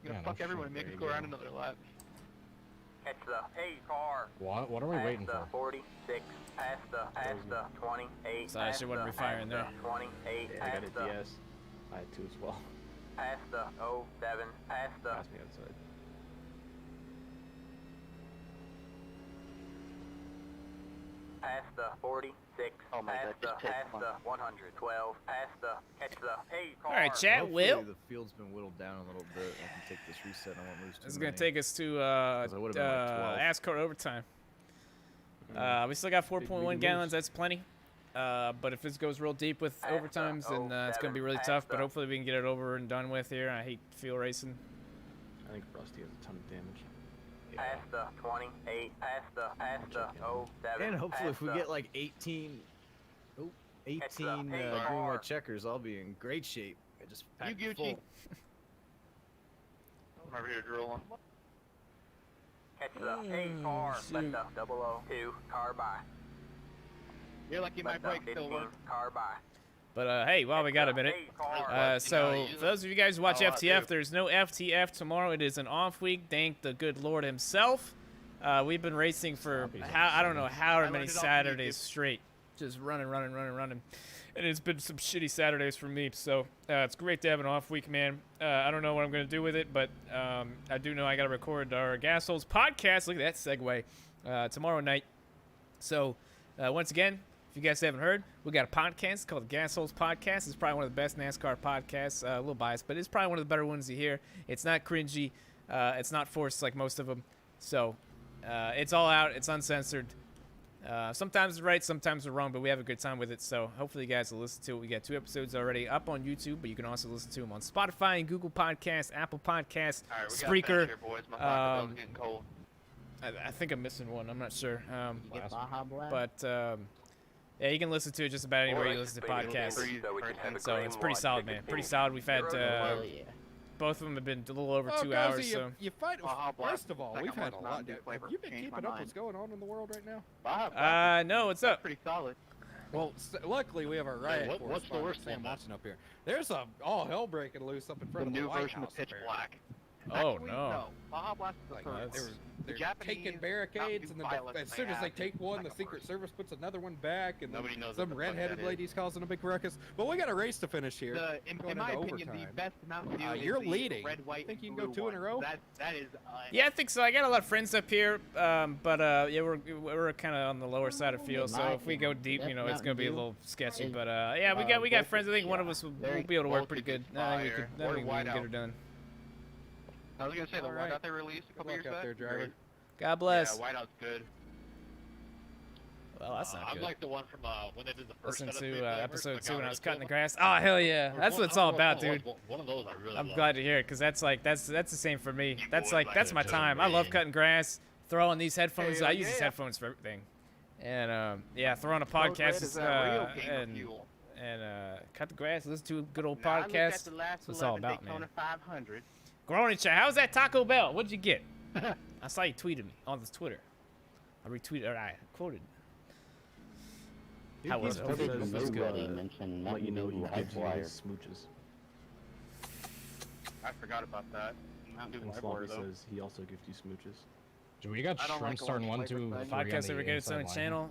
J: You're gonna
B: Yeah, no
J: fuck everyone and
B: shit,
J: make us
B: there
J: go
B: you
J: around
B: go.
J: another lap.
F: Catch the A car.
B: What are we
F: Past
B: waiting
F: the
B: for?
F: 46. Past the 28.
C: So I
F: past
C: should wouldn't
F: the-
C: be firing
F: past
C: there.
F: the 28.
A: Yeah, I got
F: Past
A: a
F: the
A: DS. I had 2 as well.
F: past the 07. Past the
A: Pass me outside.
F: past the 46.
J: Oh my
F: past
J: God,
F: the
J: just take
F: past
J: one.
F: the 112. Past the catch the A car.
C: All right, chat.
K: Hopefully
C: Will.
K: the field's been whittled down a little bit. I can take this reset. I won't lose too
C: This is gonna
K: many.
C: take us to
K: 'Cause I would've been like 12.
C: ASCAR overtime. We still got 4.1 gallons. That's plenty. But if this goes real deep with overtimes, then it's gonna be really tough. But hopefully we can get it over and done with here. I hate fuel racing.
A: I think Rusty has a ton of damage.
F: Past the 28, past the 07.
K: And hopefully if we
F: past
K: get like 18 green white checkers, I'll be in great shape. I just packed
J: You Gucci.
K: full.
J: I'm over here drilling.
F: Catch the 8 car, let the 002 car by.
J: You're lucky my brakes still work.
F: Car by.
C: But hey, while we got a minute, so for those of you guys who watch FTF, there's no FTF tomorrow. It is an off week. Thank the good Lord himself. We've been racing for I don't know how many Saturdays straight, just running, and it's been some shitty Saturdays for me. So it's great to have an off week, man. I don't know what I'm gonna do with it, but I do know I gotta record our Gas Holes podcast. Look at that segue tomorrow night. So once again, if you guys haven't heard, we got a podcast called the Gas Holes Podcast. It's probably one of the best NASCAR podcasts. A little biased, but it's probably one of the better ones you hear. It's not cringy. It's not forced like most of them. So it's all out. It's uncensored. Sometimes it's right, sometimes we're wrong, but we have a good time with it. So hopefully you guys will listen to it. We got 2 episodes already up on YouTube, but you can also listen to them on Spotify and Google Podcasts, Apple Podcasts, Spreaker.
J: Here, boys. My pocketbook's getting cold.
C: I think I'm missing one. I'm not sure.
O: Get Baja Blast?
C: But yeah, you can listen to it just about anywhere you listen to podcasts. So it's pretty solid, man. Pretty solid. We've had both of them have been a little over 2 hours. So
M: you fight. First of all, we've had a lot. Have you been keeping up what's going on in the world right now?
C: No, what's up?
J: Pretty solid.
M: Well, luckily we have our riot.
H: What's the worst
M: Sam
H: one?
M: watching up here? There's all hell breaking loose up in front of the
J: new
M: White
J: version
M: House
J: of Pitch
M: apparently.
J: Black.
C: Oh
J: Actually,
C: no.
J: Baja Blast is the third.
M: They're
J: Japanese
M: taking barricades, and
J: violence
M: as soon as they take one, the Secret Service puts another one back, and
J: Nobody knows
M: some
J: what the fuck
M: redheaded
J: that is.
M: lady's causing a big ruckus. But we got a race to finish here.
J: In my opinion, the best Mountain Dew is
M: you're
J: the
M: leading.
J: red, white,
M: Think you can
J: blue
M: go 2 in a
J: one.
M: row?
J: That is.
C: Yeah, I think so. I got a lot of friends up here, but yeah, we're kind of on the lower side of field. So if we go deep, you know, it's gonna be a little sketchy. But yeah, we got friends. I think one of us will be able to work pretty good. I think we can get her done.
J: I was gonna say the whiteout they released a couple years back.
M: There, driver.
C: God bless.
J: Yeah, whiteout's good.
C: Well, that's not good.
H: I'm like the one from when they did the first
C: Listen
H: set of
C: to
H: big flavors,
C: episode
H: the
C: 2 when I was cutting the
H: Gallery
C: grass. Oh hell yeah,
H: Silver.
C: that's what it's all about, dude.
H: One of those I really
C: I'm
H: love.
C: glad to hear it, cause that's the same for me. That's
H: boys
C: that's my
H: like it,
C: time.
H: too,
C: I love
H: man.
C: cutting grass, throwing these headphones.
J: Hell
C: I use these
J: yeah.
C: headphones for everything, and yeah, throwing a
J: Road
C: podcast
J: Red is real gamer
C: and
J: fuel.
C: cut the grass, listen to a good old
J: Now, I looked
C: podcast.
J: at the last
C: That's what it's all
J: 11
C: about,
J: Daytona
C: man.
J: 500.
C: Growing chat, how's that Taco Bell? What'd you get? I saw you tweeted me on this Twitter. I retweeted, or I quoted. How was it?
A: Nobody
C: Hopefully it was good.
O: mentioned
A: Let you know he gives you
O: Livewire.
A: his smooches.
J: I forgot about that. Mountain Dew
A: And
J: Livewire,
A: Sloppy
J: though.
A: says he also gives you smooches.
B: Do we got
J: I don't
B: shrimp
J: like
B: starting
J: orange
B: 1, 2,
J: flavor,
B: 3
J: but-
B: on
C: Podcast
B: the
C: ever get its
B: inside
C: own
B: line?
C: channel?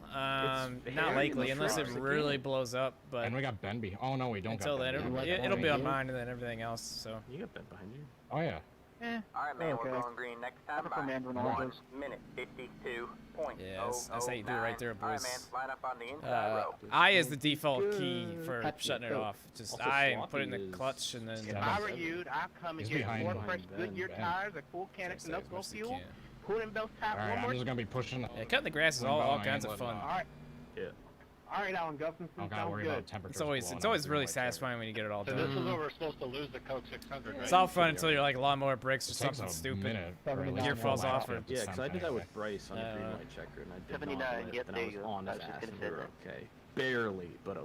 A: It's
C: Not
A: very
C: likely, unless it
A: much
C: really blows up. But
B: And we got Ben Oh no, we don't.
C: until
B: got
C: then,
B: Ben
C: it'll be on mine and then everything else. So
A: You got Ben behind you.
B: Oh yeah.
F: Alright, man,
J: Okay.
F: we're going green next time
J: for
F: by
J: Mandarin
F: 1
J: Oranges.
F: minute 52.009.
C: Yeah, that's how you do it right there,
F: Alright,
C: boys.
F: man, line up on the inside row.
C: I is the default key for
O: Touch
C: shutting it
O: it.
C: off. Just
A: Also,
C: I and put it in
A: Sloppy
C: the
A: is-
C: clutch and then.
J: If I were you, I'd come and
B: He's
J: get
B: behind
J: 4
B: Ben.
J: fresh Goodyear
B: Ben.
J: tires, a full can of
C: Say as
J: no
C: much as you
J: fuel,
C: can.
J: put in belts top
B: Alright,
J: one
B: I'm
J: more.
B: just gonna be pushing.
C: Yeah, cutting the grass is all kinds of fun.
J: Alright.
A: Yeah.
J: Alright, Alan Gustafson,
B: I don't gotta
J: sounds
B: worry
J: good.
B: about temperatures.
C: It's always really satisfying when you get it all
H: So this is
C: done.
H: where we're supposed to lose the Coke 600, right?
C: It's all fun until you're like lawnmower breaks or
B: It takes
C: something
B: a
C: stupid.
B: minute, or at least
C: Gear
B: a
C: falls
B: lap
C: off
B: to
C: or
B: get
A: Yeah, because I did that
B: something.
A: with Bryce on a green light checker, and I did
J: 79,
A: not let
J: yep,
A: it, and
J: there
A: I was
J: you go.
A: on
J: I
A: his
J: was just
A: ass,
J: gonna
A: and
J: say
A: we were
J: that.
A: okay. Barely, but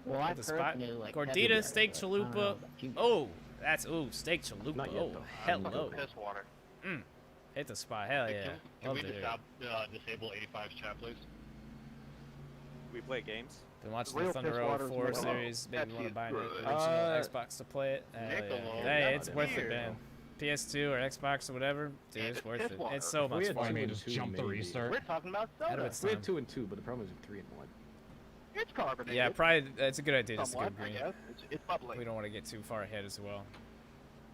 O: Well,
C: Hit the spot. Gordita, steak chalupa. Oh, that's steak chalupa.
A: Not yet,
C: Oh,
A: though.
C: hello.
J: Piss water.
C: Hit the spot. Hell
H: Hey,
C: yeah.
H: Can
C: Love
H: we
C: to hear it.
H: disable 85's chat, please?
I: We play games.
C: Been watching
J: Real
C: the Thunder
J: piss
C: Road
J: water's
C: 4
J: more
C: series. Maybe
J: Pepsi
C: want to
J: is
C: buy an
J: good.
C: original Xbox to play it. Hell yeah.
H: Michelob.
C: Hey, it's
A: Not
C: worth it,
J: here.
C: man. PS2 or Xbox or whatever, dude, it's
J: it's
C: worth
J: piss
C: it.
J: water.
C: It's so
A: We
C: much
A: had
B: Why
C: fun.
B: me
A: 2
B: just
A: and 2
B: jump the
A: maybe.
B: restart?
J: We're talking about
C: Ahead of
J: soda.
C: its
A: we
C: time.
A: had 2 and 2, but the problem is 3 and 1.
J: It's carbonated.
C: Yeah, probably it's a good idea just to go
J: Somewhat, I
C: green.
J: guess. It's bubbly.
C: We don't want to get too far ahead as well.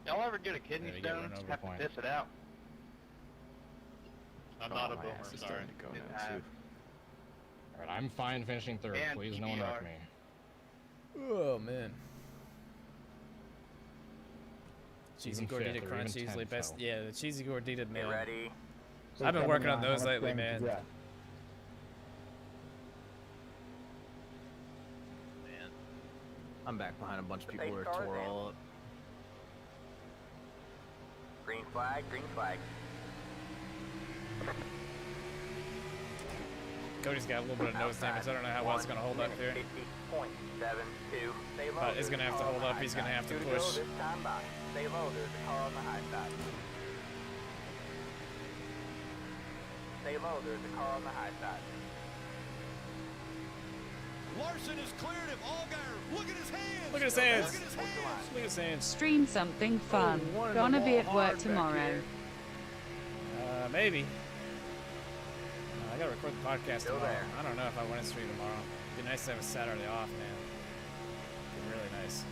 J: Y'all ever get a kidney
C: Yeah, we get
J: stone?
C: run over
J: Have to
B: point.
J: piss it out.
H: I'm
A: Oh,
H: not a
A: my
H: boomer,
A: ass is
H: sorry.
A: starting to go
J: It
A: now,
J: has.
A: too.
B: Alright, I'm fine finishing third.
J: And
B: Please, no one wreck
J: PBR.
B: me.
C: Oh man. Cheesy
B: Even
C: gordita
B: fifth or
C: crunch
B: even
C: usually
B: 10th,
C: best.
B: so.
C: Yeah, the cheesy gordita
F: Get
C: man.
F: ready.
C: I've been working on those lately, man.
K: I'm back behind a bunch of people
F: They
K: who are
F: started
K: tore
F: it.
K: all up.
F: Green flag, green flag.
C: Cody's got a little bit of nose damage. I don't know how well it's going to hold up here.
F: 50.72. Stay low.
C: But it's going to have to hold up. He's going to have to
F: Two to
C: push.
F: go this time by. Stay low. There's a car on the high side. Stay low. There's a car on the high side.
P: Larson has cleared him. Allgaier, look at his hands.
C: Look at his hands. Look at his hands.
E: Stream something fun. Gonna be at work tomorrow.
C: Maybe. I gotta record the podcast tomorrow. I don't know if I want to stream tomorrow. It'd be nice to have a Saturday off, man. It'd be really nice.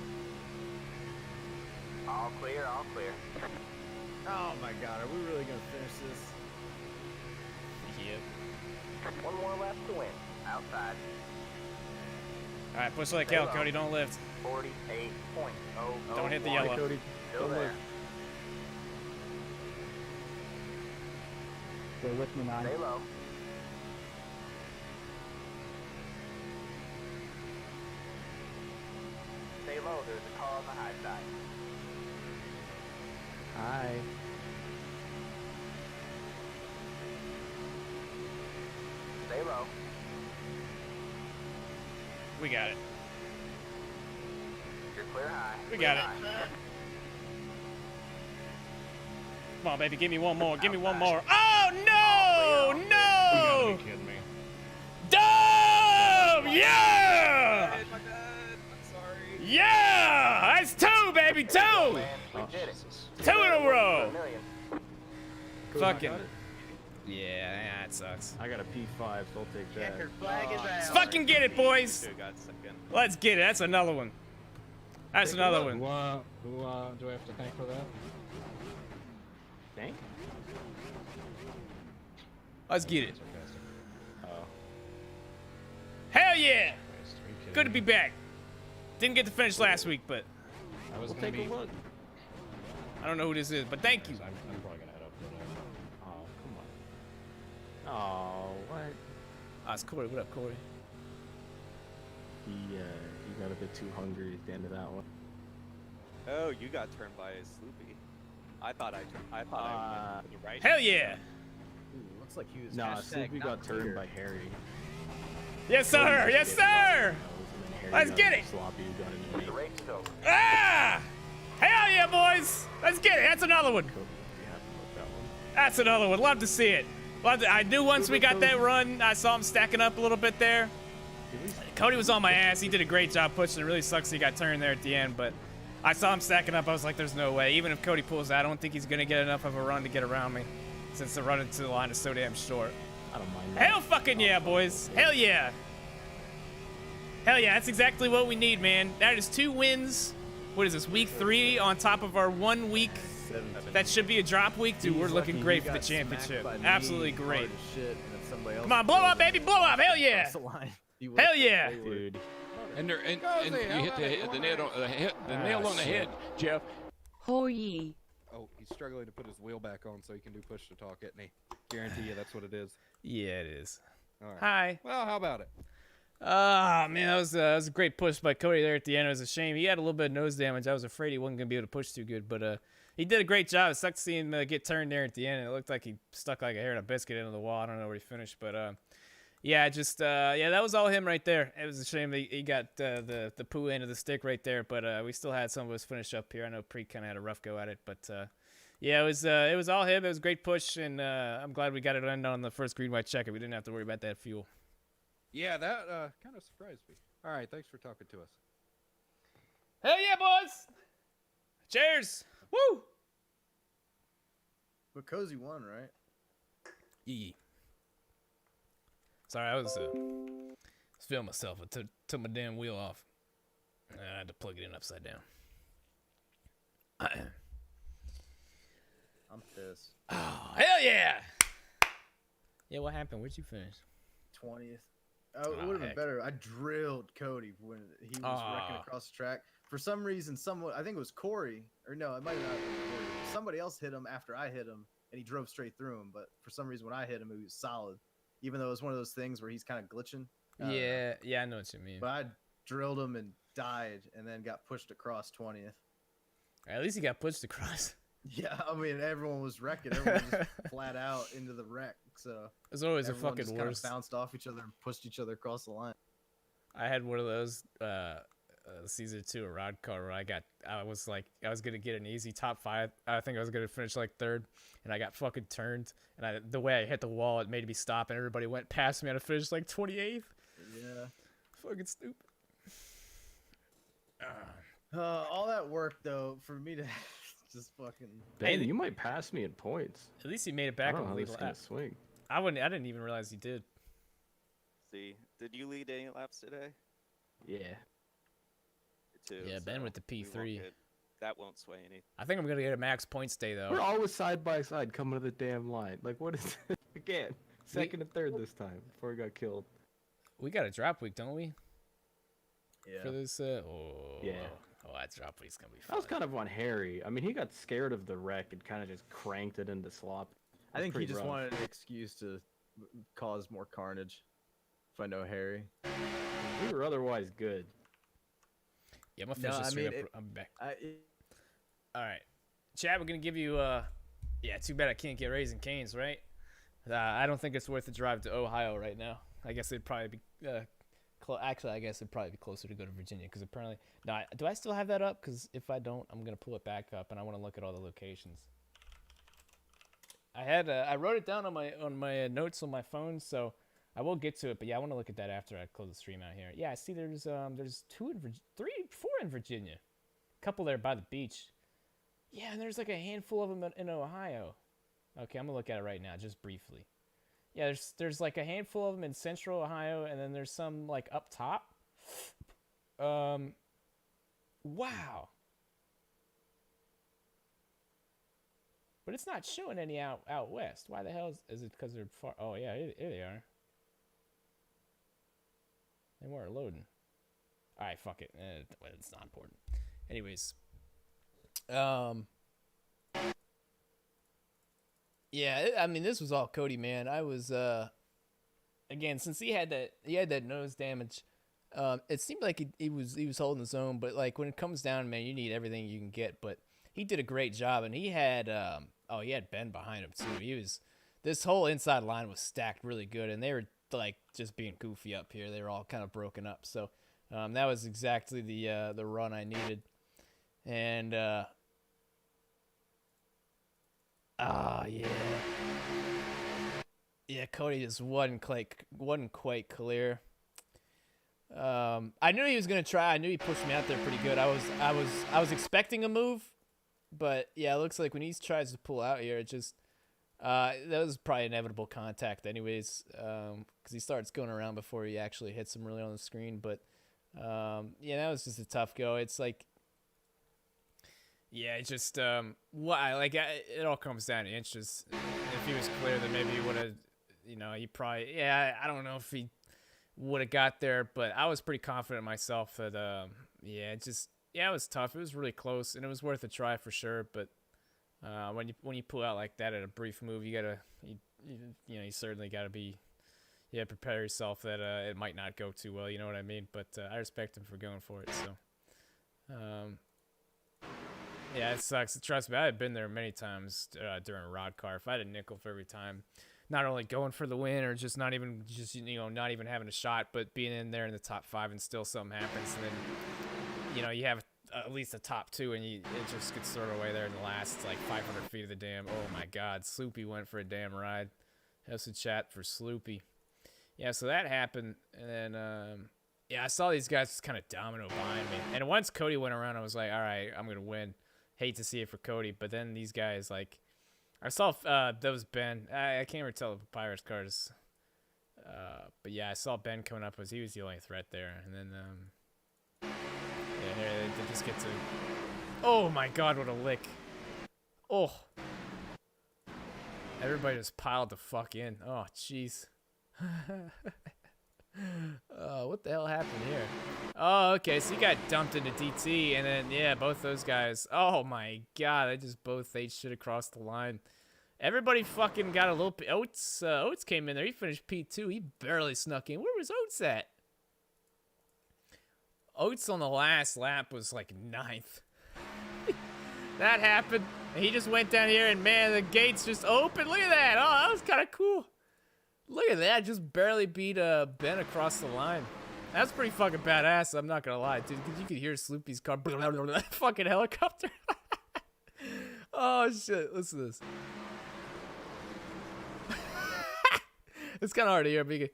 F: All clear, all clear.
K: Oh my god, are we really gonna finish this?
C: Yep.
F: One more left to win. Outside.
C: Alright, push like hell, Cody. Don't lift.
F: 48.00.
C: Don't hit the yellow.
A: Cody.
F: Still there.
D: Stay with me, 9.
F: Stay low. Stay low. There's a car on the high side.
A: Hi.
F: Stay low.
C: We got it.
F: You're clear high.
C: We got it. Come on, baby. Give me one more. Give me one more. Oh, no!
B: You
C: No!
B: gotta be kidding me.
C: Dub! Yeah!
I: I'm sorry.
C: Yeah! That's 2, baby. 2!
F: We did it.
C: 2 in a row.
F: $1 million.
C: Fucking. Yeah, that sucks.
A: I got a P5, so I'll take that.
N: Checkered flag is out.
C: Let's fucking get it, boys.
I: Two got second.
C: Let's get it. That's another one. That's another one.
M: Who do I have to thank for that?
A: Thank?
C: Let's get it.
A: Oh.
C: Hell yeah! Good to be back. Didn't get to finish last week, but
B: I was
A: We'll
B: gonna
A: take
B: be.
A: a look.
C: I don't know who this is, but thank you.
B: I'm probably gonna head up.
A: Oh, come on. Oh, what?
C: Ah, it's Corey. What up, Corey?
A: He got a bit too hungry at the end of that one.
I: Oh, you got turned by a Sloopy. I thought I went to the right.
C: Hell yeah!
K: Ooh, looks like he was.
A: Nah,
K: hashtag
A: Sloopy
K: not
A: got turned
K: clear.
A: by Harry.
C: Yes, sir! Yes, sir! Let's get it!
A: Sloppy who got into me.
F: The race is over.
C: Ah! Hell yeah, boys! Let's get it. That's another one.
A: Kobe, you haven't looked that one.
C: That's another one. Love to see it. Love to, I knew once we got that run, I saw him stacking up a little bit there. Cody was on my ass. He did a great job pushing. It really sucks he got turned there at the end, but I saw him stacking up. I was like, there's no way. Even if Cody pulls out, I don't think he's going to get enough of a run to get around me since the run into the line is so damn short.
A: I don't mind that.
C: Hell fucking yeah, boys. Hell yeah. Hell yeah, that's exactly what we need, man. That is 2 wins. What is this, week 3 on top of our 1 week? That should be a drop week. Dude, we're looking great for the championship. Absolutely great. Come on, blow up, baby, blow up. Hell yeah. Hell yeah.
A: Dude.
Q: And you hit the nail on the head, Jeff.
E: Hoye.
M: Oh, he's struggling to put his wheel back on so he can do push to talk, isn't he? Guarantee you that's what it is.
C: Yeah, it is.
M: All right.
C: Hi.
M: Well, how about it?
C: Oh, man, that was a great push by Cody there at the end. It was a shame. He had a little bit of nose damage. I was afraid he wasn't going to be able to push too good, but he did a great job. It sucked to see him get turned there at the end. It looked like he stuck like a hair in a biscuit into the wall. I don't know where he finished, but yeah, yeah, that was all him right there. It was a shame that he got the poo end of the stick right there, but we still had some of us finish up here. I know Pre kind of had a rough go at it, but yeah, it was all him. It was a great push, and I'm glad we got it end on the first green white checker. We didn't have to worry about that fuel.
M: Yeah, that kind of surprised me. All right, thanks for talking to us.
C: Hell yeah, boys! Cheers! Woo!
K: But Cozy won, right?
C: Yeah. Sorry, I was feeling myself. I took my damn wheel off. And I had to plug it in upside down.
K: I'm pissed.
C: Oh, hell yeah! Yeah, what happened? Where'd you finish?
K: 20th. Oh, it would have been better. I drilled Cody when he was wrecking across the track. For some reason, I think it was Corey, or no, it might have not been Corey. Somebody else hit him after I hit him, and he drove straight through him. But for some reason, when I hit him, it was solid. Even though it was one of those things where he's kind of glitching.
C: Yeah, I know what you mean.
K: But I drilled him and died, and then got pushed across 20th.
C: At least he got pushed across.
K: Yeah, I mean, everyone was wrecking. Everyone was just flat out into the wreck. So
C: it's always a
K: everyone
C: fucking
K: just kind
C: worst.
K: of bounced off each other and pushed each other across the line.
C: I had one of those season 2 a rod car where I was gonna get an easy top 5. I think I was gonna finish like 3rd, and I got fucking turned. And the way I hit the wall, it made me stop, and everybody went past me, and I finished like 28th.
K: Yeah,
C: fucking stupid.
K: All that work though for me to just fucking.
A: Ben, you might pass me in points.
C: At least he made it back
A: I
C: on
A: don't know
C: the
A: how
C: lead
A: this is
C: lap.
A: gonna swing.
C: I didn't even realize he did.
I: See, did you lead any laps today?
A: Yeah.
I: Too,
C: Yeah, Ben with the P3.
I: That won't sway anything.
C: I think I'm gonna get a max points day though.
A: We're always side by side coming to the damn line. Like, what is it? Again, second and third this time before he got killed.
C: We got a drop week, don't we?
K: Yeah.
C: For this,
A: Yeah.
C: Oh, that drop week's gonna be fun.
A: That was kind of on Harry. I mean, he got scared of the wreck and kind of just cranked it into slop.
K: I think he
A: pretty
K: just
A: rough.
K: wanted an excuse to cause more carnage. If I know Harry.
A: We were otherwise good.
C: Yeah, I'm gonna finish this straight up. I'm back. All right, Chad, we're gonna give you. Yeah, too bad I can't get Raising Cane's, right? I don't think it's worth the drive to Ohio right now. I guess it'd probably be. Actually, I guess it'd probably be closer to go to Virginia because apparently. No, do I still have that up? Because if I don't, I'm gonna pull it back up and I want to look at all the locations. I wrote it down on my notes on my phone, so I will get to it. But yeah, I want to look at that after I close the stream out here. Yeah, I see there's 4 in Virginia, a couple there by the beach. Yeah, and there's like a handful of them in Ohio. Okay, I'm gonna look at it right now, just briefly. Yeah, there's like a handful of them in Central Ohio, and then there's some like up top. Wow. But it's not showing any out west. Why the hell is it? Because they're far. Oh yeah, here they are. They weren't loading. All right, fuck it. It's not important. Anyways, yeah. I mean, this was all Cody, man. I was again, since he had that nose damage. It seemed like he was holding his own, but like when it comes down, man, you need everything you can get. But he did a great job, and he had he had Ben behind him too. This whole inside line was stacked really good, and they were like just being goofy up here. They were all kind of broken up, so that was exactly the run I needed. And yeah, Cody just wasn't quite clear. I knew he was gonna try. I knew he pushed me out there pretty good. I was expecting a move, but yeah, it looks like when he tries to pull out here, it just that was probably inevitable contact, anyways, because he starts going around before he actually hits him really on the screen. But yeah, that was just a tough go. It's like, yeah, it just it all comes down to inches. If he was clear, then maybe he would have, he probably, I don't know if he would have got there, but I was pretty confident in myself that it was tough. It was really close, and it was worth a try for sure. But when you pull out like that at a brief move, you certainly gotta be prepare yourself that it might not go too well. You know what I mean? But I respect him for going for it. So yeah, it sucks. Trust me, I had been there many times during a rod car. If I had a nickel for every time. Not only going for the win or just not even having a shot, but being in there in the top 5 and still something happens, and then you have at least a top 2 and it just gets thrown away there in the last like 500 feet of the dam. Oh my God, Sloopy went for a damn ride. That's a chat for Sloopy. Yeah, so that happened, and then I saw these guys just kind of domino behind me, and once Cody went around, I was like, all right, I'm gonna win. Hate to see it for Cody, but then these guys like. I saw that was Ben. I can't really tell the Papyrus cars. But yeah, I saw Ben coming up as he was the only threat there. And then, they just get to... Oh my God, what a lick. Oh. Everybody just piled the fuck in. Oh, jeez. What the hell happened here? Oh, okay, so he got dumped into DT, and then, both those guys. Oh my God, they just both ate shit across the line. Everybody fucking got a little... Oates came in there. He finished P2. He barely snuck in. Where was Oates at? Oates on the last lap was like 9th. That happened. And he just went down here, and man, the gates just opened. Look at that. Oh, that was kind of cool. Look at that. Just barely beat Ben across the line. That's pretty fucking badass. I'm not gonna lie, dude. You could hear Sloopy's car. Fucking helicopter. Oh shit. Listen to this. It's kind of hard to hear, but you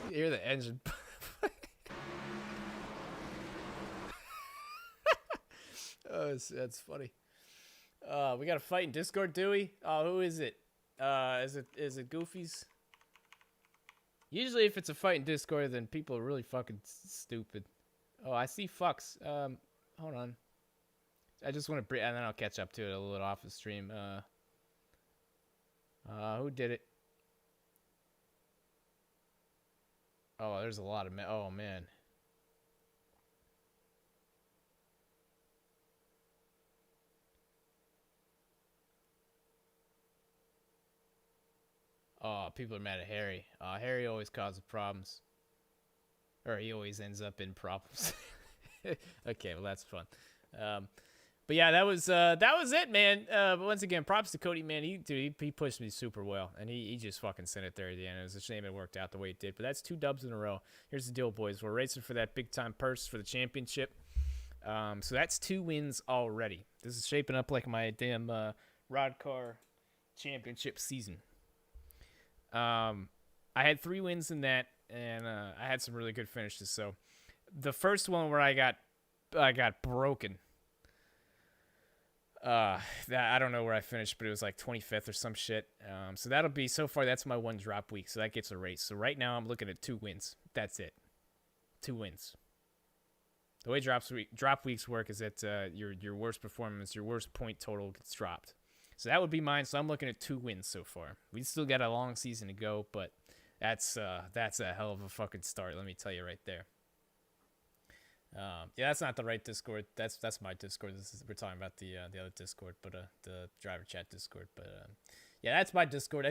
C: hear the engine. Oh, that's funny. We got a fight in Discord, do we? Oh, who is it? Is it Goofy's? Usually, if it's a fight in Discord, then people are really fucking stupid. Oh, I see fucks. Hold on. I just want to breathe, and then I'll catch up to it a little off the stream. Who did it? Oh, there's a lot of oh man. Oh, people are mad at Harry. Harry always causes problems. Or he always ends up in problems. Okay, well that's fun. But yeah, that was it, man. But once again, props to Cody, man. He pushed me super well, and he just fucking sent it there at the end. It was a shame it worked out the way it did. But that's 2 dubs in a row. Here's the deal, boys. We're racing for that big time purse for the championship. So that's 2 wins already. This is shaping up like my damn rod car championship season. I had 3 wins in that, and I had some really good finishes. So the first one where I got broken. That I don't know where I finished, but it was like 25th or some shit. So that'll be, so far that's my 1 drop week, so that gets a race. So right now I'm looking at 2 wins. That's it. 2 wins. The way drop weeks work is that your worst performance, your worst point total gets dropped. So that would be mine. So I'm looking at 2 wins so far. We still got a long season to go, but that's a hell of a fucking start. Let me tell you right there. Yeah, that's not the right Discord. That's my Discord. We're talking about the other Discord, but the driver chat Discord. But yeah, that's my Discord. !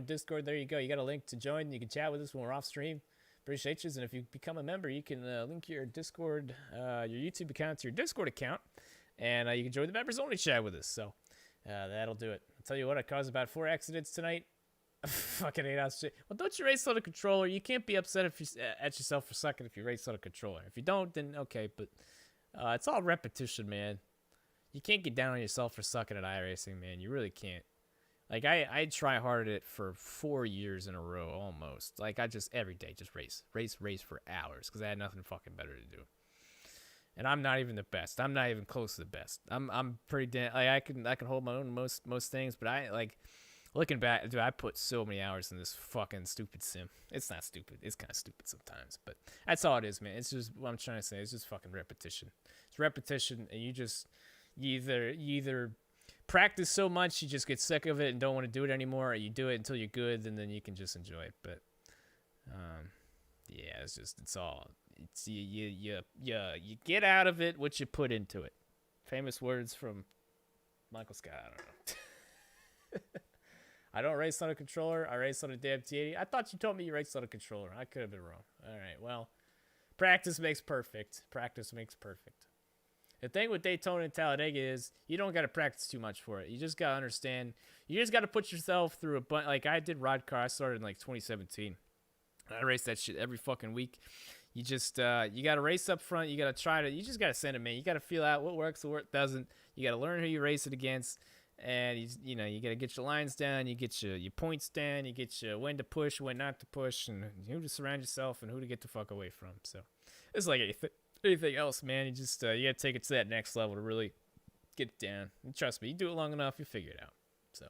C: Discord. There you go. You got a link to join. You can chat with us when we're off stream. Appreciate you. And if you become a member, you can link your Discord, your YouTube account to your Discord account, and you can join the members only chat with us. So that'll do it. I'll tell you what. I caused about 4 accidents tonight. Fucking 8 hours shit. Well, don't you race on a controller? You can't be upset at yourself for sucking if you race on a controller. If you don't, then okay. But it's all repetition, man. You can't get down on yourself for sucking at iRacing, man. You really can't. Like I try hard at it for 4 years in a row, almost. Like I just every day just race for hours because I had nothing fucking better to do. And I'm not even the best. I'm not even close to the best. I'm pretty damn. Like I can hold my own most things, but I like. Looking back, dude, I put so many hours in this fucking stupid sim. It's not stupid. It's kind of stupid sometimes, but that's all it is, man. It's just what I'm trying to say. It's just fucking repetition. It's repetition, and you either practice so much you just get sick of it and don't want to do it anymore, or you do it until you're good, and then you can just enjoy it. But yeah, you get out of it what you put into it. Famous words from Michael Scott. I don't know. I don't race on a controller. I race on a damn T80. I thought you told me you raced on a controller. I could have been wrong. All right, well, practice makes perfect. Practice makes perfect. The thing with Daytona and Talladega is you don't got to practice too much for it. You just got to understand. You just got to put yourself through a bunch. Like I did rod car. I started in like 2017. I raced that shit every fucking week. You just you got to race up front. You got to you just got to send it, man. You got to feel out what works and what doesn't. You got to learn who you race it against. And you got to get your lines down, you get your points down, you get your when to push, when not to push, and who to surround yourself and who to get the fuck away from. So it's like anything else, man. You just you got to take it to that next level to really get it down. And trust me, you do it long enough, you figure it out. So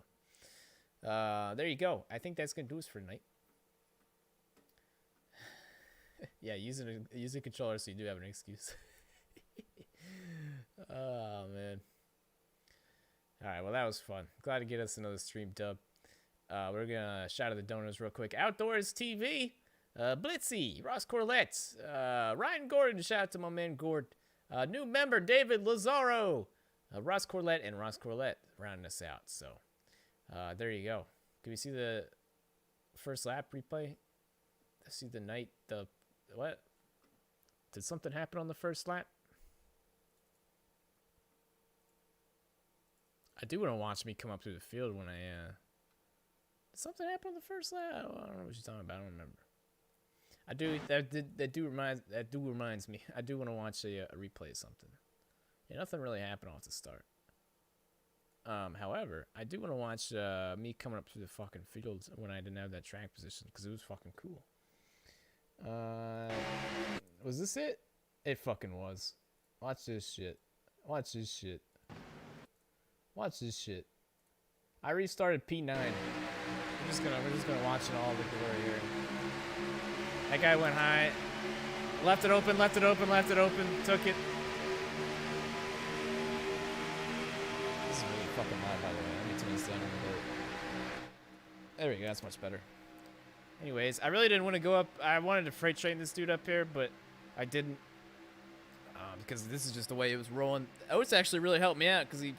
C: there you go. I think that's gonna do us for tonight. Yeah, using a controller, so you do have an excuse. Oh man. All right, well, that was fun. Glad to get us another stream dub. We're going to shout out the donors real quick. Outdoors TV, Blitzy, Ross Corlett, Ryan Gordon, shout out to my man Gord. New member, David Lazaro, Ross Corlett, and Ross Corlett rounding us out. So there you go. Can we see the first lap replay? I see the night, what? Did something happen on the first lap? I do want to watch me come up through the field when I, did something happen on the first lap? I don't know what you're talking about. I don't remember. I do, that reminds me. I do want to watch a replay of something. Yeah, nothing really happened off the start. However, I do want to watch me coming up through the fucking fields when I didn't have that track position, because it was fucking cool. Was this it? It fucking was. Watch this shit. Watch this shit. Watch this shit. I restarted P9. We're just gonna watch it all the glory here. That guy went high. Left it open, left it open, left it open, took it. This is really fucking loud, by the way. Let me turn this down a little bit. There we go, that's much better. Anyways, I really didn't want to go up. I wanted to freight train this dude up here, but I didn't. Because this is just the way it was rolling. Oates actually really helped me out because he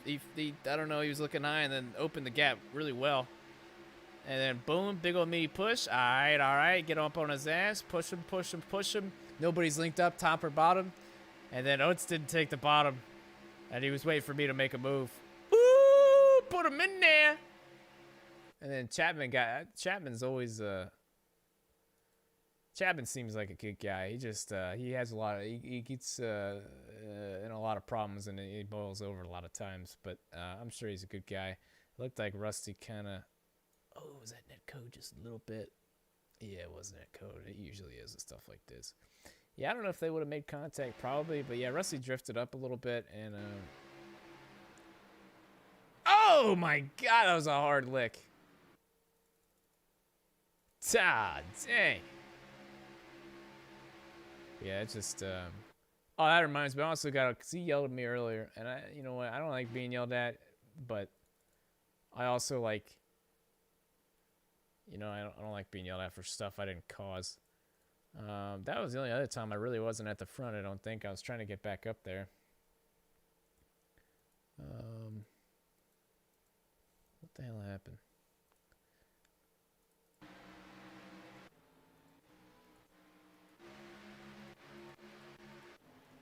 C: I don't know, he was looking high and then opened the gap really well. And then boom, big old meaty push. All right, get up on his ass, push him, push him, push him. Nobody's linked up, top or bottom. And then Oates didn't take the bottom, and he was waiting for me to make a move. Ooh, put him in there. And then Chapman's always Chapman seems like a good guy. He just he has a lot of he gets in a lot of problems and he boils over a lot of times. But I'm sure he's a good guy. It looked like Rusty kind of. Oh, was that net code just a little bit? Yeah, it was net code. It usually is and stuff like this. Yeah, I don't know if they would have made contact, probably. But yeah, Rusty drifted up a little bit and. Oh my God, that was a hard lick. Ah, dang. Yeah, it's just, oh, that reminds me. I also got, because he yelled at me earlier, and you know what, I don't like being yelled at, but I also like, you know, I don't like being yelled at for stuff I didn't cause. That was the only other time I really wasn't at the front, I don't think. I was trying to get back up there. What the hell happened?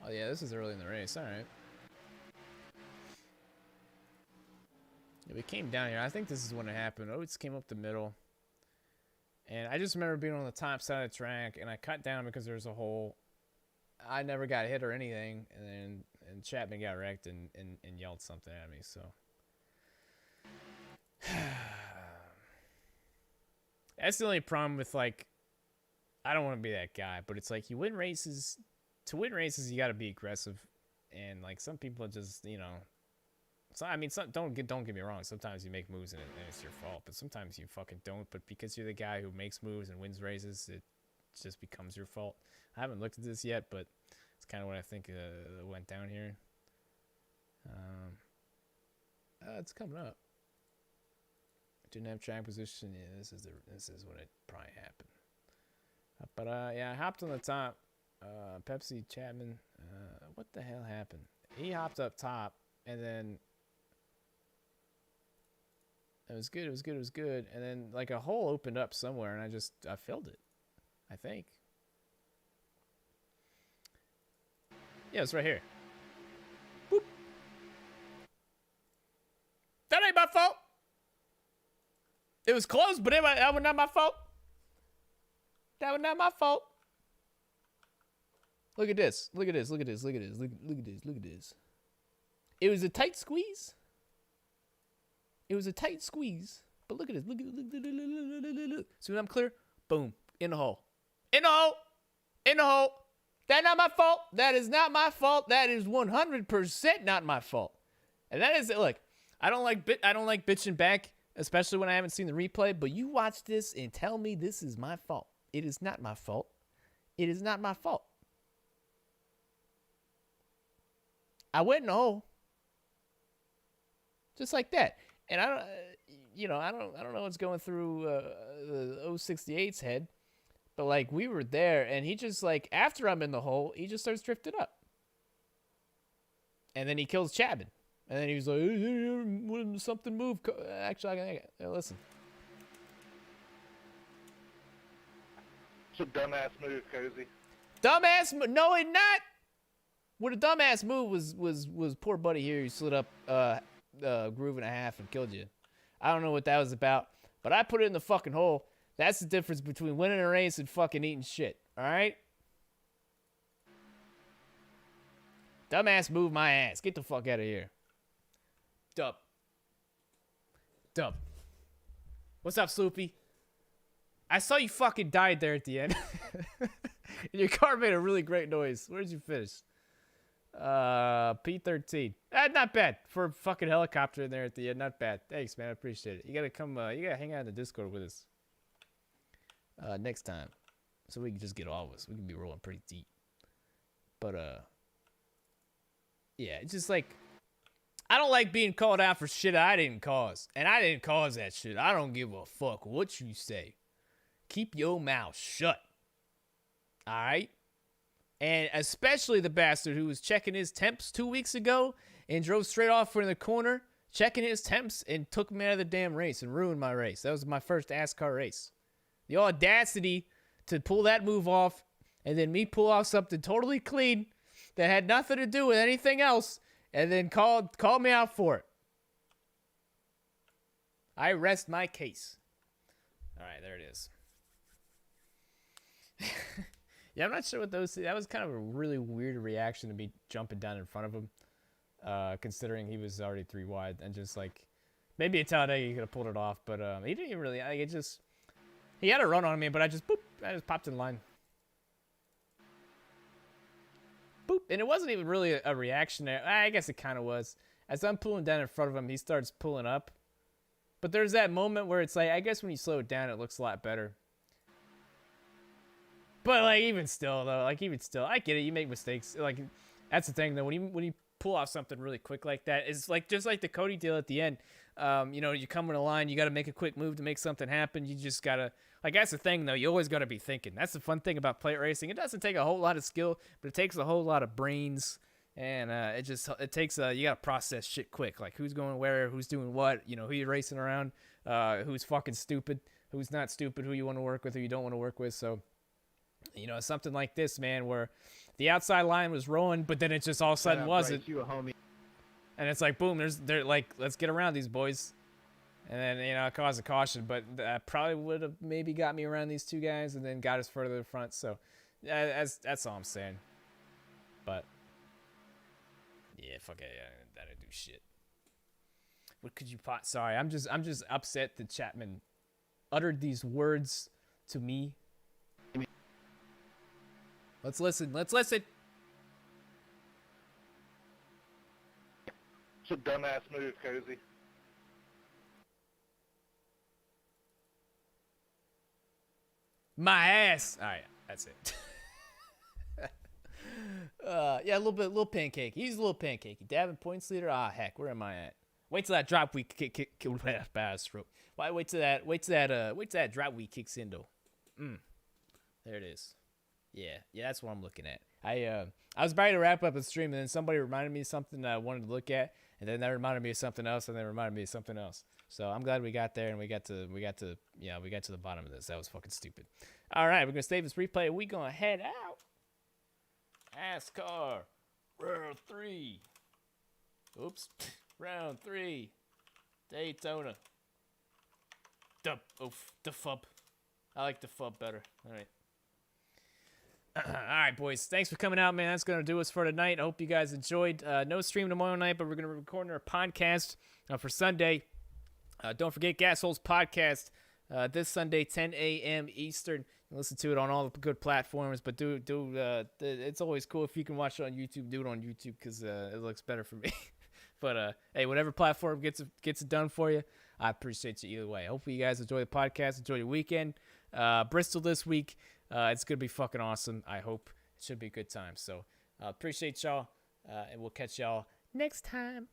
C: Oh yeah, this is early in the race. All right. Yeah, we came down here. I think this is when it happened. Oates came up the middle. And I just remember being on the top side of the track, and I cut down because there was a hole. I never got hit or anything, and Chapman got wrecked and yelled something at me, so. That's the only problem with, like, I don't want to be that guy, but it's like you win races. To win races, you got to be aggressive, and like some people are just, you know. So I mean, don't get me wrong. Sometimes you make moves and it's your fault, but sometimes you fucking don't. But because you're the guy who makes moves and wins races, it just becomes your fault. I haven't looked at this yet, but it's kind of what I think went down here. It's coming up. Didn't have track position. Yeah, this is when it probably happened. But yeah, I hopped on the top. Pepsi Chapman, what the hell happened? He hopped up top, and then it was good, and then like a hole opened up somewhere, and I filled it, I think. Yeah, it's right here. Boop. That ain't my fault. It was close, but that was not my fault. That was not my fault. Look at this. Look at this. Look at this. Look at this. Look at this. Look at this. It was a tight squeeze. It was a tight squeeze. But look at this. Look. See when I'm clear? Boom. In the hole. In the hole. In the hole. That's not my fault. That is not my fault. That is 100% not my fault. And that is, look, I don't like bitching back, especially when I haven't seen the replay, but you watch this and tell me this is my fault. It is not my fault. It is not my fault. I went in the hole. Just like that. And I don't know what's going through the 068's head, but like we were there and he just like, after I'm in the hole, he just starts drifting up. And then he kills Chapman. And then he was like, when something moved. Actually, I can listen.
J: It's a dumbass move, Cozy.
C: Dumbass. No, it not. What a dumbass move was poor buddy here who slid up groove and a half and killed you. I don't know what that was about, but I put it in the fucking hole. That's the difference between winning a race and fucking eating shit. All right. Dumbass move my ass. Get the fuck out of here. Dub. What's up, Sloopy? I saw you fucking died there at the end. Your car made a really great noise. Where did you finish? P13. Not bad. For a fucking helicopter in there at the end. Not bad. Thanks, man. I appreciate it. You gotta come, you gotta hang out in the Discord with us. Next time. So we can just get all of us. We can be rolling pretty deep. But, yeah, it's just like, I don't like being called out for shit I didn't cause. And I didn't cause that shit. I don't give a fuck what you say. Keep your mouth shut. Alright? And especially the bastard who was checking his temps 2 weeks ago and drove straight off in the corner, checking his temps and took me out of the damn race and ruined my race. That was my first ASCAR race. The audacity to pull that move off and then me pull off something totally clean that had nothing to do with anything else and then call me out for it. I rest my case. All right, there it is. Yeah, I'm not sure what those... That was kind of a really weird reaction to me jumping down in front of him, considering he was already 3 wide, and just like... Maybe a Talladega he could have pulled it off, but he didn't even really... It just... He had a run on me, but I just popped in line. Boop. And it wasn't even really a reaction there. I guess it kind of was. As I'm pulling down in front of him, he starts pulling up. But there's that moment where it's like, I guess when you slow it down, it looks a lot better. But like, even still, though, I get it. You make mistakes. Like, that's the thing, though. When you pull off something really quick like that, it's like just like the Cody deal at the end. You know, you come in a line, you got to make a quick move to make something happen. You just got to, like, that's the thing, though. You always got to be thinking. That's the fun thing about plate racing. It doesn't take a whole lot of skill, but it takes a whole lot of brains. And it takes, you got to process shit quick. Like, who's going where, who's doing what, you know, who you're racing around, who's fucking stupid, who's not stupid, who you want to work with, who you don't want to work with. So, you know, something like this, man, where the outside line was rolling, but then it just all of a sudden wasn't.
J: You a homie.
C: And it's like, boom, they're like, let's get around these boys. And then, you know, it caused a caution, but that probably would have maybe got me around these two guys and then got us further to the front. So that's all I'm saying. But yeah, fuck it. That didn't do shit. What could you sorry, I'm just upset that Chapman uttered these words to me. Let's listen.
J: It's a dumbass move, Cozy.
C: My ass. All right, that's it. Yeah, a little pancake. He's a little pancakey. Davin points leader. Ah, heck, where am I at? Wait till that drop week kick. Why wait till that drop week kicks in though. There it is. Yeah, that's what I'm looking at. I was about to wrap up the stream, and then somebody reminded me of something that I wanted to look at, and then that reminded me of something else, and then reminded me of something else. So I'm glad we got there, and we got to the bottom of this. That was fucking stupid. All right, we're gonna save this replay. We gonna head out. ASCAR round 3. Oops, round 3. Daytona. The FUB. I like the FUB better. All right. All right, boys. Thanks for coming out, man. That's going to do us for tonight. I hope you guys enjoyed. No stream tomorrow night, but we're going to record our podcast for Sunday. Don't forget Gasholes Podcast this Sunday, 10 a.m. Eastern. You can listen to it on all the good platforms, but it's always cool if you can watch it on YouTube. Do it on YouTube because it looks better for me. But hey, whatever platform gets it done for you, I appreciate you either way. Hopefully you guys enjoy the podcast, enjoy your weekend. Bristol this week. It's going to be fucking awesome. I hope it should be a good time. So appreciate y'all, and we'll catch y'all next time.